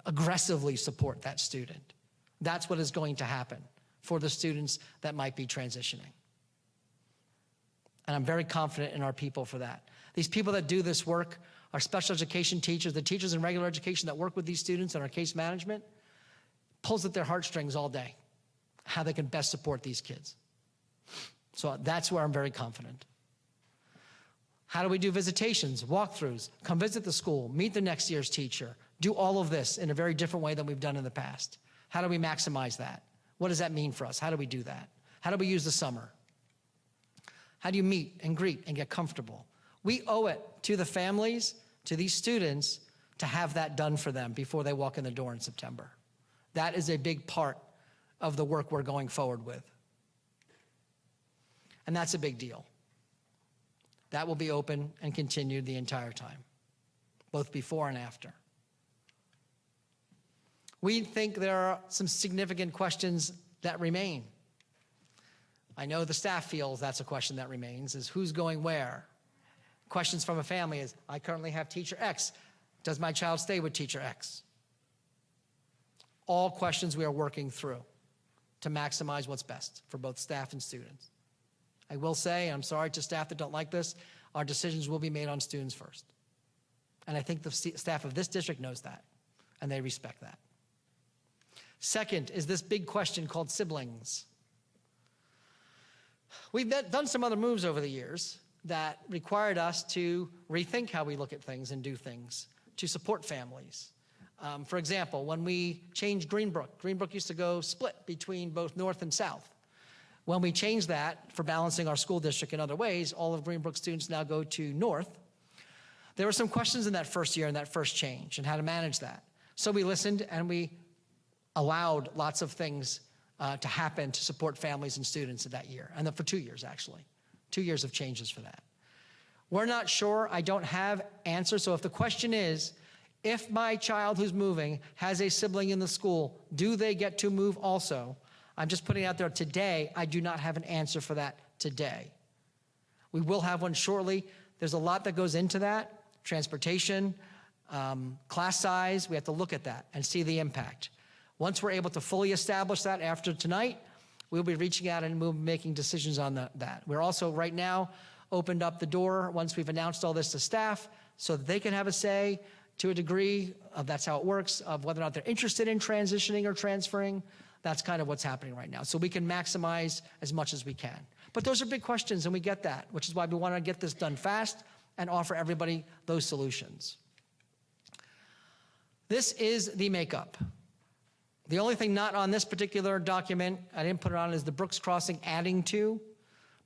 aggressively support that student. That's what is going to happen for the students that might be transitioning. And I'm very confident in our people for that. These people that do this work, our special education teachers, the teachers in regular education that work with these students and our case management, pulls at their heartstrings all day, how they can best support these kids. So that's where I'm very confident. How do we do visitations, walkthroughs, come visit the school, meet the next year's teacher, do all of this in a very different way than we've done in the past? How do we maximize that? What does that mean for us? How do we do that? How do we use the summer? How do you meet and greet and get comfortable? We owe it to the families, to these students, to have that done for them before they walk in the door in September. That is a big part of the work we're going forward with. And that's a big deal. That will be open and continued the entire time, both before and after. We think there are some significant questions that remain. I know the staff feels that's a question that remains, is who's going where? Questions from a family is, I currently have teacher X. Does my child stay with teacher X? All questions we are working through to maximize what's best for both staff and students. I will say, and I'm sorry to staff that don't like this, our decisions will be made on students first. And I think the staff of this district knows that, and they respect that. Second is this big question called siblings. We've done some other moves over the years that required us to rethink how we look at things and do things to support families. For example, when we changed Greenbrook used to go split between both north and south. When we changed that for balancing our school district in other ways, all of Greenbrook students now go to north. There were some questions in that first year and that first change and how to manage that. So we listened and we allowed lots of things to happen to support families and students in that year, and then for 2 years, actually. 2 years of changes for that. We're not sure. I don't have answers. So if the question is, if my child who's moving has a sibling in the school, do they get to move also? I'm just putting it out there today. I do not have an answer for that today. We will have one shortly. There's a lot that goes into that. Transportation, class size. We have to look at that and see the impact. Once we're able to fully establish that after tonight, we'll be reaching out and we'll be making decisions on that. We're also right now opened up the door once we've announced all this to staff so that they can have a say to a degree of that's how it works, of whether or not they're interested in transitioning or transferring. That's kind of what's happening right now. So we can maximize as much as we can. But those are big questions and we get that, which is why we want to get this done fast and offer everybody those solutions. This is the makeup. The only thing not on this particular document, I didn't put it on, is the Brooks Crossing adding to,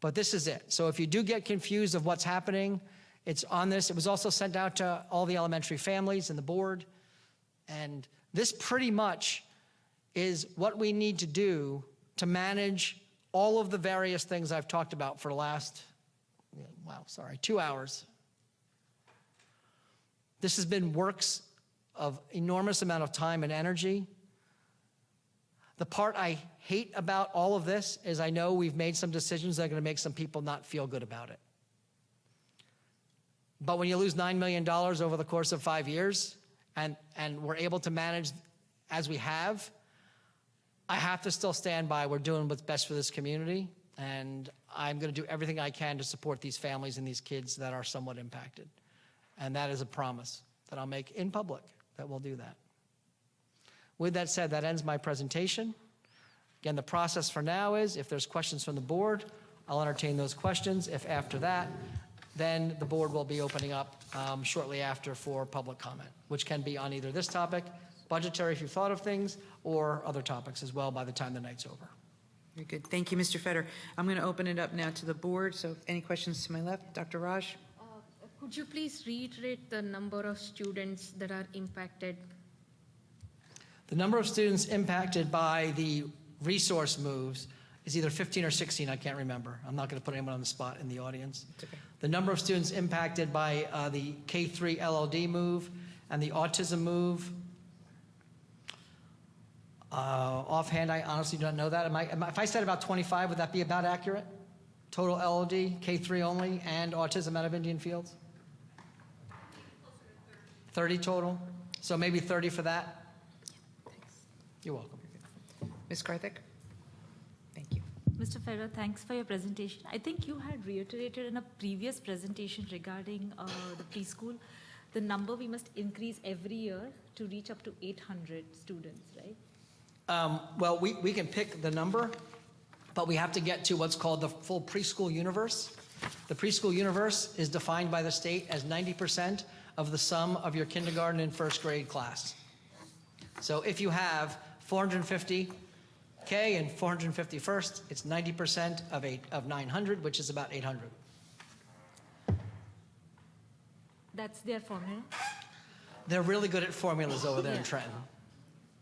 but this is it. So if you do get confused of what's happening, it's on this. It was also sent out to all the elementary families and the board. And this pretty much is what we need to do to manage all of the various things I've talked about for the last, 2 hours. This has been works of enormous amount of time and energy. The part I hate about all of this is I know we've made some decisions that are going to make some people not feel good about it. But when you lose $9 million over the course of 5 years and we're able to manage as we have, I have to still stand by we're doing what's best for this community, and I'm going to do everything I can to support these families and these kids that are somewhat impacted. And that is a promise that I'll make in public that we'll do that. With that said, that ends my presentation. Again, the process for now is if there's questions from the board, I'll entertain those questions. If after that, then the board will be opening up shortly after for public comment, which can be on either this topic, budgetary if you've thought of things, or other topics as well by the time the night's over. Very good. Thank you, Mr. Fetter. I'm going to open it up now to the board. So any questions to my left? Dr. Raj? Could you please reiterate the number of students that are impacted? The number of students impacted by the resource moves is either 15 or 16, I can't remember. I'm not going to put anyone on the spot in the audience. Okay. The number of students impacted by the K3 LLD move and the autism move, offhand, I honestly don't know that. If I said about 25, would that be about accurate? Total LLD, K3 only, and autism out of Indian Fields? 30 total? So maybe 30 for that? You're welcome. Ms. Karthik? Thank you. Mr. Ferrer, thanks for your presentation. I think you had reiterated in a previous presentation regarding the preschool, the number we must increase every year to reach up to 800 students, right? Well, we can pick the number, but we have to get to what's called the full preschool universe. The preschool universe is defined by the state as 90% of the sum of your kindergarten and first grade class. So if you have 450K and 450 first, it's 90% of 900, which is about 800. That's their formula. They're really good at formulas over there in Trenton.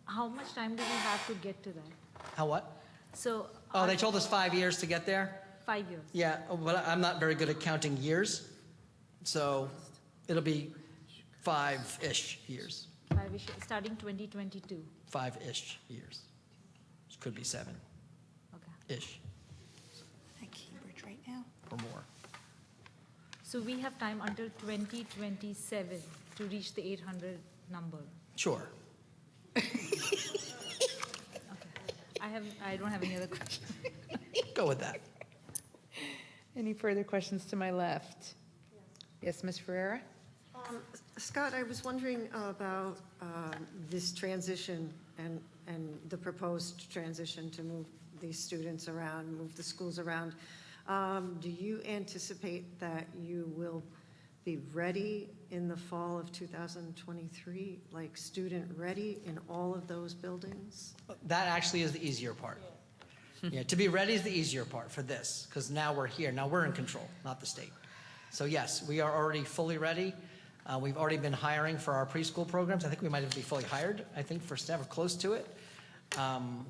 How much time do we have to get to that? How what? So Oh, they told us 5 years to get there. 5 years. Yeah, well, I'm not very good at counting years, so it'll be 5-ish years, 5-ish, starting 2022. 5-ish years. Could be 7-ish Okay. At Cambridge right now? or more. So we have time until 2027 to reach the 800 number. Sure. I don't have any other questions. Go with that. Any further questions to my left? Yes, Ms. Ferreira? Scott, I was wondering about this transition and the proposed transition to move these students around, move the schools around. Do you anticipate that you will be ready in the fall of 2023, like student ready in all of those buildings? That actually is the easier part. Yeah, to be ready is the easier part for this, because now we're here. Now we're in control, not the state. So yes, we are already fully ready. We've already been hiring for our preschool programs. I think we might even be fully hired, I think, for staff or close to it.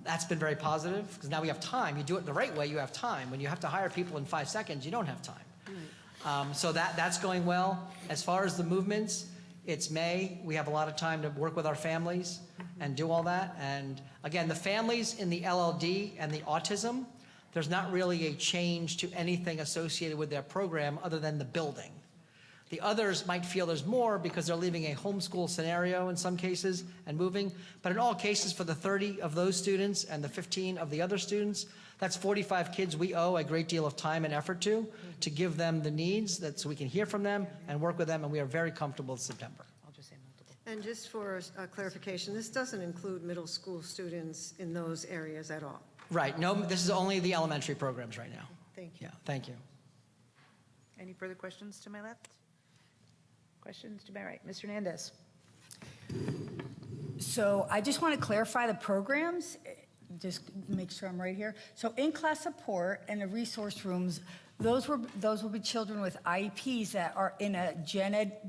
That's been very positive, because now we have time. You do it the right way, you have time. When you have to hire people in 5 seconds, you don't have time. So that's going well. As far as the movements, it's May. We have a lot of time to work with our families and do all that. And again, the families in the LLD and the autism, there's not really a change to anything associated with their program other than the building. The others might feel there's more because they're leaving a homeschool scenario in some cases and moving. But in all cases, for the 30 of those students and the 15 of the other students, that's 45 kids we owe a great deal of time and effort to give them the needs so we can hear from them and work with them, and we are very comfortable in September. I'll just say multiple. And just for clarification, this doesn't include middle school students in those areas at all? Right, no, this is only the elementary programs right now. Thank you. Yeah, thank you. Any further questions to my left? Questions to my right? Mr. Hernandez? So I just want to clarify the programs, just make sure I'm right here. So in-class support and the resource rooms, those will be children with IEPs that are in a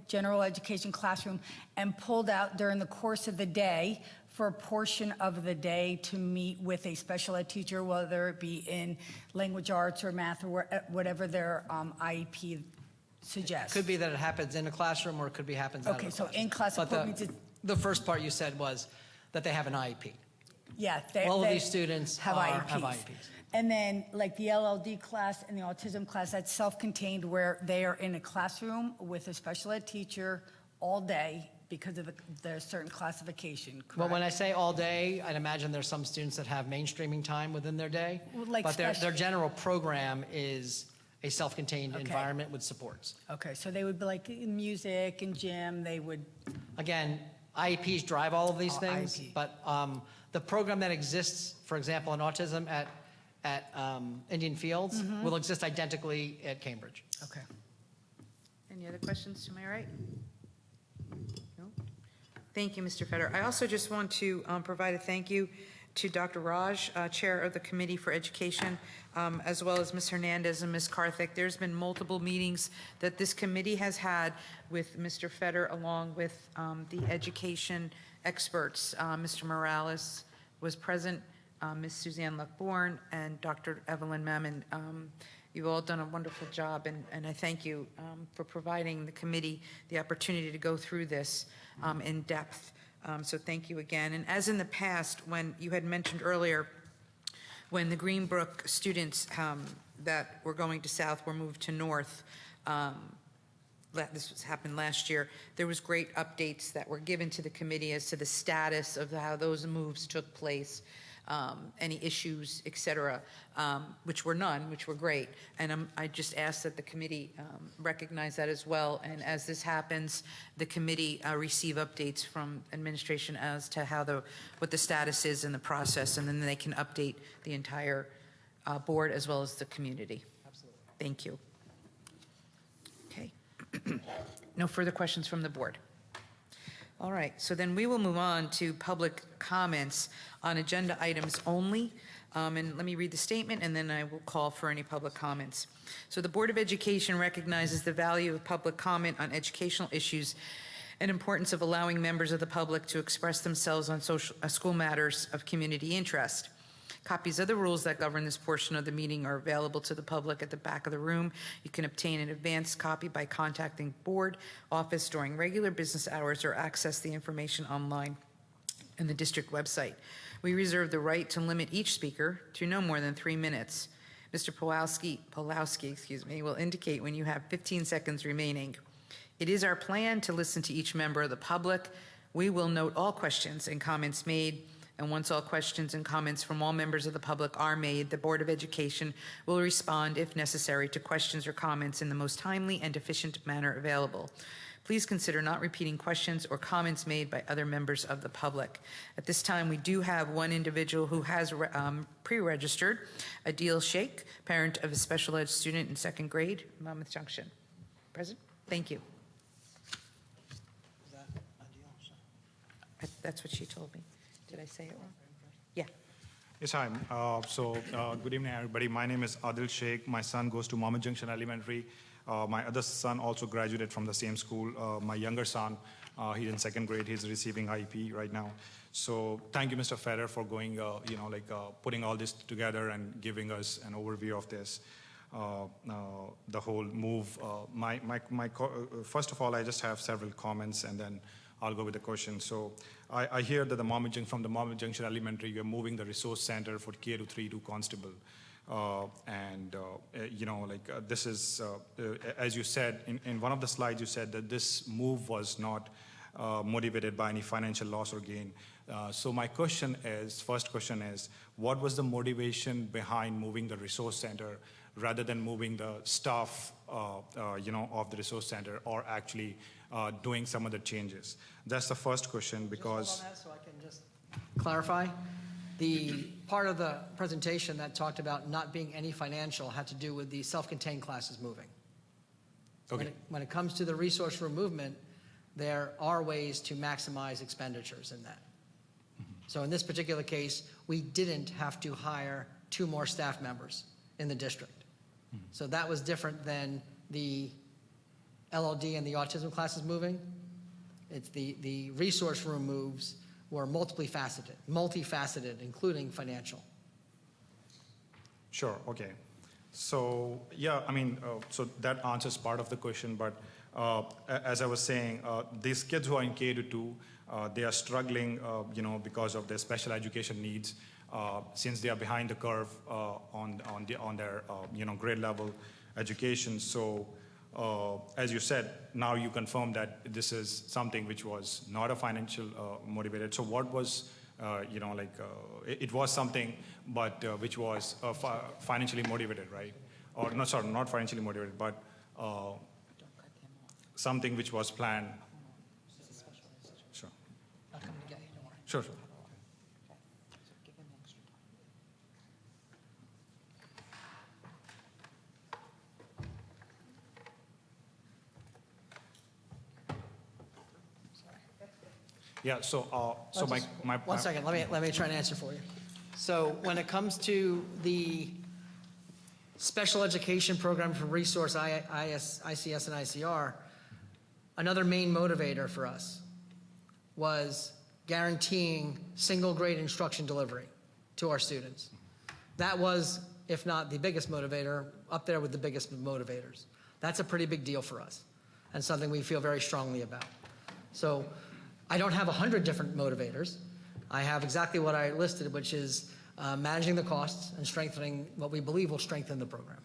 general education classroom and pulled out during the course of the day for a portion of the day to meet with a special ed teacher, whether it be in language arts or math or whatever their IEP suggests. Could be that it happens in a classroom or it could be happens out of Okay, a so classroom. in-class But support means the first part you said was that they have an IEP. Yeah. All of these students have IEPs. And then like the LLD class and the autism class, that's self-contained where they are in a classroom with a special ed teacher all day because of their certain classification, correct? Well, when I say all day, I'd imagine there's some students that have mainstreaming time within their day. Well, like But their special- general program is a self-contained Okay. environment with supports. Okay, so they would be like in music and gym, they would, Again, IEPs drive all of these Oh, things, IEP. but the program that exists, for example, in autism at Indian Fields will exist identically at Cambridge. okay. Any other questions to my right? No? Thank you, Mr. Feder. I also just want to provide a thank you to Dr. Raj, Chair of the Committee for Education, as well as Ms. Hernandez and Ms. Karthik. There's been multiple meetings that this committee has had with Mr. Feder along with the education experts. Mr. Morales was present, Ms. Suzanne Luckborn, and Dr. Evelyn Mammon. You've all done a wonderful job, and I thank you for providing the committee the opportunity to go through this in depth. So thank you again. And as in the past, when you had mentioned earlier, when the Greenbrook students that were going to South were moved to North, this happened last year, there was great updates that were given to the committee as to the status of how those moves took place, any issues, et cetera, which were none, which were great. And I just ask that the committee recognize that as well. And as this happens, the committee receive updates from administration as to how what the status is in the process, and then they can update the entire board as well as the community. Absolutely. Thank you. Okay. No further questions from the board. All right, so then we will move on to public comments on agenda items only. And let me read the statement, and then I will call for any public comments. So the Board of Education recognizes the value of public comment on educational issues and importance of allowing members of the public to express themselves on school matters of community interest. Copies of the rules that govern this portion of the meeting are available to the public at the back of the room. You can obtain an advanced copy by contacting board office during regular business hours or access the information online in the district website. We reserve the right to limit each speaker to no more than 3 minutes. Mr. Pawlowski, will indicate when you have 15 seconds remaining. It is our plan to listen to each member of the public. We will note all questions and comments made, and once all questions and comments from all members of the public are made, the Board of Education will respond, if necessary, to questions or comments in the most timely and efficient manner available. Please consider not repeating questions or comments made by other members of the public. At this time, we do have one individual who has pre-registered, Adil Sheikh, parent of a special ed student in 2nd grade, Monmouth Junction. Present? Thank you. That's what she told me. Did I say it wrong? Yeah. Yes, hi. Good evening, everybody. My name is Adil Sheikh. My son goes to Monmouth Junction Elementary. My other son also graduated from the same school. My younger son, he's in 2nd grade. He's receiving IEP right now. So thank you, Mr. Feder, for going, putting all this together and giving us an overview of this. The whole move. First of all, I just have several comments, and then I'll go with the question. So I hear that from the Monmouth Junction Elementary, you're moving the resource center for K-3 to Constable. This is, as you said, in one of the slides, you said that this move was not motivated by any financial loss or gain. So my first question is, what was the motivation behind moving the resource center rather than moving the staff, of the resource center, or actually doing some other changes? That's the first question, because... Just hold on that so I can just clarify. The part of the presentation that talked about not being any financial had to do with the self-contained classes moving. Okay. When it comes to the resource room movement, there are ways to maximize expenditures in that. So in this particular case, we didn't have to hire 2 more staff members in the district. So that was different than the LLD and the autism classes moving. It's the resource room moves were multifaceted, including financial. Sure, okay. So, yeah, so that answers part of the question, but as I was saying, these kids who are in K-2, they are struggling, because of their special education needs, since they are behind the curve on their, grade level education. So, as you said, now you confirm that this is something which was not a financial motivated. So what was, it was something, but which was financially motivated, right? Or no, sorry, not financially motivated, but something which was planned. Sure. I'll come to get you, don't worry. Sure. Yeah, One second, let me try and answer for you. So when it comes to the special education program for resource ICS and ICR, another main motivator for us was guaranteeing single grade instruction delivery to our students. That was, if not the biggest motivator, up there with the biggest motivators. That's a pretty big deal for us and something we feel very strongly about. So I don't have 100 different motivators. I have exactly what I listed, which is managing the costs and strengthening what we believe will strengthen the program.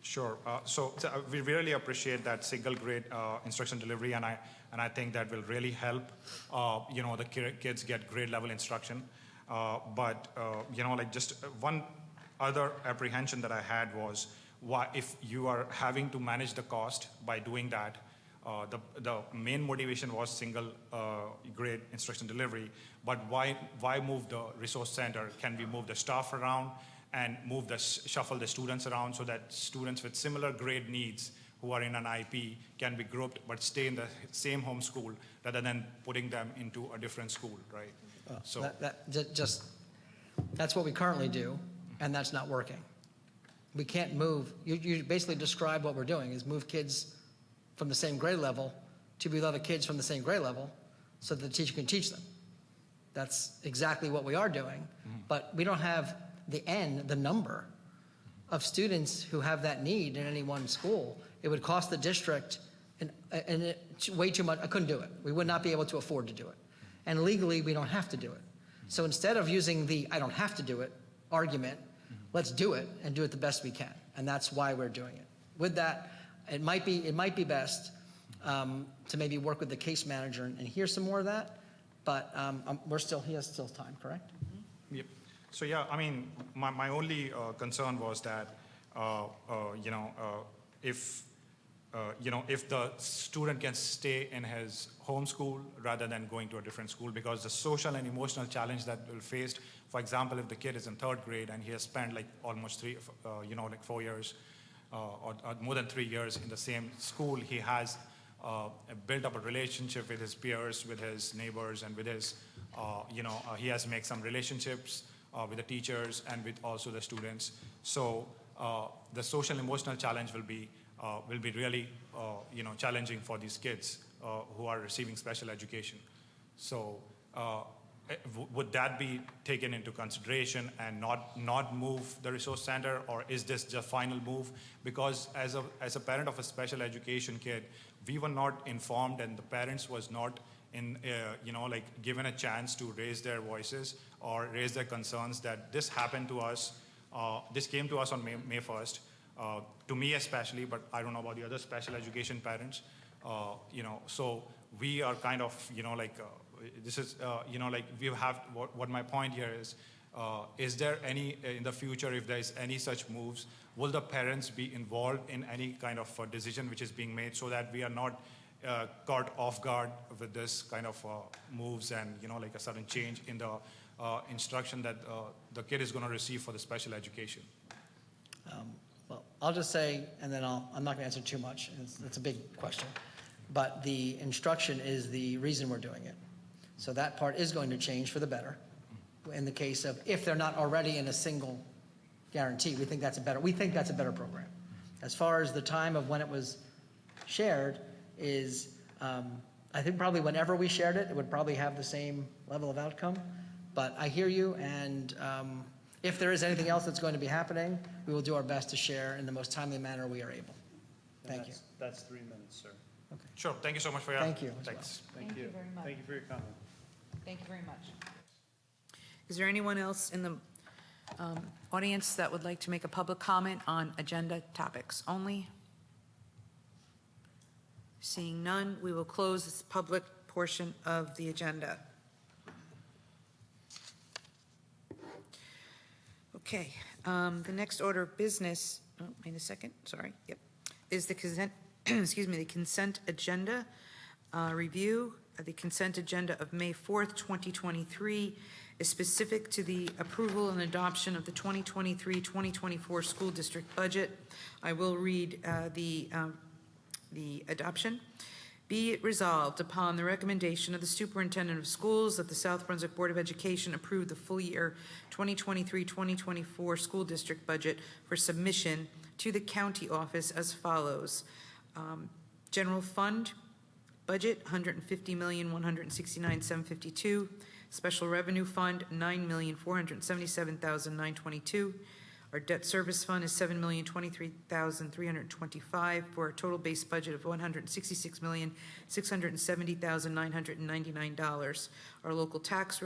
Sure. So we really appreciate that single grade instruction delivery, and I think that will really help, the kids get grade level instruction. But just one other apprehension that I had was, why, if you are having to manage the cost by doing that, the main motivation was single grade instruction delivery, but why move the resource center? Can we move the staff around and shuffle the students around so that students with similar grade needs who are in an IP can be grouped but stay in the same home school rather than putting them into a different school, right? That's what we currently do, and that's not working. We can't move. You basically describe what we're doing is move kids from the same grade level to below the kids from the same grade level so that the teacher can teach them. That's exactly what we are doing, but we don't have the number of students who have that need in any one school. It would cost the district way too much. I couldn't do it. We would not be able to afford to do it. And legally, we don't have to do it. So instead of using the I don't have to do it argument, let's do it and do it the best we can. And that's why we're doing it. With that, it might be best to maybe work with the case manager and hear some more of that. But he has still time, correct? Yep. So yeah, I mean, my only concern was that, if the student can stay in his home school rather than going to a different school, because the social and emotional challenge that we'll face, for example, if the kid is in 3rd grade and he has spent like almost 4 years or more than 3 years in the same school, he has built up a relationship with his peers, with his neighbors, and with his, he has made some relationships with the teachers and with also the students. So the social emotional challenge will be really, challenging for these kids who are receiving special education. So would that be taken into consideration and not move the resource center, or is this the final move? Because as a parent of a special education kid, we were not informed, and the parents was not given a chance to raise their voices or raise their concerns that this happened to us. This came to us on May 1st, to me especially, but I don't know about the other special education parents. So we are kind of, this is, we have, what my point here is there any, in the future, if there's any such moves, will the parents be involved in any kind of decision which is being made, so that we are not caught off guard with this kind of moves and, a sudden change in the instruction that the kid is going to receive for the special education? Well, I'll just say, and then I'm not going to answer too much. It's a big question. But the instruction is the reason we're doing it. So that part is going to change for the better. In the case of if they're not already in a single guarantee, we think that's a better program. As far as the time of when it was shared is, I think probably whenever we shared it, it would probably have the same level of outcome. But I hear you, and if there is anything else that's going to be happening, we will do our best to share in the most timely manner we are able. Thank you. That's 3 minutes, sir. Okay. Sure. Thank you so much for your. Thank you. Thanks. Thank you very much. Thank you for your comment. Thank you very much. Is there anyone else in the audience that would like to make a public comment on agenda topics only? Seeing none, we will close this public portion of the agenda. Okay, the next order of business, wait a second, sorry, yep, is the consent, the consent agenda review. The consent agenda of May 4th, 2023 is specific to the approval and adoption of the 2023-2024 school district budget. I will read the adoption. Be it resolved upon the recommendation of the superintendent of schools that the South Brunswick Board of Education approve the full year 2023-2024 school district budget for submission to the county office as follows. General fund budget, $150,169,752. Special revenue fund, $9,477,922. Our debt service fund is $7,023,325 for a total base budget of $166,670,999. Our local tax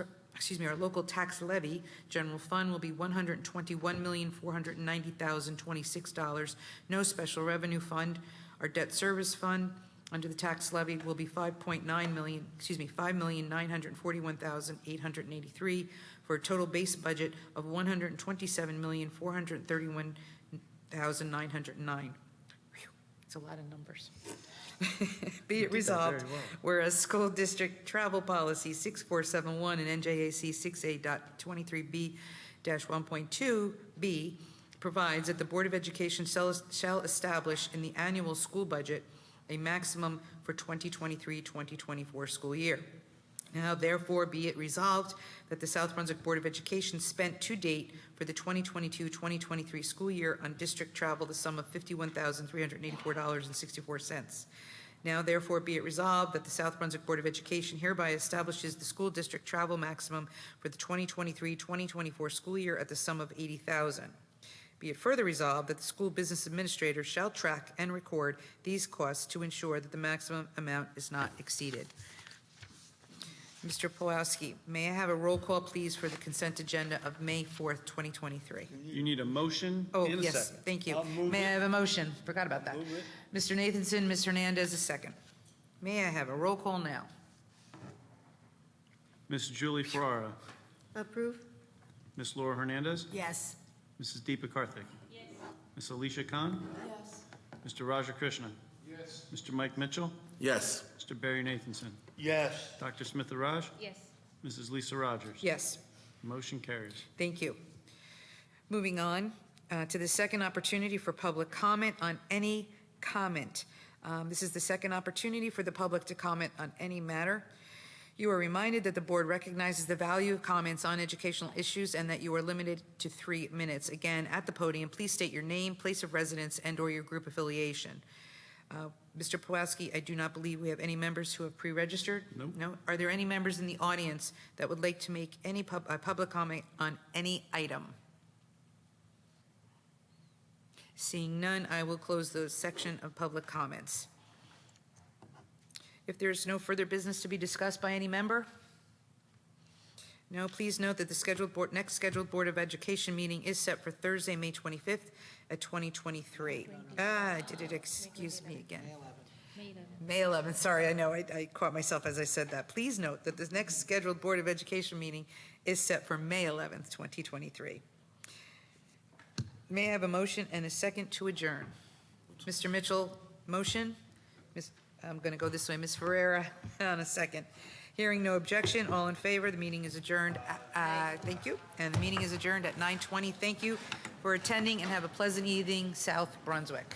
levy general fund will be $121,490,026. No special revenue fund. Our debt service fund under the tax levy will be $5,941,883 for a total base budget of $127,431,909. It's a lot of numbers. Be it resolved, whereas school district travel policy 6471 and NJAC 6A.23B-1.2b provides that the Board of Education shall establish in the annual school budget a maximum for 2023-2024 school year. Now, therefore, be it resolved that the South Brunswick Board of Education spent to date for the 2022-2023 school year on district travel the sum of $51,384.64. Now therefore be it resolved that the South Brunswick Board of Education hereby establishes the school district travel maximum for the 2023-2024 school year at the sum of $80,000. Be it further resolved that the school business administrator shall track and record these costs to ensure that the maximum amount is not exceeded. Mr. Pawlowski, may I have a roll call, please, for the consent agenda of May 4th, 2023? You need a motion Oh, and a yes, second. thank you. I'll move May I it. have a motion? Forgot about that. Move it. Mr. Nathanson, Ms. Hernandez, a second. May I have a roll call now? Ms. Julie Ferrara, Approve? Ms. Laura Hernandez, Yes. Mrs. Deepa Karthik. Yes. Ms. Alicia Khan. Yes. Mr. Raja Krishna. Yes. Mr. Mike Mitchell. Yes. Mr. Barry Nathanson. Yes. Dr. Smith Raj. Yes. Mrs. Lisa Rogers. Yes. Motion carries. Thank you. Moving on to the second opportunity for public comment on any comment. This is the second opportunity for the public to comment on any matter. You are reminded that the board recognizes the value of comments on educational issues and that you are limited to 3 minutes. Again, at the podium, please state your name, place of residence, and/or your group affiliation. Mr. Pawlowski, I do not believe we have any members who have pre-registered? Nope. No? Are there any members in the audience that would like to make any public comment on any item? Seeing none, I will close the section of public comments. If there's no further business to be discussed by any member? No, please note that the next scheduled Board of Education meeting is set for Thursday, May 25th at 2023. Excuse me again. May 11th, sorry, I know, I caught myself as I said that. Please note that the next scheduled Board of Education meeting is set for May 11th, 2023. May I have a motion and a second to adjourn? Mr. Mitchell, motion? I'm going to go this way. Ms. Ferreira, on a second. Hearing no objection, all in favor, the meeting is adjourned. Thank you. And the meeting is adjourned at 9:20. Thank you for attending and have a pleasant evening, South Brunswick.